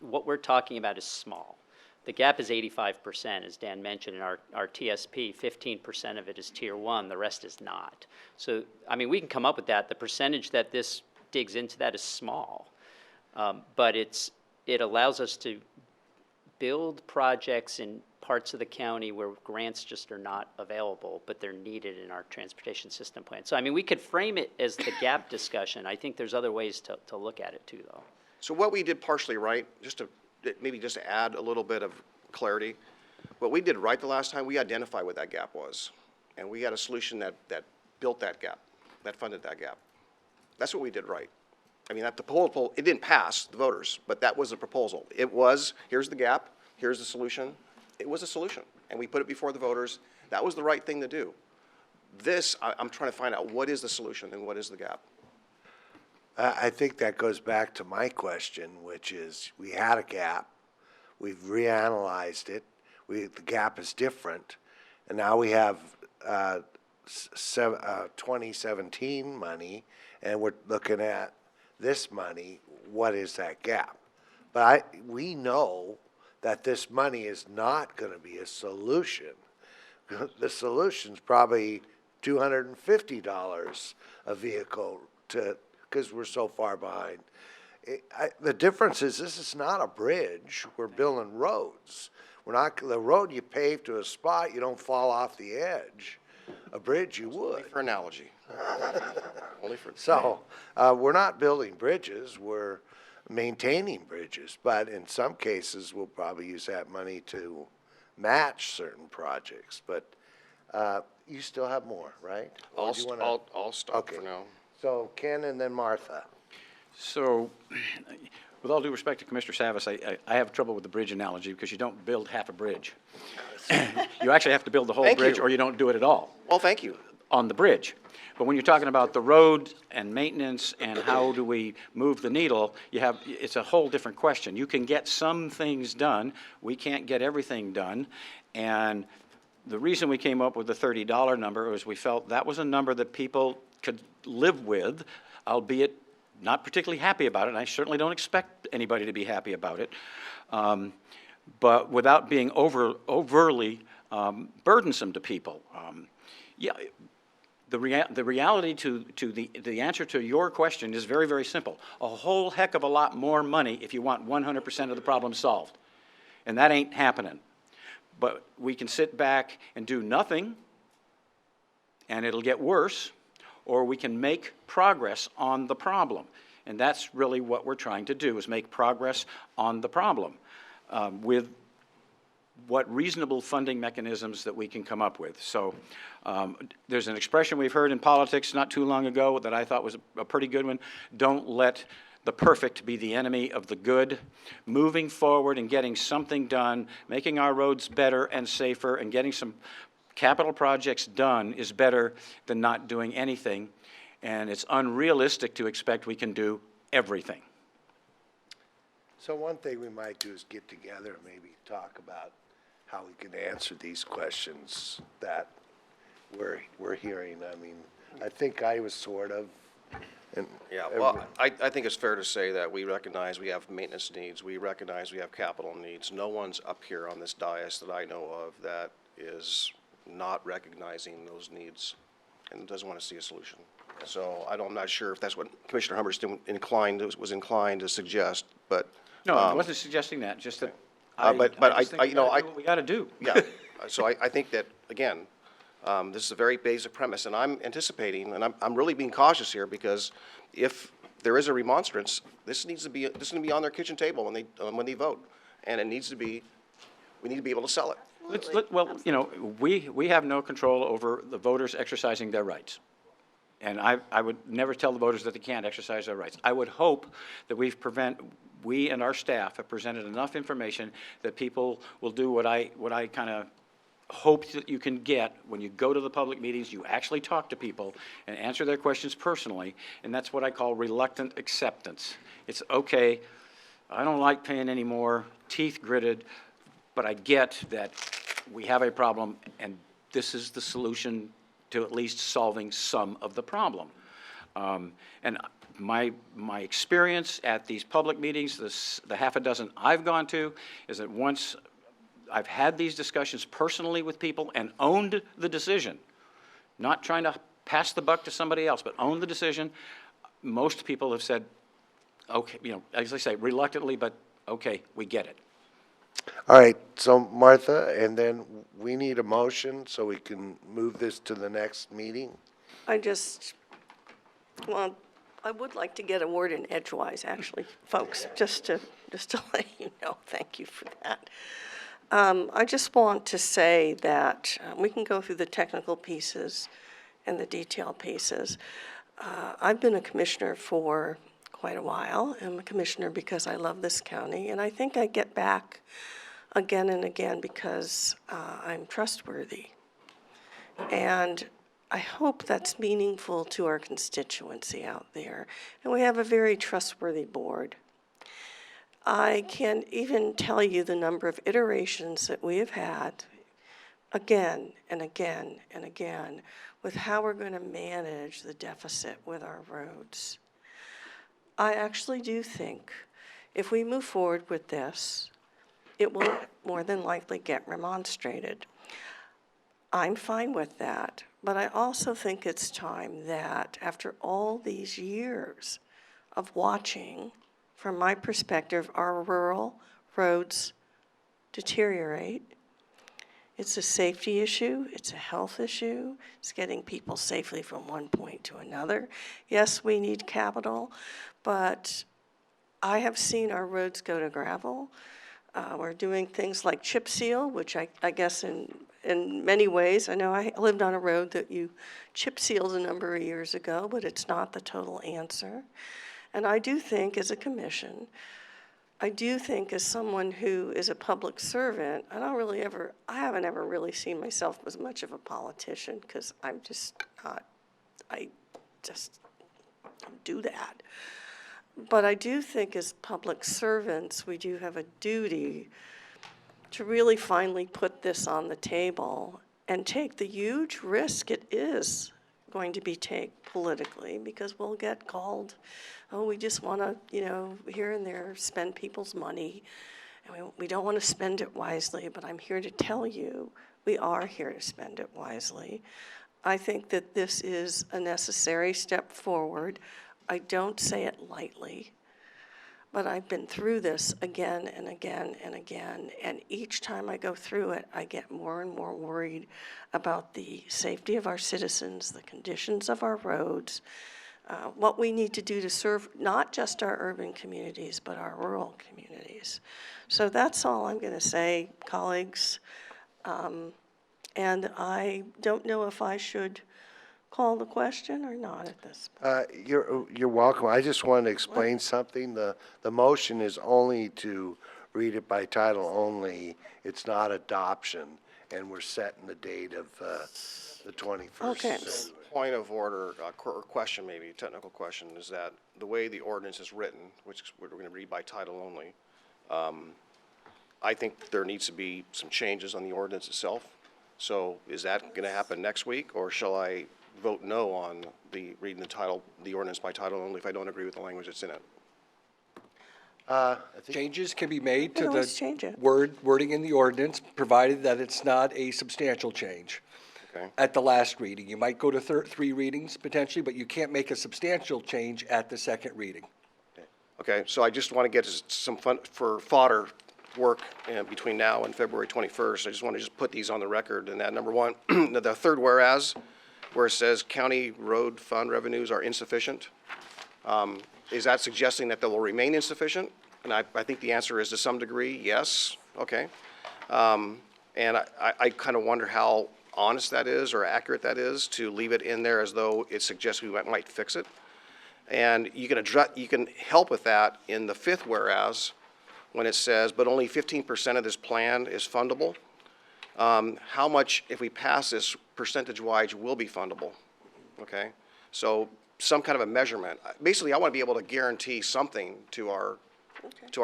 [SPEAKER 15] What we're talking about is small. The gap is 85%, as Dan mentioned, in our TSP, 15% of it is Tier 1, the rest is not. So, I mean, we can come up with that. The percentage that this digs into that is small, but it allows us to build projects in parts of the county where grants just are not available, but they're needed in our transportation system plan. So, I mean, we could frame it as the gap discussion. I think there's other ways to look at it too, though.
[SPEAKER 7] So what we did partially right, maybe just to add a little bit of clarity, what we did right the last time, we identified what that gap was. And we had a solution that built that gap, that funded that gap. That's what we did right. I mean, that the proposal, it didn't pass the voters, but that was the proposal. It was, here's the gap, here's the solution. It was a solution, and we put it before the voters. That was the right thing to do. This, I'm trying to find out what is the solution and what is the gap.
[SPEAKER 1] I think that goes back to my question, which is, we had a gap, we've reanalyzed it, the gap is different, and now we have 2017 money, and we're looking at this money. What is that gap? But we know that this money is not going to be a solution. The solution's probably $250 a vehicle because we're so far behind. The difference is this is not a bridge. We're building roads. We're not, the road you pave to a spot, you don't fall off the edge. A bridge you would.
[SPEAKER 7] Only for analogy. Only for.
[SPEAKER 1] So, we're not building bridges, we're maintaining bridges. But in some cases, we'll probably use that money to match certain projects. But you still have more, right? Or
[SPEAKER 7] I'll
[SPEAKER 1] do you wanna-
[SPEAKER 7] stop
[SPEAKER 1] Okay.
[SPEAKER 7] for now.
[SPEAKER 1] So Ken and then Martha.
[SPEAKER 9] So, with all due respect to Commissioner Savas, I have trouble with the bridge analogy because you don't build half a bridge. You actually have to build the whole
[SPEAKER 7] Thank
[SPEAKER 9] bridge
[SPEAKER 7] you.
[SPEAKER 9] or you don't do it at all
[SPEAKER 7] Well, thank you.
[SPEAKER 9] on the bridge. But when you're talking about the road and maintenance and how do we move the needle, it's a whole different question. You can get some things done. We can't get everything done. And the reason we came up with the $30 number was we felt that was a number that people could live with, albeit not particularly happy about it, and I certainly don't expect anybody to be happy about it, but without being overly burdensome to people. The reality to the answer to your question is very, very simple. A whole heck of a lot more money if you want 100% of the problem solved. And that ain't happening. But we can sit back and do nothing, and it'll get worse, or we can make progress on the problem. And that's really what we're trying to do, is make progress on the problem with what reasonable funding mechanisms that we can come up with. So there's an expression we've heard in politics not too long ago that I thought was a pretty good one. Don't let the perfect be the enemy of the good. Moving forward and getting something done, making our roads better and safer, and getting some capital projects done is better than not doing anything. And it's unrealistic to expect we can do everything.
[SPEAKER 1] So one thing we might do is get together and maybe talk about how we can answer these questions that we're hearing. I mean, I think I was sort of. And
[SPEAKER 7] Yeah, well, I think it's fair to say that we recognize we have maintenance needs. We recognize we have capital needs. No one's up here on this dais that I know of that is not recognizing those needs and doesn't want to see a solution. So I'm not sure if that's what Commissioner Humberston was inclined to suggest, but.
[SPEAKER 9] No, I wasn't suggesting that, just that
[SPEAKER 7] But
[SPEAKER 9] I just think
[SPEAKER 7] you know,
[SPEAKER 9] we do what we got to do.
[SPEAKER 7] Yeah, so I think that, again, this is a very basic premise, and I'm anticipating, and I'm really being cautious here, because if there is a remonstrance, this needs to be on their kitchen table when they vote, and we need to be able to sell it.
[SPEAKER 9] Well, you know, we have no control over the voters exercising their rights. And I would never tell the voters that they can't exercise their rights. I would hope that we and our staff have presented enough information that people will do what I kind of hope that you can get when you go to the public meetings. You actually talk to people and answer their questions personally, and that's what I call reluctant acceptance. It's okay, I don't like paying any more, teeth gritted, but I get that we have a problem, and this is the solution to at least solving some of the problem. And my experience at these public meetings, the half a dozen I've gone to, is that once I've had these discussions personally with people and owned the decision, not trying to pass the buck to somebody else, but own the decision, most people have said, okay, you know, as I say, reluctantly, but okay, we get it.
[SPEAKER 1] All right, so Martha, and then we need a motion so we can move this to the next meeting.
[SPEAKER 10] Well, I would like to get a word in edgewise, actually, folks, just to let you know. Thank you for that. I just want to say that we can go through the technical pieces and the detail pieces. I've been a commissioner for quite a while. I'm a commissioner because I love this county, and I think I get back again and again because I'm trustworthy. And I hope that's meaningful to our constituency out there. And we have a very trustworthy board. I can even tell you the number of iterations that we have had again and again and again with how we're going to manage the deficit with our roads. I actually do think if we move forward with this, it will more than likely get remonstrated. I'm fine with that, but I also think it's time that after all these years of watching, from my perspective, our rural roads deteriorate. It's a safety issue, it's a health issue, it's getting people safely from one point to another. Yes, we need capital, but I have seen our roads go to gravel. We're doing things like chip seal, which I guess in many ways, I know I lived on a road that you chip sealed a number of years ago, but it's not the total answer. And I do think as a commission, I do think as someone who is a public servant, I haven't ever really seen myself as much of a politician because I'm just not, I just don't do that. But I do think as public servants, we do have a duty to really finally put this on the table and take the huge risk it is going to be taken politically, because we'll get called, oh, we just want to, here and there spend people's money, and we don't want to spend it wisely, but I'm here to tell you, we are here to spend it wisely. I think that this is a necessary step forward. I don't say it lightly, but I've been through this again and again and again, and each time I go through it, I get more and more worried about the safety of our citizens, the conditions of our roads, what we need to do to serve not just our urban communities, but our rural communities. So that's all I'm going to say, colleagues. And I don't know if I should call the question or not at this point.
[SPEAKER 1] You're welcome. I just wanted to explain something. The motion is only to read it by title only. It's not adoption, and we're setting the date of the 21st.
[SPEAKER 10] Okay.
[SPEAKER 7] Point of order, or question maybe, technical question, is that the way the ordinance is written, which we're going to read by title only, I think there needs to be some changes on the ordinance itself. So is that going to happen next week, or shall I vote no on the reading the ordinance by title only if I don't agree with the language that's in it?
[SPEAKER 21] Changes can be made to
[SPEAKER 10] always change
[SPEAKER 21] the
[SPEAKER 10] it.
[SPEAKER 21] wording in the ordinance, provided that it's not a substantial change.
[SPEAKER 7] Okay.
[SPEAKER 21] At the last reading. You might go to 3 readings potentially, but you can't make a substantial change at the second reading.
[SPEAKER 7] Okay, so I just want to get some fodder work between now and February 21st. I just want to put these on the record, and that number one, the third whereas, where it says county road fund revenues are insufficient. Is that suggesting that they will remain insufficient? And I think the answer is to some degree, yes. Okay. And I kind of wonder how honest that is or accurate that is to leave it in there as though it suggests we might fix it. And you can help with that in the fifth whereas when it says, but only 15% of this plan is fundable. How much, if we pass this, percentage-wise will be fundable? Okay, so some kind of a measurement. Basically, I want to be able to guarantee something to our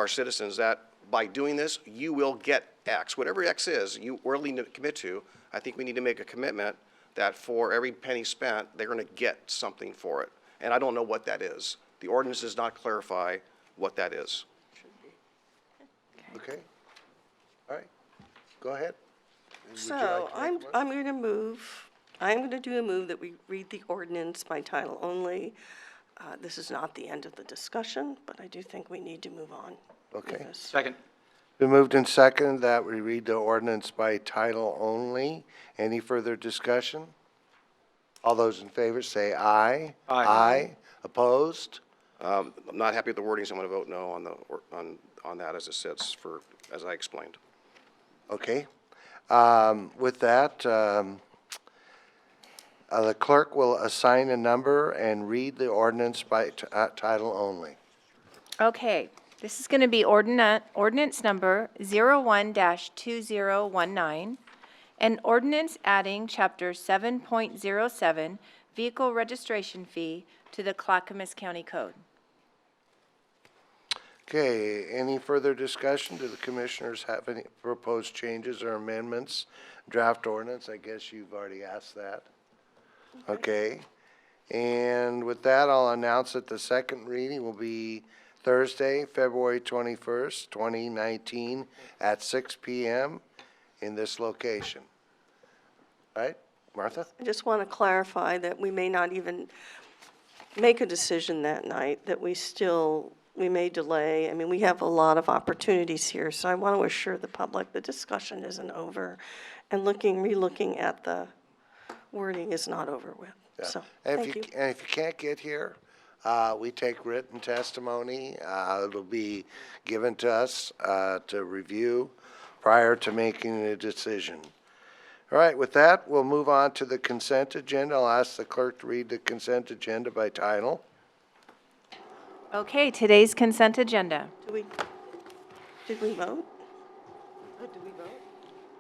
[SPEAKER 7] citizens that by doing this, you will get X, whatever X is. We're willing to commit to. I think we need to make a commitment that for every penny spent, they're going to get something for it. And I don't know what that is. The ordinance does not clarify what that is.
[SPEAKER 1] Okay. All right. Go ahead.
[SPEAKER 10] So I'm going to move, I'm going to do a move that we read the ordinance by title only. This is not the end of the discussion, but I do think we need to move on.
[SPEAKER 1] Okay.
[SPEAKER 9] Second.
[SPEAKER 1] Been moved and seconded that we read the ordinance by title only. Any further discussion? All those in favor say aye.
[SPEAKER 9] Aye.
[SPEAKER 1] Aye. Opposed?
[SPEAKER 7] I'm not happy with the wording, so I'm going to vote no on that as it sits as I explained.
[SPEAKER 1] Okay. With that, the clerk will assign a number and read the ordinance by title only.
[SPEAKER 8] Okay, this is going to be ordinance number 01-2019. An ordinance adding Chapter 7.07 Vehicle Registration Fee to the Clackamas County Code.
[SPEAKER 1] Okay, any further discussion? Do the commissioners have any proposed changes or amendments? Draft ordinance, I guess you've already asked that. Okay, and with that, I'll announce that the second reading will be Thursday, February 21st, 2019, at 6 p.m. in this location. Right, Martha?
[SPEAKER 10] I just want to clarify that we may not even make a decision that night, that we may delay. I mean, we have a lot of opportunities here, so I want to assure the public the discussion isn't over, and relooking at the wording is not over with.
[SPEAKER 1] Yeah.
[SPEAKER 10] So,
[SPEAKER 1] And
[SPEAKER 10] thank you.
[SPEAKER 1] And if you can't get here, we take written testimony. It'll be given to us to review prior to making a decision. All right, with that, we'll move on to the consent agenda. I'll ask the clerk to read the consent agenda by title.
[SPEAKER 8] Okay, today's consent agenda.
[SPEAKER 10] Did we vote? Did we vote?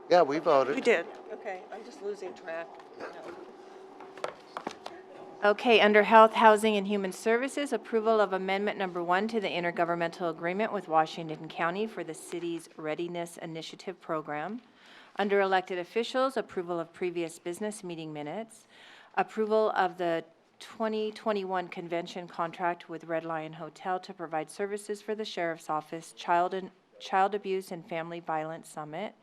[SPEAKER 1] Yeah, we voted.
[SPEAKER 10] We did. Okay, I'm just losing track.
[SPEAKER 8] Okay, under Health, Housing, and Human Services, approval of Amendment Number 1 to the Intergovernmental Agreement with Washington County for the City's Readiness Initiative Program. Under Elected Officials, approval of previous business meeting minutes. Approval of the 2021 convention contract with Red Lion Hotel to provide services for the Sheriff's Office Child Abuse and Family Violence Summit.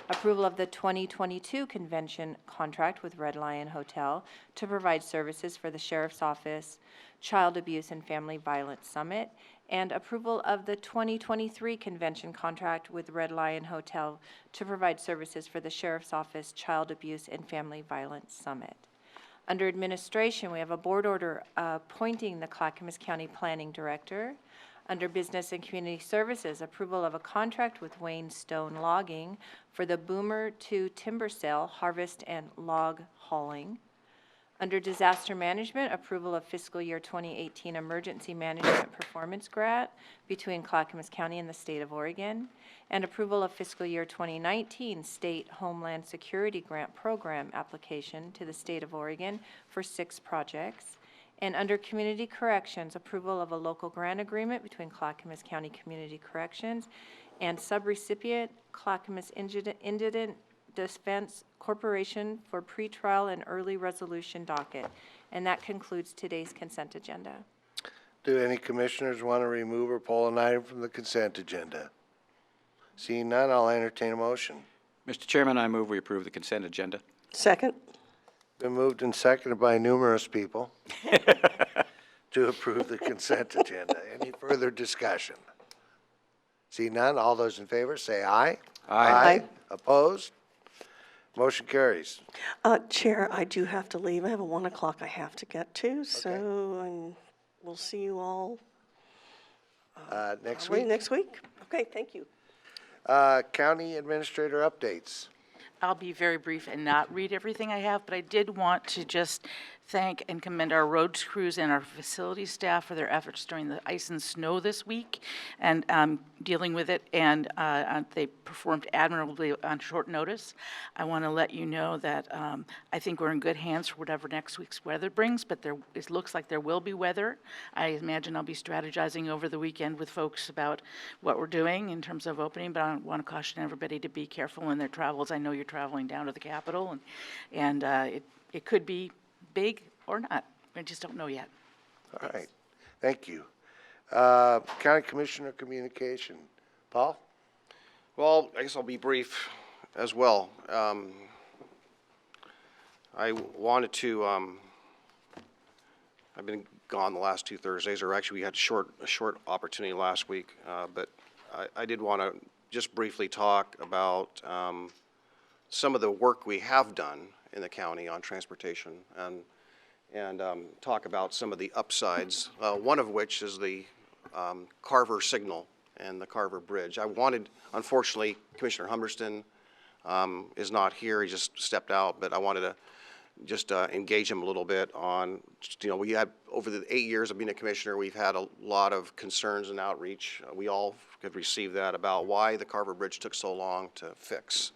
[SPEAKER 8] Approval of the 2022 convention contract with Red Lion Hotel to provide services for the Sheriff's Office Child Abuse and Family Violence Summit. And approval of the 2023 convention contract with Red Lion Hotel to provide services for the Sheriff's Office Child Abuse and Family Violence Summit. Under administration, we have a board order appointing the Clackamas County Planning Director. Under business and community services, approval of a contract with Wayne Stone Logging for the Boomer 2 timber sale, harvest, and log hauling. Under disaster management, approval of fiscal year 2018 emergency management performance grant between Clackamas County and the state of Oregon. And approval of fiscal year 2019 state homeland security grant program application to the state of Oregon for 6 projects. And under community corrections, approval of a local grant agreement between Clackamas County Community Corrections and subrecipient Clackamas Indigent Defense Corporation for pretrial and early resolution docket. And that concludes today's consent agenda.
[SPEAKER 1] Do any commissioners want to remove or pull an item from the consent agenda? Seeing none, I'll entertain a motion.
[SPEAKER 9] Mr. Chairman, I move we approve the consent agenda.
[SPEAKER 10] Second.
[SPEAKER 1] Been moved and seconded by numerous people to approve the consent agenda. Any further discussion? See none, all those in favor say aye.
[SPEAKER 10] Aye.
[SPEAKER 1] Opposed? Motion carries.
[SPEAKER 10] Chair, I do have to leave. I have a 1 o'clock I have to get to, so we'll see you all
[SPEAKER 1] Next
[SPEAKER 10] probably
[SPEAKER 1] week?
[SPEAKER 10] next week. Okay, thank you.
[SPEAKER 1] County administrator updates.
[SPEAKER 2] I'll be very brief and not read everything I have, but I did want to just thank and commend our roads crews and our facility staff for their efforts during the ice and snow this week and dealing with it, and they performed admirably on short notice. I want to let you know that I think we're in good hands for whatever next week's weather brings, but it looks like there will be weather. I imagine I'll be strategizing over the weekend with folks about what we're doing in terms of opening, but I want to caution everybody to be careful in their travels. I know you're traveling down to the Capitol, and it could be big or not. I just don't know yet.
[SPEAKER 1] All right, thank you. County Commissioner Communication. Paul?
[SPEAKER 7] Well, I guess I'll be brief as well. I wanted to, I've been gone the last 2 Thursdays, or actually we had a short opportunity last week, but I did want to just briefly talk about some of the work we have done in the county on transportation and talk about some of the upsides, one of which is the Carver signal and the Carver Bridge. I wanted, unfortunately, Commissioner Humberston is not here, he just stepped out, but I wanted to just engage him a little bit on, we had, over the 8 years of being a commissioner, we've had a lot of concerns and outreach. We all have received that about why the Carver Bridge took so long to fix.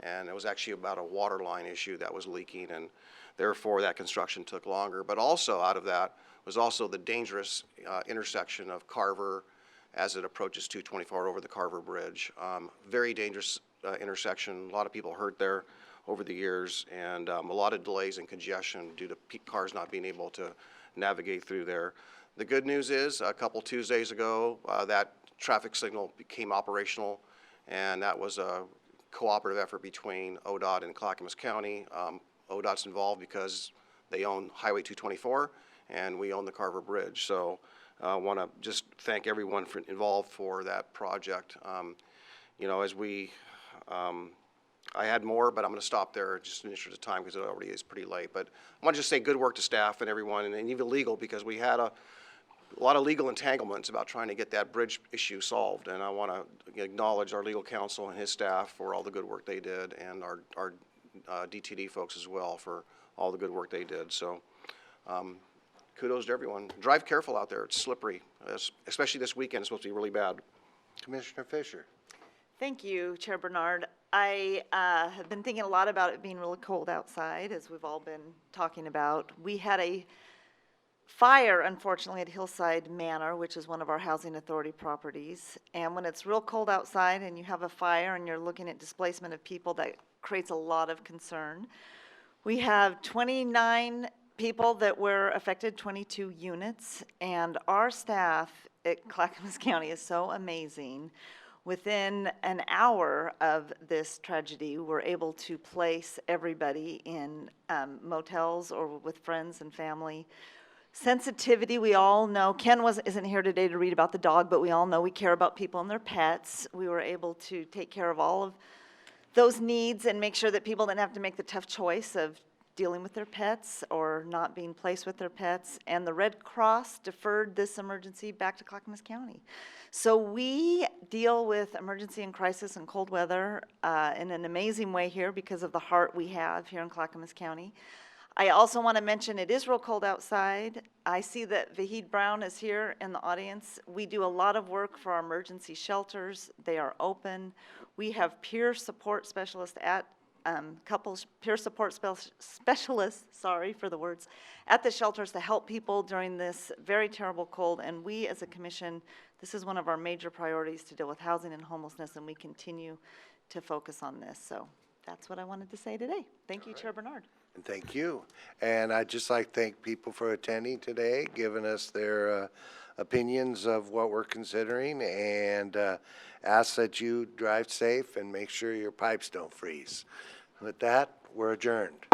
[SPEAKER 7] And it was actually about a water line issue that was leaking, and therefore that construction took longer. But also out of that was also the dangerous intersection of Carver as it approaches 224 over the Carver Bridge. Very dangerous intersection, a lot of people hurt there over the years, and a lot of delays and congestion due to cars not being able to navigate through there. The good news is, a couple Tuesdays ago, that traffic signal became operational, and that was a cooperative effort between ODOT and Clackamas County. ODOT's involved because they own Highway 224, and we own the Carver Bridge. So I want to just thank everyone involved for that project. You know, as we, I had more, but I'm going to stop there just in the interest of time because it already is pretty late. But I want to just say good work to staff and everyone, and even legal, because we had a lot of legal entanglements about trying to get that bridge issue solved. And I want to acknowledge our legal counsel and his staff for all the good work they did, and our DTD folks as well for all the good work they did. So kudos to everyone. Drive careful out there. It's slippery, especially this weekend. It's supposed to be really bad.
[SPEAKER 1] Commissioner Fisher.
[SPEAKER 6] Thank you, Chair Bernard. I have been thinking a lot about it being really cold outside, as we've all been talking about. We had a fire, unfortunately, at Hillside Manor, which is one of our housing authority properties. And when it's real cold outside and you have a fire and you're looking at displacement of people, that creates a lot of concern. We have 29 people that were affected, 22 units, and our staff at Clackamas County is so amazing. Within an hour of this tragedy, we're able to place everybody in motels or with friends and family. Sensitivity, we all know. Ken isn't here today to read about the dog, but we all know we care about people and their pets. We were able to take care of all of those needs and make sure that people didn't have to make the tough choice of dealing with their pets or not being placed with their pets. And the Red Cross deferred this emergency back to Clackamas County. So we deal with emergency and crisis and cold weather in an amazing way here because of the heart we have here in Clackamas County. I also want to mention it is real cold outside. I see that Vahid Brown is here in the audience. We do a lot of work for our emergency shelters. They are open. We have peer support specialists at peer support specialists, sorry for the words, at the shelters to help people during this very terrible cold. And we as a commission, this is one of our major priorities to deal with housing and homelessness, and we continue to focus on this. So that's what I wanted to say today. Thank you, Chair Bernard.
[SPEAKER 1] And thank you. And I'd just like to thank people for attending today, giving us their opinions of what we're considering, and ask that you drive safe and make sure your pipes don't freeze. With that, we're adjourned.